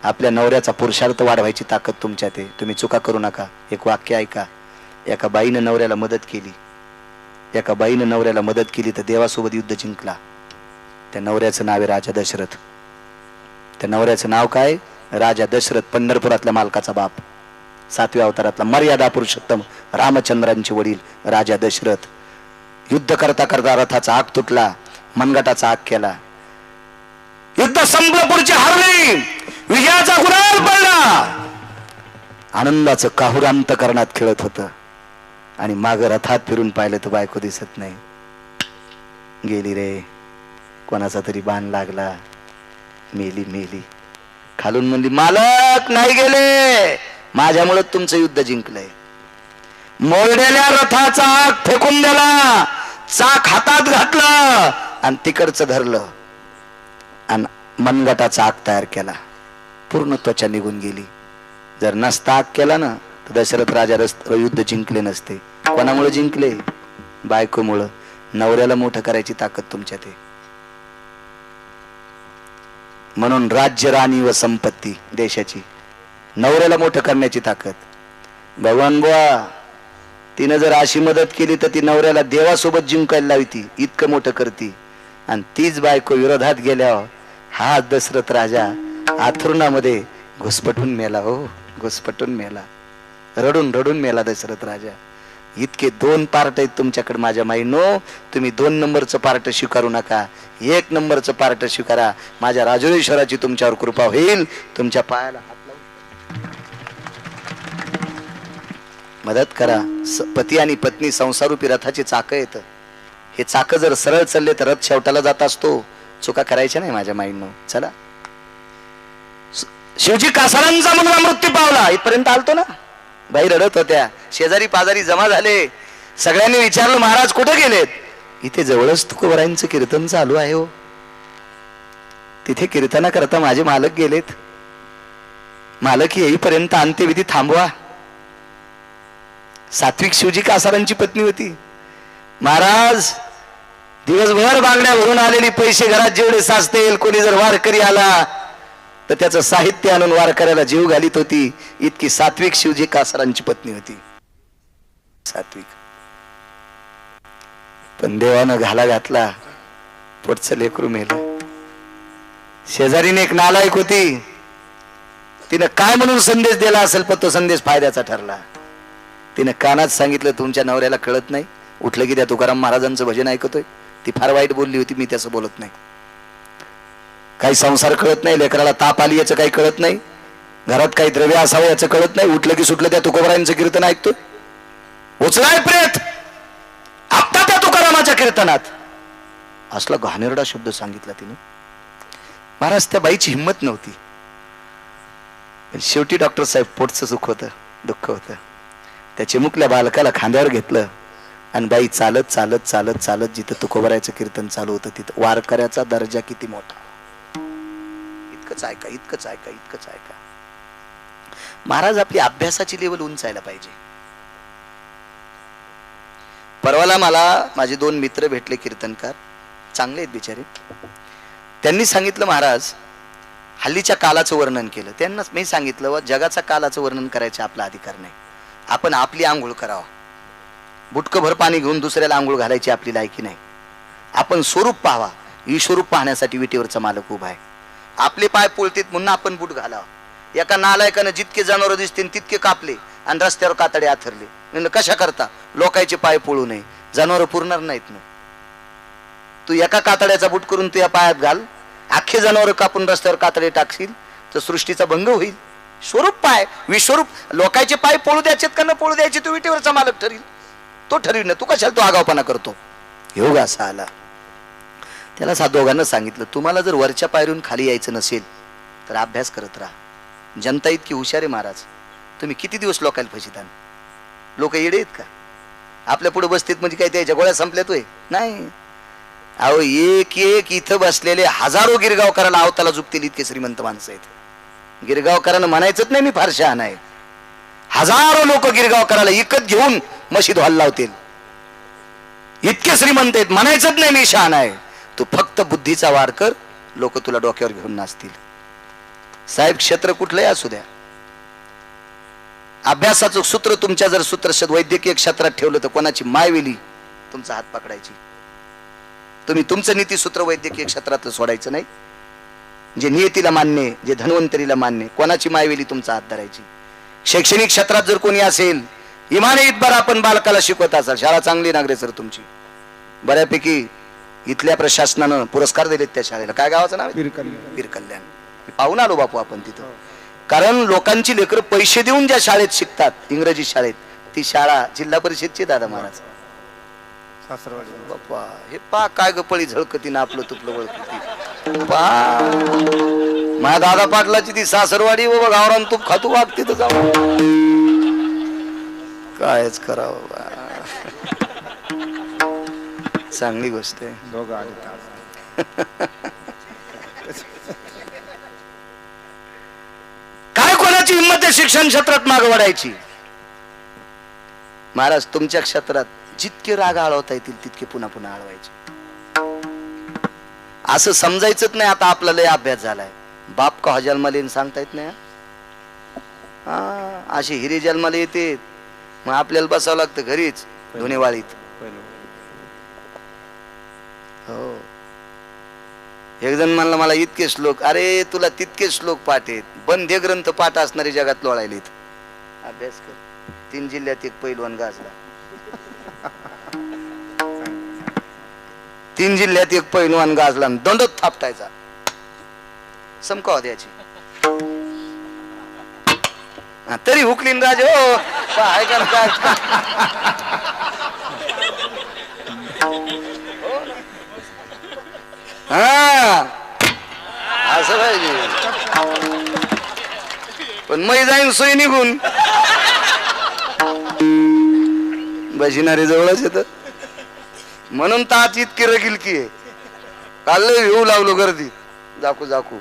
Speaker 1: आपल्या नवऱ्याचा पुरुषार्थ वाढवायची ताकद तुमच्यात आहे. तुम्ही चुका करू नका. एक वाक्य ऐका. एका बाईनं नवऱ्याला मदत केली, एका बाईनं नवऱ्याला मदत केली तर देवासोबत युद्ध जिंकला. त्या नवऱ्याचं नाव आहे राजा दशरथ. त्या नवऱ्याचं नाव काय? राजा दशरथ, पंढरपुरातल्या मालकाचा बाप, 7व्या अवतारातला मर्यादा पुरुषोत्तम रामचंद्रांचे वडील राजा दशरथ. युद्ध करता करता रथाचा आग तुटला, मनगटाचा आग केला. युद्ध संपलं, पुढची हरली, विजयाचा गुलाल पडला. आनंदाचं काहुरांत करण्यात खेळत होतं. आणि माग रथात फिरून पाहिलं तर बायको दिसत नाही. गेली रे, कोणाचा तरी बाण लागला, मेली मेली. खालून म्हणली, मालक नाही गेले, माझ्यामुळे तुमचं युद्ध जिंकलंय. मोरडेल्या रथाचा आग फेकून दिला, चाक हातात घातलं आणि तिकडचं धरलं आणि मनगटाचा आग तयार केला. पूर्ण त्वचा निघून गेली. जर नसता आग केला ना तर दशरथ राजा युद्ध जिंकले नसते. कोणामुळे जिंकले? बायकोमुळं. नवऱ्याला मोठं करायची ताकद तुमच्यात आहे. म्हणून राज्य, राणी व संपत्ती देशाची, नवऱ्याला मोठं करण्याची ताकद. भगवान बुवा, तिनं जर अशी मदत केली तर ती नवऱ्याला देवासोबत जिंकायला लावती, इतकं मोठं करती. आणि तीच बायको विरोधात गेल्यावर हा दशरथ राजा आथरुणामध्ये घुसपटून मेला. हो, घुसपटून मेला, रडून रडून मेला दशरथ राजा. इतके 2 पार्ट आहेत तुमच्याकडे माझ्या माईनो. तुम्ही 2 नंबरचं पार्ट स्वीकारू नका, 1 नंबरचं पार्ट स्वीकारा. माझ्या राजोरेश्वराची तुमच्यावर कृपा होईल. तुमच्या पायाला हात लावून मदत करा. पती आणि पत्नी संसारूपी रथाचे चाक येतं. हे चाक जर सरळ चालले तर रथ शेवटाला जात असतो. चुका करायच्या नाही माझ्या माईंनो. चला, शिवजी कासारांचा मुलगा मृत्यू पावला, इथपर्यंत आलतो ना. बाई रडत होत्या, शेजारी पाजारी जमा झाले. सगळ्यांनी विचारलं, महाराज कुठे गेलेत? इथे जवळच तुकोबरायांचं कीर्तन चालू आहे हो, तिथे कीर्तना करता माझे मालक गेलेत. मालक येईपर्यंत अंत्यविधी थांबवा. सात्विक शिवजी कासारांची पत्नी होती. महाराज, दिवसभर बांगड्या भरून आलेली पैसे घरात जेवढे साचतील, कोणी जर वारकरी आला तर त्याचं साहित्य आणून वारकऱ्याला जीव घालीत होती. इतकी सात्विक शिवजी कासारांची पत्नी होती. सात्विक. पण देवानं घाला घातला, पुढचं लेकरू मेलं. शेजारीने एक नालायक होती, तिनं काय म्हणून संदेश दिला असेल, पण तो संदेश फायद्याचा ठरला. तिनं कानात सांगितलं, तुमच्या नवऱ्याला कळत नाही, उठलं की त्या तुकाराम महाराजांचं भजन ऐकतोय. ती फार वाईट बोलली होती, मी त्याचं बोलत नाही. काही संसार कळत नाही, लेकराला ताप आली याचं काही कळत नाही, घरात काही द्रव्य असावं याचं कळत नाही, उठलं की सुटलं त्या तुकोबरायांचं कीर्तन ऐकतोय. उचलाय प्रेत आता त्या तुकारामाच्या कीर्तनात. असला घाणेरडा शब्द सांगितला तिने. महाराज, त्या बाईची हिंमत नव्हती. शेवटी डॉक्टर साहेब पोटचं दुःख होतं. त्या चिमुकल्या बालकाला खांद्यावर घेतलं आणि बाई चालत चालत चालत चालत जिथं तुकोबरायचं कीर्तन चालू होतं तिथं. वारकऱ्याचा दर्जा किती मोठा. इतकंच ऐका, इतकंच ऐका, इतकंच ऐका. महाराज, आपली अभ्यासाची लेवल उंचायला पाहिजे. परवाला मला माझे 2 मित्र भेटले, कीर्तनकार, चांगले आहेत बिचारे. त्यांनी सांगितलं, महाराज, हल्लीच्या कालाचं वर्णन केलं. त्यांनाच मी सांगितलं, जगाचा कालाचं वर्णन करायचं आपला अधिकार नाही. आपण आपली आंघोळ करावा. बुटकभर पाणी घेऊन दुसऱ्याला आंघोळ घालायची आपली लायकी नाही. आपण स्वरूप पाहावा. विश्वरूप पाहण्यासाठी विटेवरचा मालक उभा आहे. आपले पाय पोळतीत म्हणून आपण बूट घालावं. एका नालायकानं जितके जनावर दिसतील तितके कापले आणि रस्त्यावर कातडे आथरले. म्हणलं कशा करता? लोकांचे पाय पोळू नये, जनावर पुरणार नाहीत ना. तू एका कातड्याचा बूट करून तुझ्या पायात घाल, अख्खे जनावर कापून रस्त्यावर कातडे टाकशील तर सृष्टीचा भंग होईल. स्वरूप पाय, विश्वरूप. लोकांचे पाय पोळू द्यायचे का न पोळू द्यायचे तो विटेवरचा मालक ठरील. तो ठरवील ना. तू कशाला तो आगावपणा करतो? योग असा आला. त्याला दोघांना सांगितलं, तुम्हाला जर वरच्या पायरून खाली यायचं नसेल तर अभ्यास करत राहा. जनता इतकी हुशार आहे महाराज, तुम्ही किती दिवस लोकांना फसितान? लोक येडे आहेत का? आपल्या पुढे बसतील म्हणजे काय त्याच्या गोळ्या संपल्यात होय? नाही. अहो एक एक इथं बसलेले हजारो गिरगावकराला आवताला झुकतील इतके श्रीमंत माणसं आहेत. गिरगावकरांना म्हणायचंच नाही मी फार शहाणा आहे. हजारो लोक गिरगावकराला इकत घेऊन मशीद व्हायला लावतील. इतके श्रीमंत आहेत, म्हणायचंच नाही मी शहाणा आहे. तू फक्त बुद्धीचा वार कर, लोक तुला डोक्यावर घेऊन नाचतील. साहेब क्षेत्र कुठलंही असू द्या, अभ्यासाचं सूत्र तुमच्या जर सूत्रशत वैद्यकीय क्षेत्रात ठेवलं तर कोणाची मायवेली तुमचा हात पकडायची. तुम्ही तुमचं नीतीसूत्र वैद्यकीय क्षेत्रात सोडायचं नाही. जे नियतीला मान्य, जे धन्वंतरीला मान्य, कोणाची मायवेली तुमचा हात धरायची. शैक्षणिक क्षेत्रात जर कोणी असेल, इमाने इतबार आपण बालकाला शिकवत असाल, शाळा चांगली नागरे सर तुमची, बऱ्यापैकी इथल्या प्रशासनानं पुरस्कार दिलेत त्या शाळेला. काय गावाचं नाव? वीर कल्याण. पाहून आलो बापू आपण तिथं. कारण लोकांची लेकरं पैसे देऊन ज्या शाळेत शिकतात, इंग्रजी शाळेत, ती शाळा जिल्हा परिषदची दादा महाराज. बाप्पा हे पा काय गपळी झळकती ना आपलं तुपलं वळकती. माझ्या दादा पाटलाची ती सासरवाडी बाबा, गावरान तूप खातू वागते तर जाऊ. कायच करावं बा. चांगली गोष्ट आहे. काय कोणाची हिंमत आहे शिक्षण क्षेत्रात मागे वाढायची? महाराज तुमच्या क्षेत्रात जितके राग आळवता येतील तितके पुन्हा पुन्हा आळवायचे. असं समजायचंच नाही आता आपला लय अभ्यास झालाय. बाप का जन्माला येईन सांगता येत नाही. अशी हिरे जन्माला येते, मग आपल्याला बसावं लागतं घरीच धुणेवाळीत. हो. एक जण म्हणला मला इतके श्लोक, अरे तुला तितके श्लोक पाठ आहेत. बंधे ग्रंथ पाठ असणारे जगात लोळायलेत. अभ्यास कर. 3 जिल्ह्यात एक पैलवान गाजला. 3 जिल्ह्यात एक पैलवान गाजला, दंडत थापटायचा, समकावा द्यायची. तरी हुकलीन राजे. हो ऐका ना काय. हा असं पाहिजे. पण मै जाईन सोयी निघून बशिनारी जवळच येत. म्हणून ताच इतकी रगिलकी आहे. काल येऊ लागलो गर्दी जाकू जाकू.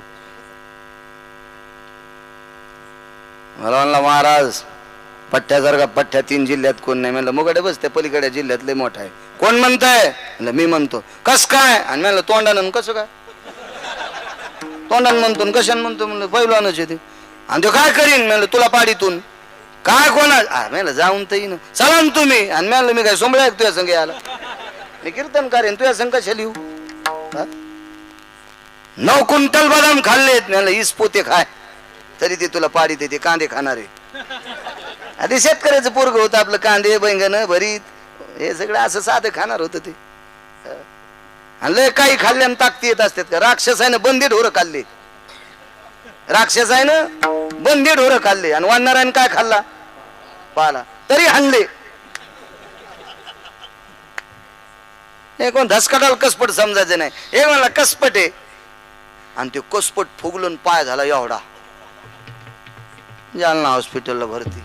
Speaker 1: मला म्हणला महाराज पठ्ठ्यासारखा पठ्ठ्या 3 जिल्ह्यात कोण नाही. म्हणलं मुगडे बस त्या पलीकडे जिल्ह्यात लय मोठा आहे. कोण म्हणताय? म्हणलं मी म्हणतो. कस काय? आणि म्हणलं तोंडानं. कसं काय तोंडानं म्हणतो कशानं म्हणतो? म्हणलं पैलवानच येते. आणि तो काय करीन? म्हणलं तुला पाडीतून. काय कोणा? म्हणलं जाऊन तर येईन. चला ना तुम्ही. आणि म्हणलं मी काय सोंबळ्या तुझ्या संग याला? मी कीर्तन करेन तुझ्या संग कशा लिहू? 9 क्विंटल बदाम खाल्लेत. म्हणलं 20 पोते खाय तरी ते तुला पाडीत येते. कांदे खाणारे. आधी शेतकऱ्याचं पोरग होतं आपलं. कांदे बैंगन भरीत हे सगळं असं साधं खाणार होतं ते. आणि लय काही खाल्ल्यानं ताकती येत असतात का? राक्षस आहे ना बंदी ढोरं खाल्ले. राक्षस आहे ना बंदी ढोरं खाल्ले. आणि वानरायन काय खाल्ला? पाला. तरी हाणले. हे कोण धसकटाल कसपट समजायचं नाही. हे म्हणला कसपट आहे. आणि ते कसपट फुगलून पाय झाला एवढा. जालना हॉस्पिटलला भरती.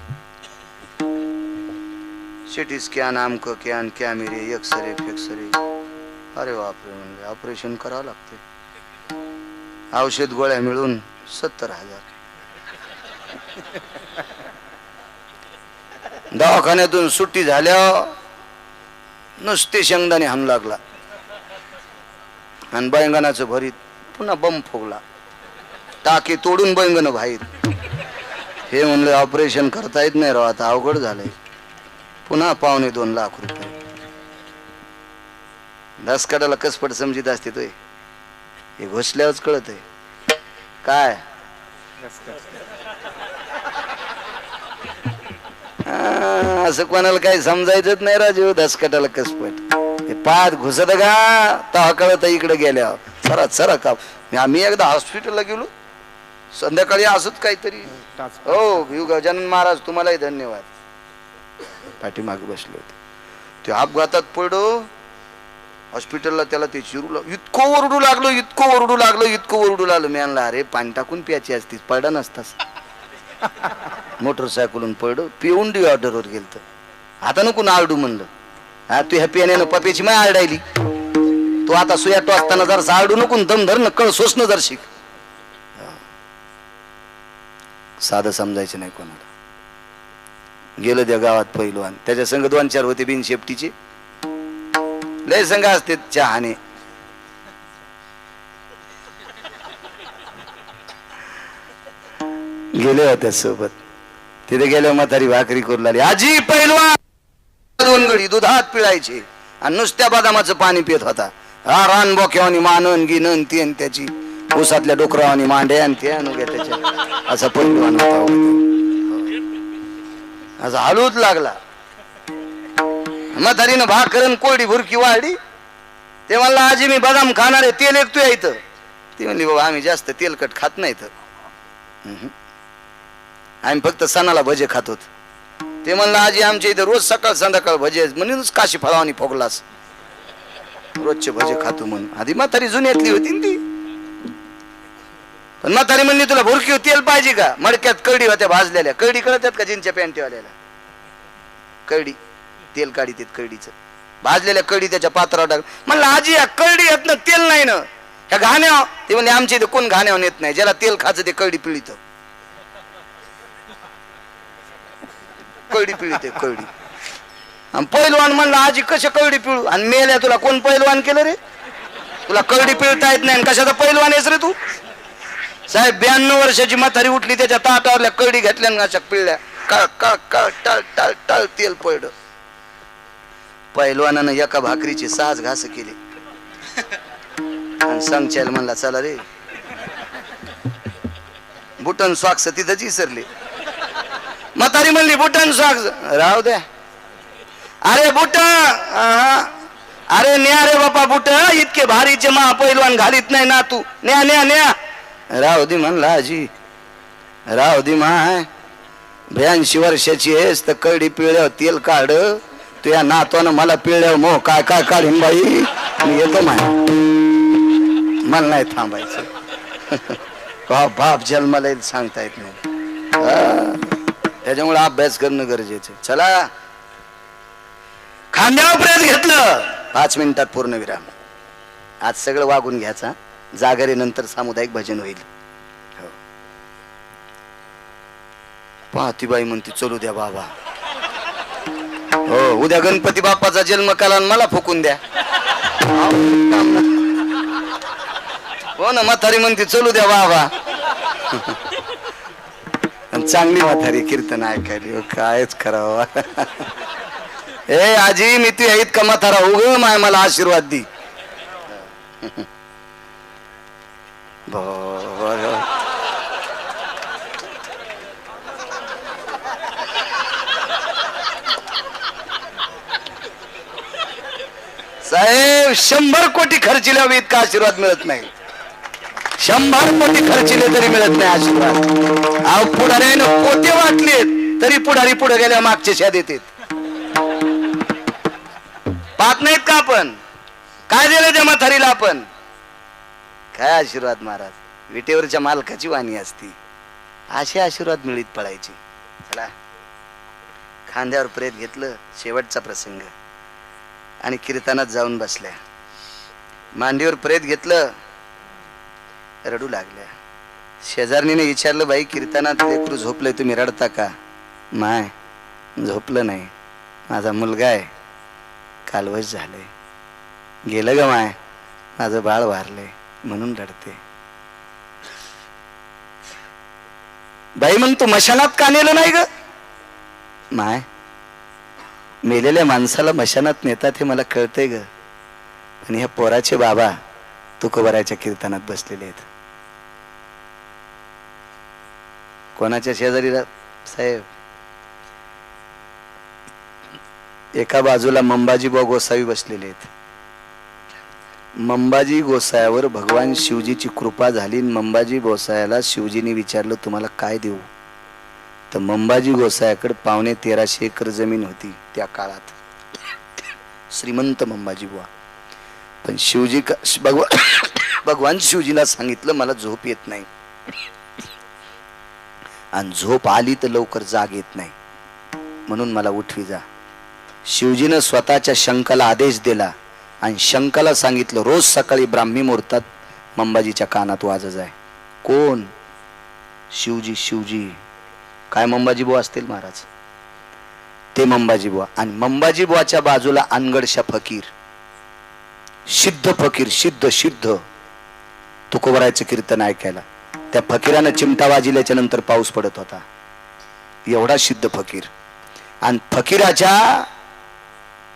Speaker 1: सिटी स्कॅन आमक कॅन कॅमेरे एक्सरे फेक्सरे. अरे बापरे. म्हणजे ऑपरेशन करावं लागते. औषध गोळ्या मिळून 70,000. दवाखान्यातून सुट्टी झाल्या नुसते शेंगदाणे हाणू लागला. आणि बैंगनाचं भरीत पुन्हा बम फुगला. टाके तोडून बैंगन बाहेर. हे म्हणलं ऑपरेशन करता येत नाही राव, आता अवघड झालंय. पुन्हा 2.25 लाख रुपये. दसकडाला कसपट समजित असते तो. हे घोसल्यावरच कळत आहे काय. असं कोणाला काही समजायचंच नाही राजू. दसकटाला कसपट हे पाच घुसत का तहा कळत इकडे गेल्यावर सरा सरा का. आम्ही एकदा हॉस्पिटलला गेलो संध्याकाळी असंच काहीतरी. हो गजानन महाराज तुम्हालाही धन्यवाद. पाठीमागे बसले होते ते अपघातात पडो हॉस्पिटलला. त्याला ते चिरू इतकं ओरडू लागलो इतकं ओरडू लागलो इतकं ओरडू लागलो. मी आणला अरे पाणी टाकून प्यायची असतीस पडा नसतास. मोटरसायकलून पडो पिऊन ऑर्डरवर गेलत. आता नको ना आरडू म्हणलं. हा तू ह्या पियाने पप्याची माय आरडायली. तू आता सुया टोचताना जर आरडू नको दम धर न कळ सोसणं जर शिक. साधं समजायचं नाही कोणाला. गेलं त्या गावात पहिलवान त्याच्या संघ 2-4 होते बिनशेपटीचे. लय संघ असते चहाने. गेले होत्या सोबत. तिथे गेल्या म्हातारी भाकरी करू लागली. आजी पहिलवान 2 गडी दुधात पिळायचे आणि नुसत्या बदामाचं पाणी पित होता. हा रान बोक्यावानी मानन गिनन ती त्याची ऊसातल्या डोकरावानी मांडे आणि ते अनुग्या त्याच्या असा पहिलवान होता. असा हलूच लागला. म्हातारीनं भाकरन कोरडी भुरकी वाढली. ते म्हणला आजी मी बदाम खाणार आहे तेल एक तू यायचं. ती म्हणली बाबा आम्ही जास्त तेलकट खात नाही तर आम्ही फक्त सणाला भजे खात होत. ते म्हणलं आजी आमच्या इथे रोज सकाळ संध्याकाळ भजे म्हणूनच काशी फळावानी फोगलास रोजचे भजे खातो म्हणून. आधी म्हातारी जुन्यातली होती ना ती. पण म्हातारी म्हणली तुला भुरकी तेल पाहिजे का. मडक्यात कळडी होत्या भाजलेल्या. कळडी कळतात का जीनच्या पॅन्टीवाल्याला. कळडी तेल काढी देत कळडीचं. भाजलेल्या कळडी त्याच्या पात्रावर टाक. म्हणलं आजी या कळडी येत ना तेल नाही ना ह्या घाण्या. ते म्हणले आमच्या इथे कोण घाण्यावर येत नाही. ज्याला तेल खायचं ते कळडी पिळीत. कळडी पिळीते कळडी. पहिलवान म्हणला आजी कशा कळडी पिळू. आणि मेल्या तुला कोण पहिलवान केलं रे. तुला कळडी पिळता येत नाही कशाचा पहिलवान आहेस रे तू. साहेब 92 वर्षाची म्हातारी उठली त्याच्या ताटावरल्या कळडी घेतल्या आणि अशा पिळल्या. कळ कळ कळ टळ टळ टळ तेल पडलं. पहिलवानानं एका भाकरीची 6 घास केली आणि सांगच्याला म्हणला चला रे. बुटन स्वाक्स तिथंच विसरले. म्हातारी म्हणली बुटन स्वाक्स राहू द्या. अरे बुट अरे न्या रे बापा बुट इतके भारीचे मा पहिलवान घालीत नाही ना तू. न्या न्या न्या. राहू दे म्हणला आजी राहू दे माय 82 वर्षाची आहेस तर कळडी पिळल्यावर तेल काढ. तुझ्या नातवानं मला पिळल्यावर मो काय काय काढीन बाई. मी येतो माय मला नाही थांबायचं. बाप जन्माला सांगता येत नाही. त्याच्यामुळे अभ्यास करणं गरजेचं. चला खांद्यावर प्रेत घेतलं. 5 मिनिटात पूर्ण विराम. आज सगळं वागून घ्यायचा. जागरे नंतर सामुदायिक भजन होईल. पाहतीबाई म्हणते चलू द्या बाबा. हो उद्या गणपती बाप्पाचा जन्म काला मला फुकून द्या. हो ना म्हातारी म्हणते चलू द्या बाबा. चांगली म्हातारी कीर्तन ऐकायली. कायच करावं. ए आजी मी तू इतका म्हातारा हो ग माय मला आशीर्वाद दी. साहेब 100 कोटी खर्चिले इतका आशीर्वाद मिळत नाही. 100 कोटी खर्चिले तरी मिळत नाही आशीर्वाद. अहो पुढाऱ्यानं पोते वाटलेत तरी पुढारी पुढे गेल्या मागचे शा देतात. पाहत नाहीत का आपण काय दिलं त्या म्हातारीला आपण. काय आशीर्वाद महाराज. विटेवरच्या मालकाची वाणी असती. असे आशीर्वाद मिळीत पडायचे. चला खांद्यावर प्रेत घेतलं. शेवटचा प्रसंग आणि कीर्तनात जाऊन बसल्या. मांडीवर प्रेत घेतलं. रडू लागल्या. शेजारणीने विचारलं बाई कीर्तनात लेकरू झोपलंय तुम्ही रडता का. माय झोपलं नाही माझा मुलगा आहे कालवश झालंय. गेलं ग माय माझं बाळ वारलंय म्हणून रडते. बाई म्हण तू मशानात का नेलं नाही ग. माय मेलेल्या माणसाला मशानात नेतात हे मला कळतंय ग. पण ह्या पोराचे बाबा तुकोबारायच्या कीर्तनात बसलेले आहेत. कोणाच्या शेजारी साहेब? एका बाजूला मंबाजीबा गोसावी बसलेले आहेत. मंबाजी गोसाव्यावर भगवान शिवजीची कृपा झाली. मंबाजी गोसाव्याला शिवजीने विचारलं तुम्हाला काय देऊ? तर मंबाजी गोसाव्याकडे 13.5 एकर जमीन होती त्या काळात. श्रीमंत मंबाजी बुवा. पण शिवजी भगवान शिवजीला सांगितलं मला झोप येत नाही आणि झोप आली तर लवकर जाग येत नाही, म्हणून मला उठवी जा. शिवजीनं स्वतःच्या शंकाला आदेश दिला आणि शंकाला सांगितलं रोज सकाळी ब्राह्मी मुहूर्तात मंबाजीच्या कानात वाजत जाय. कोण? शिवजी. शिवजी काय मंबाजी बुवा असतील महाराज? ते मंबाजी बुवा. आणि मंबाजी बुवाच्या बाजूला अनगडशा फकीर, सिद्ध फकीर, सिद्ध तुकोबारायचं कीर्तन ऐकायला. त्या फकीरानं चिमटा वाजिल्याच्या नंतर पाऊस पडत होता, एवढा सिद्ध फकीर. आणि फकीराच्या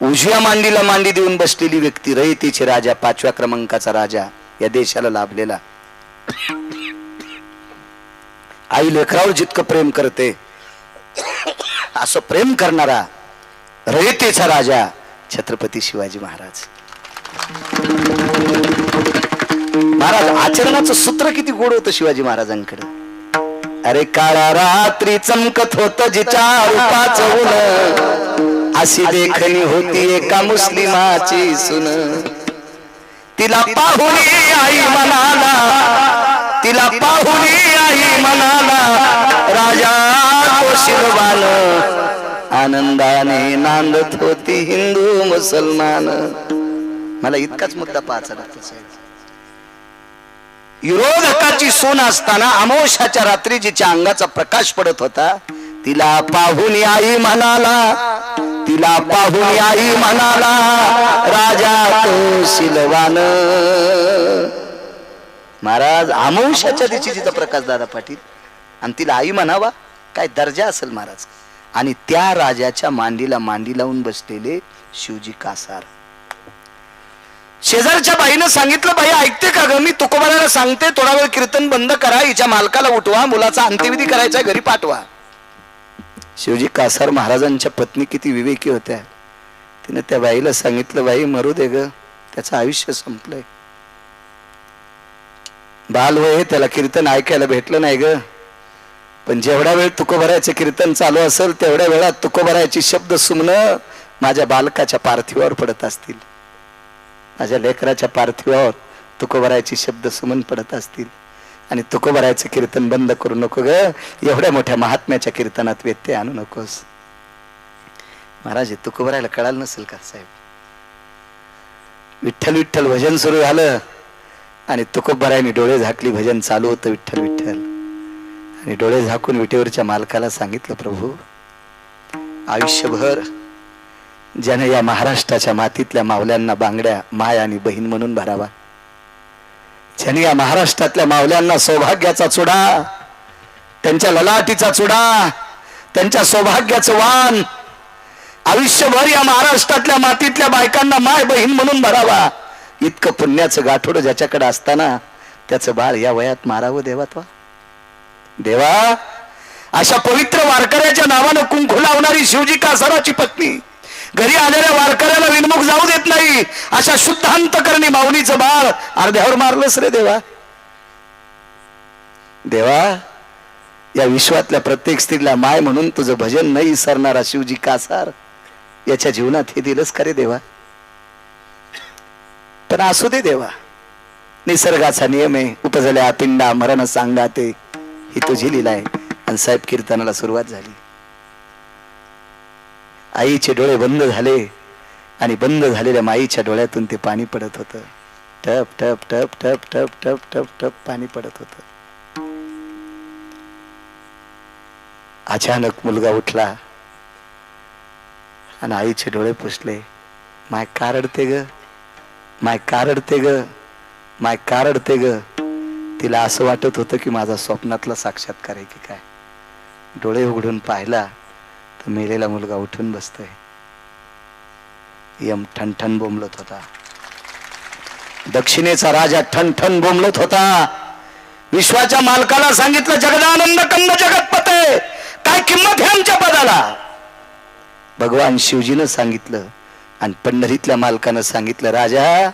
Speaker 1: उजव्या मांडीला मांडी देऊन बसलेली व्यक्ती, रयतेचे राजा, 5व्या क्रमांकाचा राजा, या देशाला लाभलेला. आई लेकरावर जितकं प्रेम करते असं प्रेम करणारा रयतेचा राजा छत्रपती शिवाजी महाराज. महाराज आचरणाचं सूत्र किती गोड होतं शिवाजी महाराजांकडे. अरे काळा रात्री चमकत होत जिच्या रूपाचं ऊन, अशी देखणी होती एका मुस्लिमाची सुन. तिला पाहुणी आई म्हणाला, तिला पाहुणी आई म्हणाला, राजा तो शिरवान, आनंदाने नांदत होती हिंदू मुसलमान. मला इतकाच मुद्दा पाहायचा लागतो साहेब. विरोधकाची सोन असताना अमावस्याच्या रात्री जिच्या अंगाचा प्रकाश पडत होता, तिला पाहुणी आई म्हणाला, तिला पाहुणी आई म्हणाला, राजा तो शिलवान. महाराज अमावस्याच्या दिवशी तिचा प्रकाश दादा पाटील, आणि तिला आई म्हणावा, काय दर्जा असेल महाराज. आणि त्या राजाच्या मांडीला मांडी लावून बसलेले शिवजी कासार. शेजारच्या बाईनं सांगितलं बाई ऐकते का ग, मी तुकोबाराला सांगते थोडा वेळ कीर्तन बंद करा, हिच्या मालकाला उठवा, मुलाचा अंत्यविधी करायचा, घरी पाठवा. शिवजी कासार महाराजांच्या पत्नी किती विवेकी होत्या. तिने त्या बाईला सांगितलं बाई मरू दे ग, त्याचं आयुष्य संपलंय. बालवय, त्याला कीर्तन ऐकायला भेटलं नाही ग. पण जेवढा वेळ तुकोबारायचं कीर्तन चालू असेल तेवढ्या वेळात तुकोबारायची शब्द सुमनं माझ्या बालकाच्या पार्थिवावर पडत असतील, माझ्या लेकराच्या पार्थिवावर तुकोबारायची शब्द सुमन पडत असतील. आणि तुकोबारायचं कीर्तन बंद करू नको ग, एवढ्या मोठ्या महात्म्याच्या कीर्तनात व्यत्यय आणू नकोस. महाराज तुकोबारायला कळालं नसेल का साहेब. विठ्ठल विठ्ठल भजन सुरू झालं आणि तुकोबारायने डोळे झाकली, भजन चालू होतं विठ्ठल विठ्ठल. आणि डोळे झाकून विटेवरच्या मालकाला सांगितलं प्रभू, आयुष्यभर ज्याने या महाराष्ट्राच्या मातीतल्या मावल्यांना बांगड्या माय आणि बहीण म्हणून भरावा, ज्याने या महाराष्ट्रातल्या मावल्यांना सौभाग्याचा चुडा, त्यांच्या ललाटीचा चुडा, त्यांच्या सौभाग्याचं वाण आयुष्यभर या महाराष्ट्रातल्या मातीतल्या बायकांना माय बहीण म्हणून भरावा, इतकं पुण्याचं गाठोड ज्याच्याकडे असताना त्याचं बाळ या वयात मारावं देवा. देवा, अशा पवित्र वारकऱ्याच्या नावानं कुंकू लावणारी शिवजी कासाराची पत्नी घरी आलेल्या वारकऱ्याला विनमुख जाऊ देत नाही, अशा शुद्ध अंतकरणी माऊलीचं बाळ अर्ध्यावर मारलंस रे देवा. देवा, या विश्वातल्या प्रत्येक स्त्रीला माय म्हणून तुझं भजन नाही विसरणारा शिवजी कासार याच्या जीवनात हे दिलंस का रे देवा. पण असू दे देवा, निसर्गाचा नियम आहे, उपजल्या पिंडा मरण सांगाते, ही तुझी लीला आहे. आणि साहेब कीर्तनाला सुरुवात झाली. आईचे डोळे बंद झाले आणि बंद झालेल्या माईच्या डोळ्यातून ते पाणी पडत होतं. टप टप टप टप टप टप टप टप पाणी पडत होतं. अचानक मुलगा उठला आणि आईचे डोळे पुसले. माय का रडते ग, माय का रडते ग, माय का रडते ग. तिला असं वाटत होतं की माझा स्वप्नातला साक्षात्कार आहे की काय. डोळे उघडून पाहिला तर मेलेला मुलगा उठून बसतोय. यम ठणठण बोंबलत होता. दक्षिणेचा राजा ठणठण बोंबलत होता. विश्वाच्या मालकाला सांगितलं, जगदानंद कंद जगतपते, काय किंमत आहे आमच्या पदाला? भगवान शिवजीनं सांगितलं आणि पंढरीतल्या मालकानं सांगितलं, राजा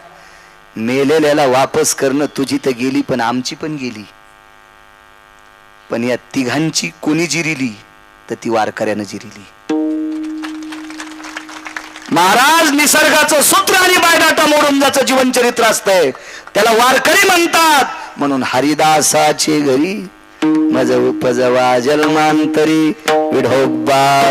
Speaker 1: मेलेल्याला वापस करणं तुझी तर गेली, पण आमची पण गेली. पण या तिघांची कोणी जिरिली तर ती वारकऱ्यानं जिरिली. महाराज निसर्गाचं सूत्र आणि बायडाटा मोडून ज्याचं जीवनचरित्र असतंय त्याला वारकरी म्हणतात. म्हणून हरिदासाचे घरी मज उपजवा जन्मांतरी विढोबा